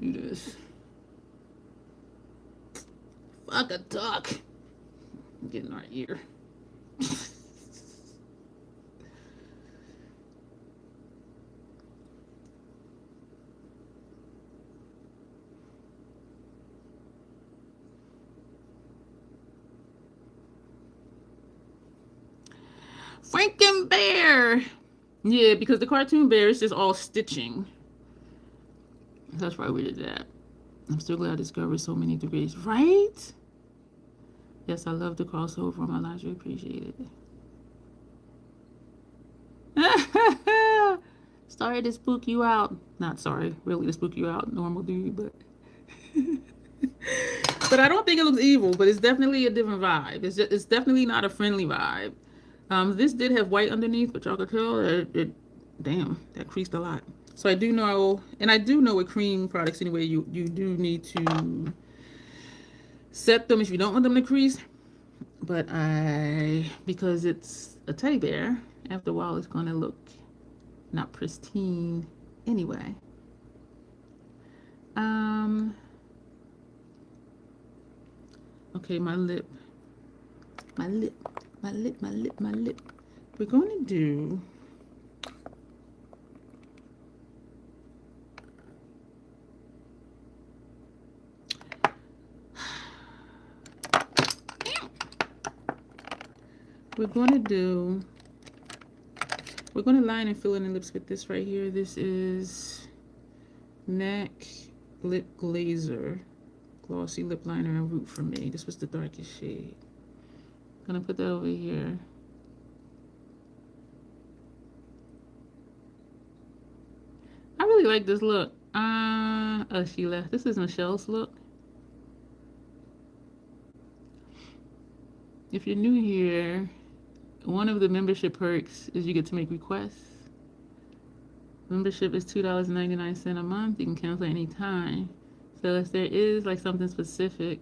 to do this. Fuck a duck. I'm getting our ear. Franken Bear. Yeah, because the cartoon bear is just all stitching. That's why we did that. I'm still glad I discovered so many degrees. Right? Yes, I love the crossover on my lingerie. Appreciate it. Sorry to spook you out. Not sorry, really to spook you out, normal dude, but... But I don't think it looks evil, but it's definitely a different vibe. It's definitely not a friendly vibe. This did have white underneath, but y'all could tell damn, that creased a lot. So I do know, and I do know with cream products anyway, you do need to set them if you don't want them to crease. But because it's a teddy bear, after a while it's gonna look not pristine anyway. Okay, my lip. We're going to do... We're going to line and fill in the lips with this right here. This is MAC Lip Glazer Glossy Lip Liner and Root for Me. This was the darkest shade. Gonna put that over here. I really like this look. Oh, she left. This is Michelle's look. If you're new here, one of the membership perks is you get to make requests. Membership is $2.99 a month. You can cancel any time. So if there is like something specific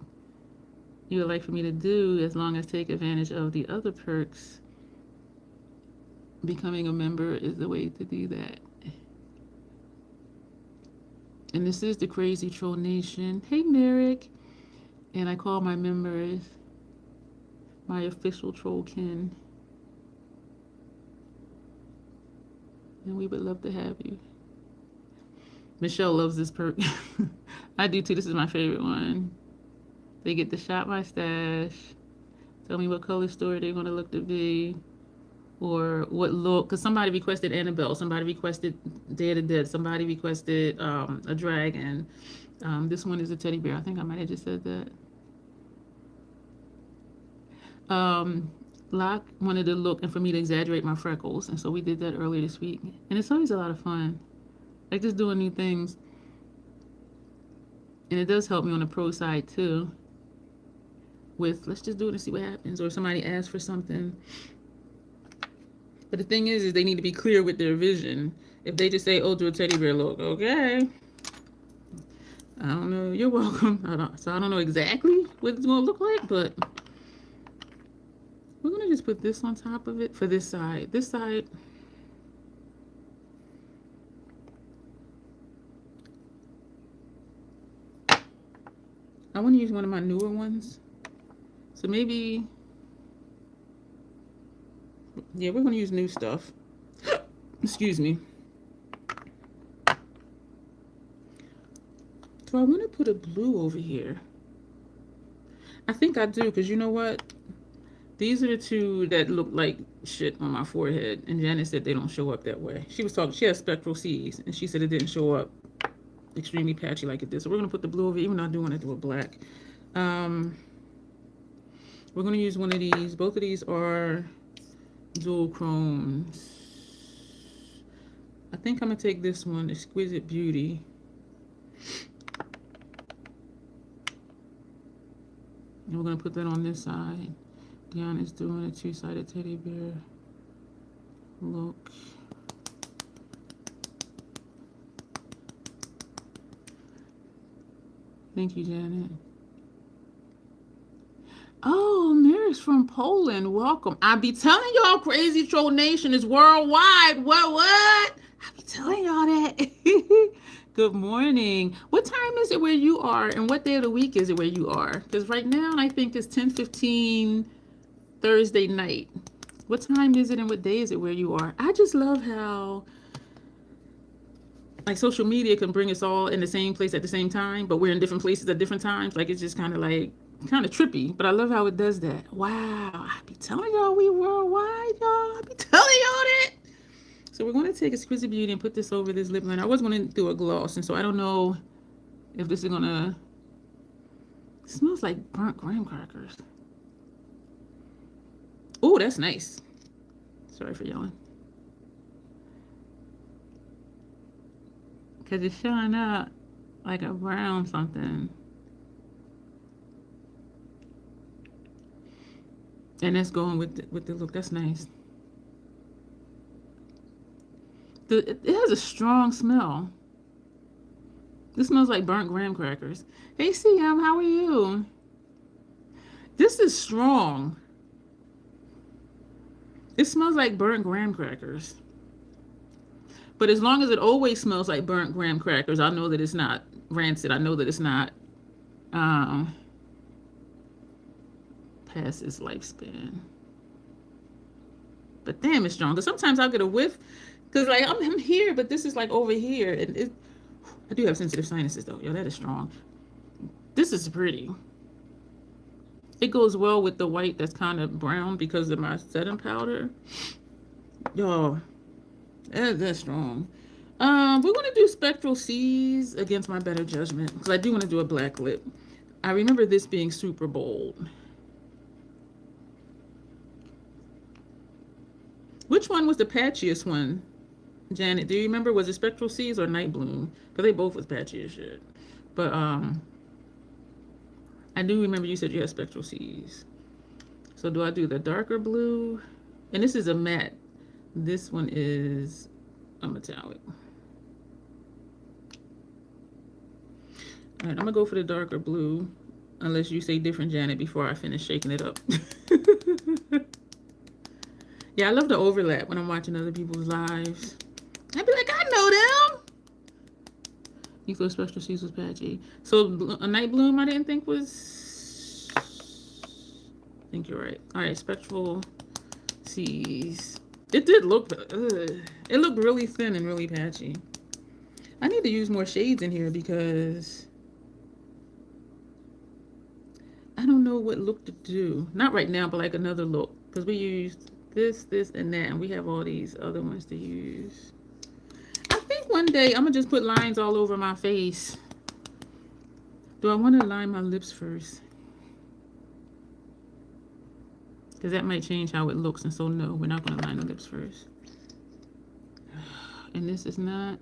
you would like for me to do, as long as take advantage of the other perks, becoming a member is the way to do that. And this is the Crazy Troll Nation. Hey, Merrick. And I call my members my official trollkin. And we would love to have you. Michelle loves this perk. I do too. This is my favorite one. They get to shop my stash, tell me what color story they want to look to be, or what look, because somebody requested Annabelle, somebody requested Day of the Dead, somebody requested a dragon. This one is a teddy bear. I think I might have just said that. Locke wanted to look and for me to exaggerate my freckles, and so we did that earlier this week. And it's always a lot of fun, like just doing new things. And it does help me on the pro side too, with let's just do it and see what happens, or if somebody asks for something. But the thing is they need to be clear with their vision. If they just say, oh, do a teddy bear look, okay, I don't know, you're welcome. So I don't know exactly what it's gonna look like, but we're gonna just put this on top of it for this side. This side, I want to use one of my newer ones. So maybe, yeah, we're gonna use new stuff. Excuse me. So I want to put a blue over here. I think I do, because you know what? These are the two that look like shit on my forehead. And Janet said they don't show up that way. She was talking, she has spectral C's, and she said it didn't show up extremely patchy like it did. So we're going to put the blue over, even though I do want to do a black. We're going to use one of these. Both of these are dual chromes. I think I'm going to take this one, Exquisite Beauty. And we're going to put that on this side. Dion is doing a two-sided teddy bear look. Thank you, Janet. Oh, Mary's from Poland. Welcome. I be telling y'all, Crazy Troll Nation is worldwide. What? I be telling y'all that. Good morning. What time is it where you are, and what day of the week is it where you are? Because right now I think it's 10:15 Thursday night. What time is it and what day is it where you are? I just love how like social media can bring us all in the same place at the same time, but we're in different places at different times. Like it's just kind of trippy, but I love how it does that. Wow, I be telling y'all we worldwide, y'all. I be telling y'all that. So we're going to take Exquisite Beauty and put this over this lip liner. I was going to do a gloss, and so I don't know if this is going to... It smells like burnt graham crackers. Oh, that's nice. Sorry for yelling. Because it's showing up like a brown something. And that's going with the look. That's nice. It has a strong smell. This smells like burnt graham crackers. Hey, CM, how are you? This is strong. It smells like burnt graham crackers. But as long as it always smells like burnt graham crackers, I know that it's not rancid. I know that it's not past its lifespan. But damn, it's strong. Because sometimes I'll get a whiff. Because like I'm here, but this is like over here. And I do have sensitive sinuses though. Yo, that is strong. This is pretty. It goes well with the white that's kind of brown because of my setting powder. Yo, that's strong. We're going to do Spectral C's against my better judgment. Because I do want to do a black lip. I remember this being super bold. Which one was the patchiest one, Janet? Do you remember? Was it Spectral Seas or Night Bloom? Because they both was patchy as shit. But I do remember you said you had Spectral Seas. So do I do the darker blue? And this is a matte. This one is a metallic. All right, I'm gonna go for the darker blue, unless you say different, Janet, before I finish shaking it up. Yeah, I love the overlap when I'm watching other people's lives. I'd be like, I know them. You thought Spectral Seas was patchy. So a Night Bloom I didn't think was... I think you're right. All right, Spectral Seas. It did look... It looked really thin and really patchy. I need to use more shades in here because... I don't know what look to do. Not right now, but like another look. Because we used this, and that. And we have all these other ones to use. I think one day I'm going to just put lines all over my face. Do I want to line my lips first? Because that might change how it looks. And so no, we're not going to line the lips first. And this is not...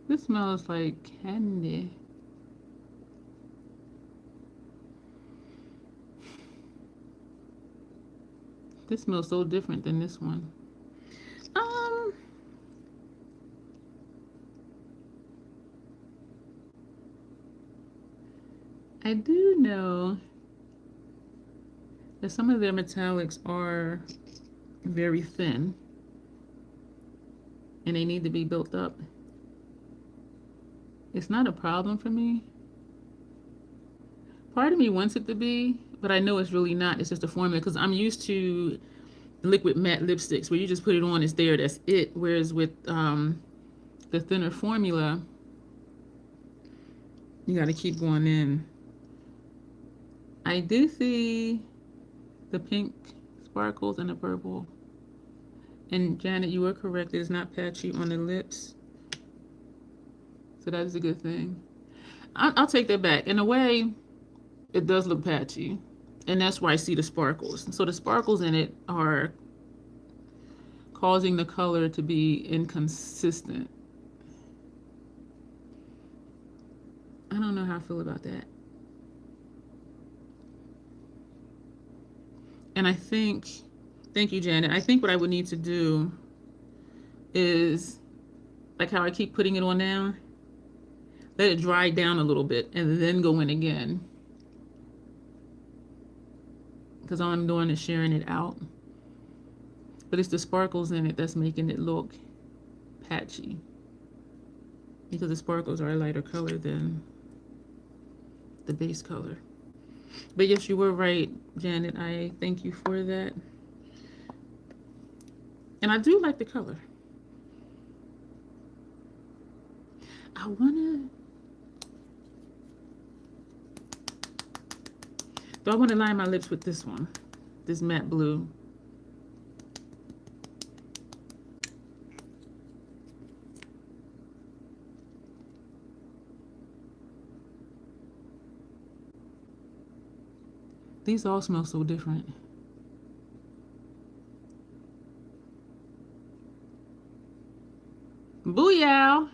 This smells like candy. This smells so different than this one. I do know that some of their metallics are very thin and they need to be built up. It's not a problem for me. Part of me wants it to be, but I know it's really not. It's just a formula because I'm used to liquid matte lipsticks where you just put it on, it's there, that's it. Whereas with the thinner formula, you got to keep going in. I do see the pink sparkles and the purple. And Janet, you were correct. It is not patchy on the lips. So that is a good thing. I'll take that back. In a way, it does look patchy. And that's why I see the sparkles. So the sparkles in it are causing the color to be inconsistent. I don't know how I feel about that. And I think, thank you, Janet. I think what I would need to do is, like how I keep putting it on now, let it dry down a little bit and then go in again. Because all I'm doing is sharing it out. But it's the sparkles in it that's making it look patchy. Because the sparkles are a lighter color than the base color. But yes, you were right, Janet. I thank you for that. And I do like the color. I want to line my lips with this one, this matte blue. These all smell so different. Booyah!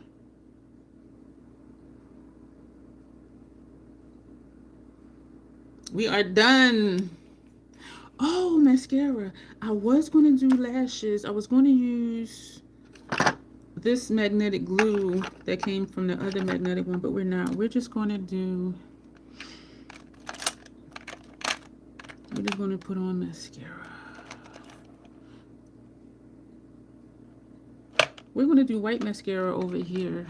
We are done. Oh, mascara. I was going to do lashes. I was going to use this magnetic glue that came from the other magnetic one, but we're not. We're just going to do... We're just going to put on mascara. We're going to do white mascara over here.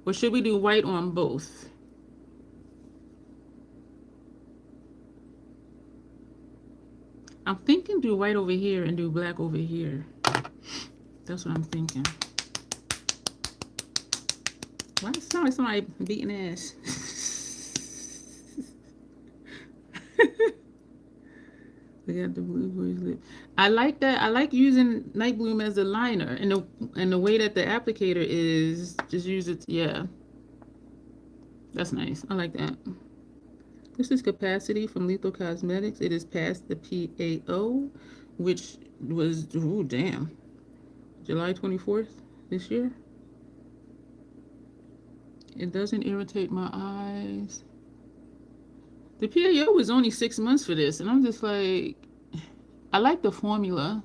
Or should we do white on both? I'm thinking do white over here and do black over here. That's what I'm thinking. Why does it sound like somebody beating ass? Look at the blue boy's lip. I like that. I like using Night Bloom as a liner, and the way that the applicator is, just use it. Yeah, that's nice. I like that. This is Capacity from Lethal Cosmetics. It is past the PAO, which was, oh damn, July 24th this year. It doesn't irritate my eyes. The PAO was only 6 months for this, and I'm just like, I like the formula,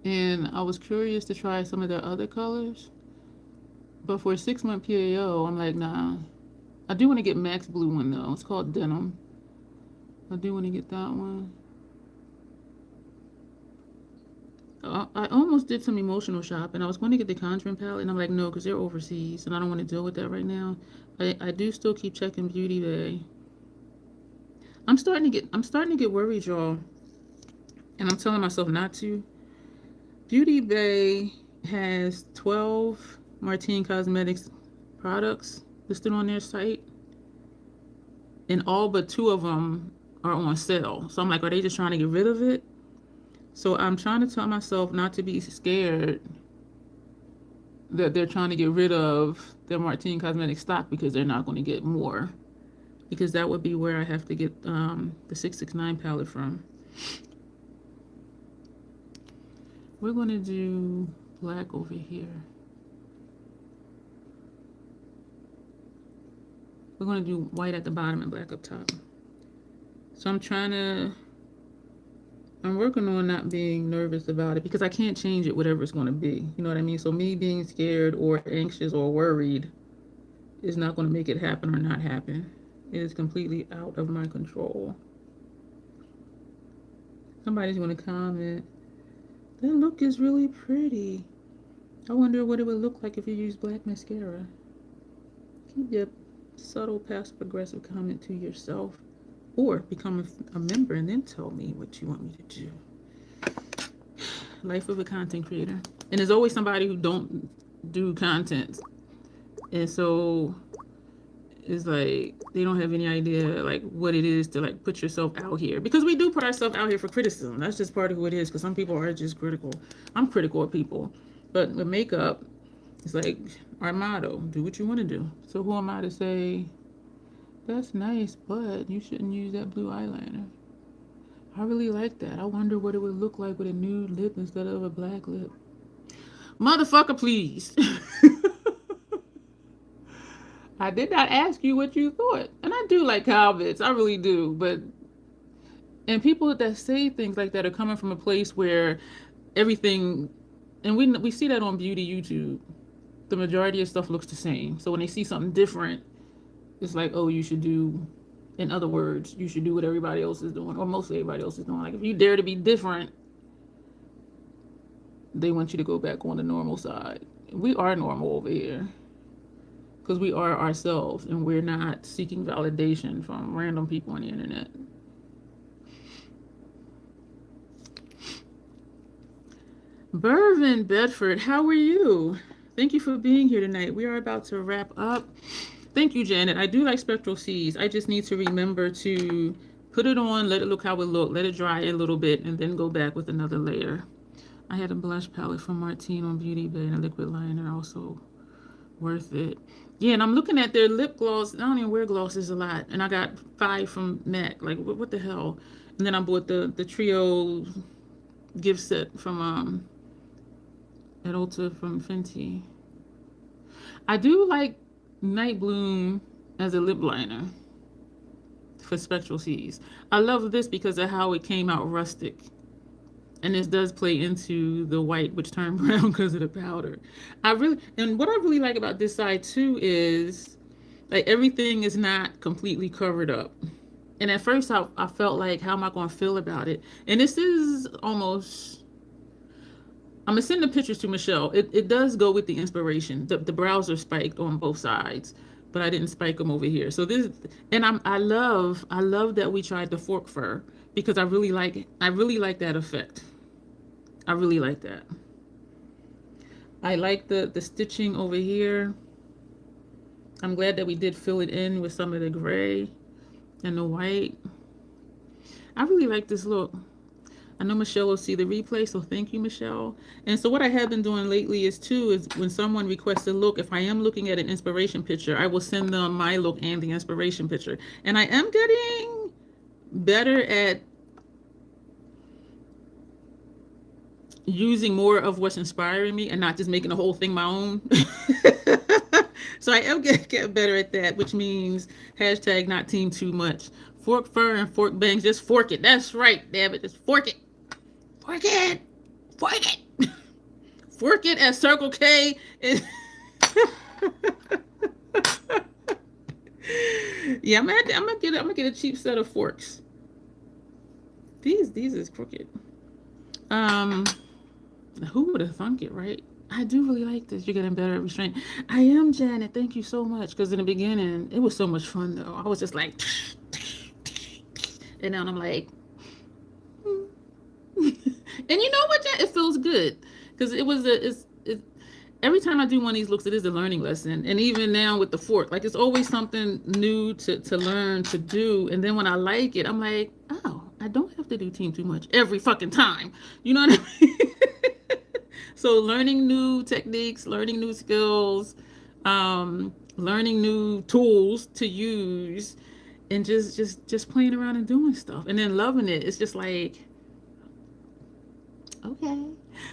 and I was curious to try some of their other colors, but for a 6 month PAO, I'm like, nah. I do want to get Max Blue one though. It's called Denim. I do want to get that one. I almost did some emotional shopping. I was going to get the Conjuring palette, and I'm like, no, because they're overseas, and I don't want to deal with that right now. I do still keep checking Beauty Bay. I'm starting to get worried, y'all, and I'm telling myself not to. Beauty Bay has 12 Martine Cosmetics products listed on their site, and all but 2 of them are on sale. So I'm like, are they just trying to get rid of it? So I'm trying to tell myself not to be scared that they're trying to get rid of their Martine Cosmetics stock because they're not going to get more. Because that would be where I have to get the 669 palette from. We're going to do black over here. We're going to do white at the bottom and black up top. So I'm working on not being nervous about it because I can't change it, whatever it's going to be. You know what I mean? So me being scared or anxious or worried is not going to make it happen or not happen. It is completely out of my control. Somebody's going to comment, that look is really pretty. I wonder what it would look like if you use black mascara. Keep your subtle passive-aggressive comment to yourself, or become a member and then tell me what you want me to do. Life of a content creator. And there's always somebody who don't do content. And so it's like they don't have any idea like what it is to like put yourself out here. Because we do put ourselves out here for criticism. That's just part of who it is, because some people are just critical. I'm critical of people. But with makeup, it's like our motto, do what you want to do. So who am I to say, that's nice, but you shouldn't use that blue eyeliner. I really like that. I wonder what it would look like with a nude lip instead of a black lip. Motherfucker, please. I did not ask you what you thought. And I do like comments. I really do. But, and people that say things like that are coming from a place where everything, and we see that on beauty YouTube. The majority of stuff looks the same. So when they see something different, it's like, oh, you should do, in other words, you should do what everybody else is doing, or mostly everybody else is doing. Like, if you dare to be different, they want you to go back on the normal side. We are normal over here because we are ourselves, and we're not seeking validation from random people on the internet. Bervin Bedford, how are you? Thank you for being here tonight. We are about to wrap up. Thank you, Janet. I do like Spectral Seas. I just need to remember to put it on, let it look how it look, let it dry a little bit, and then go back with another layer. I had a blush palette from Martine on Beauty Bay and a liquid liner, also worth it. Yeah, and I'm looking at their lip gloss. I don't even wear glosses a lot, and I got 5 from MAC. Like, what the hell? And then I bought the trio gift set from at Ulta from Fenty. I do like Night Bloom as a lip liner for Spectral Seas. I love this because of how it came out rustic. And this does play into the white, which turned brown because of the powder. And what I really like about this side too is like everything is not completely covered up. And at first I felt like, how am I going to feel about it? And this is almost, I'm going to send the pictures to Michelle. It does go with the inspiration. The brows are spiked on both sides, but I didn't spike them over here. So this, and I love that we tried the fork fur because I really like that effect. I really like that. I like the stitching over here. I'm glad that we did fill it in with some of the gray and the white. I really like this look. I know Michelle will see the replay, so thank you, Michelle. And so what I have been doing lately is when someone requests a look, if I am looking at an inspiration picture, I will send them my look and the inspiration picture. And I am getting better at using more of what's inspiring me and not just making the whole thing my own. So I am getting better at that, which means hashtag not team too much. Fork fur and fork bangs, just fork it. That's right, damn it, just fork it. Fork it. Fork it. Fork it at Circle K. Yeah, I'm gonna get a cheap set of forks. These is crooked. Who would have thunk it, right? I do really like this. You're getting better at restraint. I am, Janet. Thank you so much. Because in the beginning, it was so much fun, though. I was just like, and now I'm like, and you know what, Janet? It feels good. Because every time I do one of these looks, it is a learning lesson. And even now with the fork, like it's always something new to learn to do. And then when I like it, I'm like, oh, I don't have to do team too much every fucking time. You know what I mean? So learning new techniques, learning new skills, learning new tools to use, and just playing around and doing stuff, and then loving it. It's just like, okay.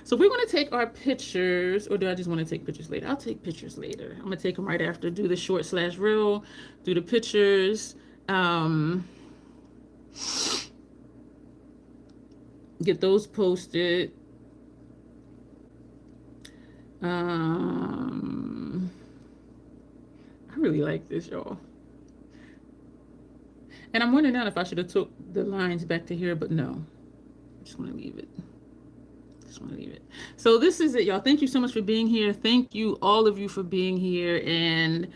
So we're gonna take our pictures, or do I just want to take pictures later? I'll take pictures later. I'm gonna take them right after. Do the short/reel, do the pictures. Get those posted. I really like this, y'all. And I'm wondering now if I should have took the lines back to here, but no. I just want to leave it. So this is it, y'all. Thank you so much for being here. Thank you, all of you, for being here. And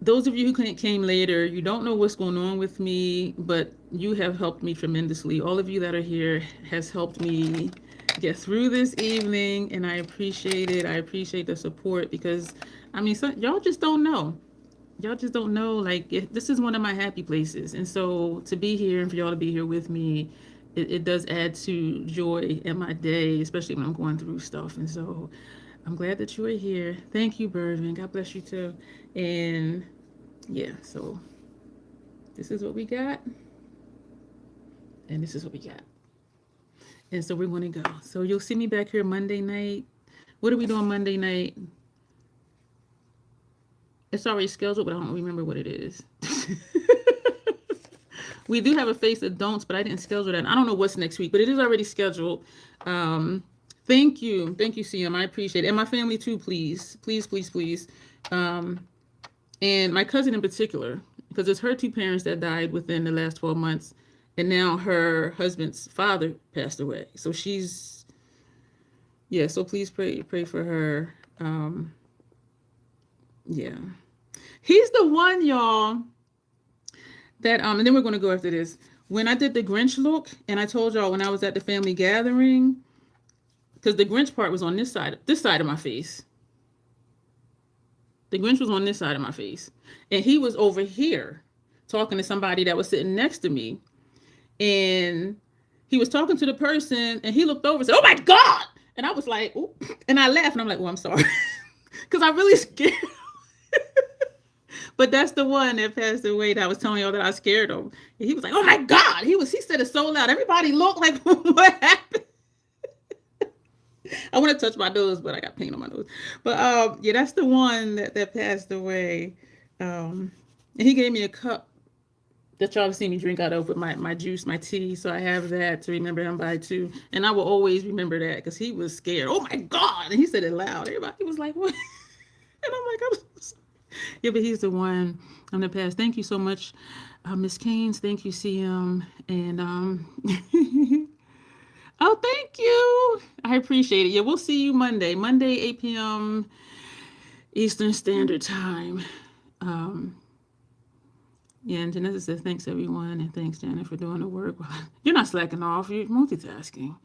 those of you who came later, you don't know what's going on with me, but you have helped me tremendously. All of you that are here has helped me get through this evening, and I appreciate it. I appreciate the support, because I mean, y'all just don't know. Y'all just don't know. Like, this is one of my happy places, and so to be here and for y'all to be here with me, it does add to joy in my day, especially when I'm going through stuff. And so I'm glad that you are here. Thank you, Bervin. God bless you too. And yeah, so this is what we got, and this is what we got. And so we're going to go. So you'll see me back here Monday night. What are we doing Monday night? It's already scheduled, but I don't remember what it is. We do have a face of don'ts, but I didn't schedule that. I don't know what's next week, but it is already scheduled. Thank you. Thank you, CM. I appreciate it. And my family too, please. Please, please, please. And my cousin in particular, because it's her two parents that died within the last 12 months. And now her husband's father passed away. So she's, yeah, so please pray for her. Yeah. He's the one, y'all, that, and then we're going to go after this. When I did the Grinch look, and I told y'all when I was at the family gathering, because the Grinch part was on this side of my face. The Grinch was on this side of my face. And he was over here talking to somebody that was sitting next to me. And he was talking to the person, and he looked over and said, "Oh my God!" And I was like, "Ooh," and I laughed, and I'm like, "Oh, I'm sorry," because I really scared him. But that's the one that passed away that I was telling y'all that I scared him. And he was like, "Oh my God!" He said it so loud. Everybody looked like, what happened? I want to touch my nose, but I got paint on my nose. But yeah, that's the one that passed away. And he gave me a cup that y'all have seen me drink out of with my juice, my tea. So I have that to remember him by too. And I will always remember that, because he was scared. "Oh my God." And he said it loud. Everybody was like, "What?" And I'm like, "I'm so sorry." Yeah, but he's the one on the past. Thank you so much, Miss Keynes. Thank you, CM. And oh, thank you. I appreciate it. Yeah, we'll see you Monday, 8 p.m. Eastern Standard Time. Yeah, and Janessa says, "Thanks, everyone." And thanks, Janet, for doing the work. You're not slacking off. You're multitasking.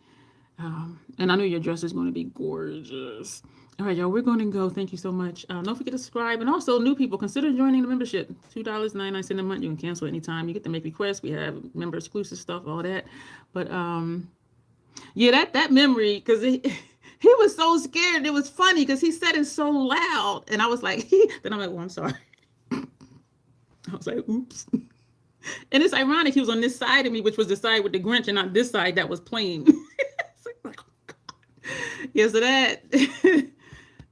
And I know your dress is going to be gorgeous. All right, y'all, we're going to go. Thank you so much. Don't forget to subscribe. And also, new people, consider joining the membership. $2.99 a month. You can cancel anytime. You get to make requests. We have member exclusive stuff, all that. But yeah, that memory, because he was so scared. It was funny because he said it so loud. And I was like, then I'm like, oh, I'm sorry. I was like, oops. And it's ironic. He was on this side of me, which was the side with the Grinch, and not this side that was playing. Like, oh, God. Yeah, so that...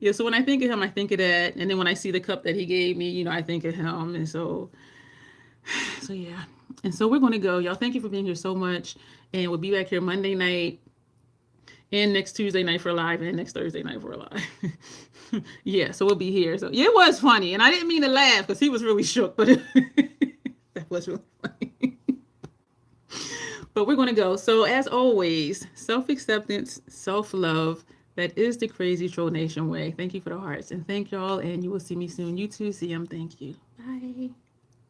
Yeah, so when I think of him, I think of that. And then when I see the cup that he gave me, you know, I think of him. And so yeah. And so we're going to go. Y'all, thank you for being here so much. And we'll be back here Monday night and next Tuesday night for a live and next Thursday night for a live. Yeah, so we'll be here. So yeah, it was funny. And I didn't mean to laugh because he was really shook, but that was really funny. But we're going to go. So as always, self-acceptance, self-love. That is the Crazy Troll Nation way. Thank you for the hearts. And thank y'all. And you will see me soon. You too, CM. Thank you. Bye.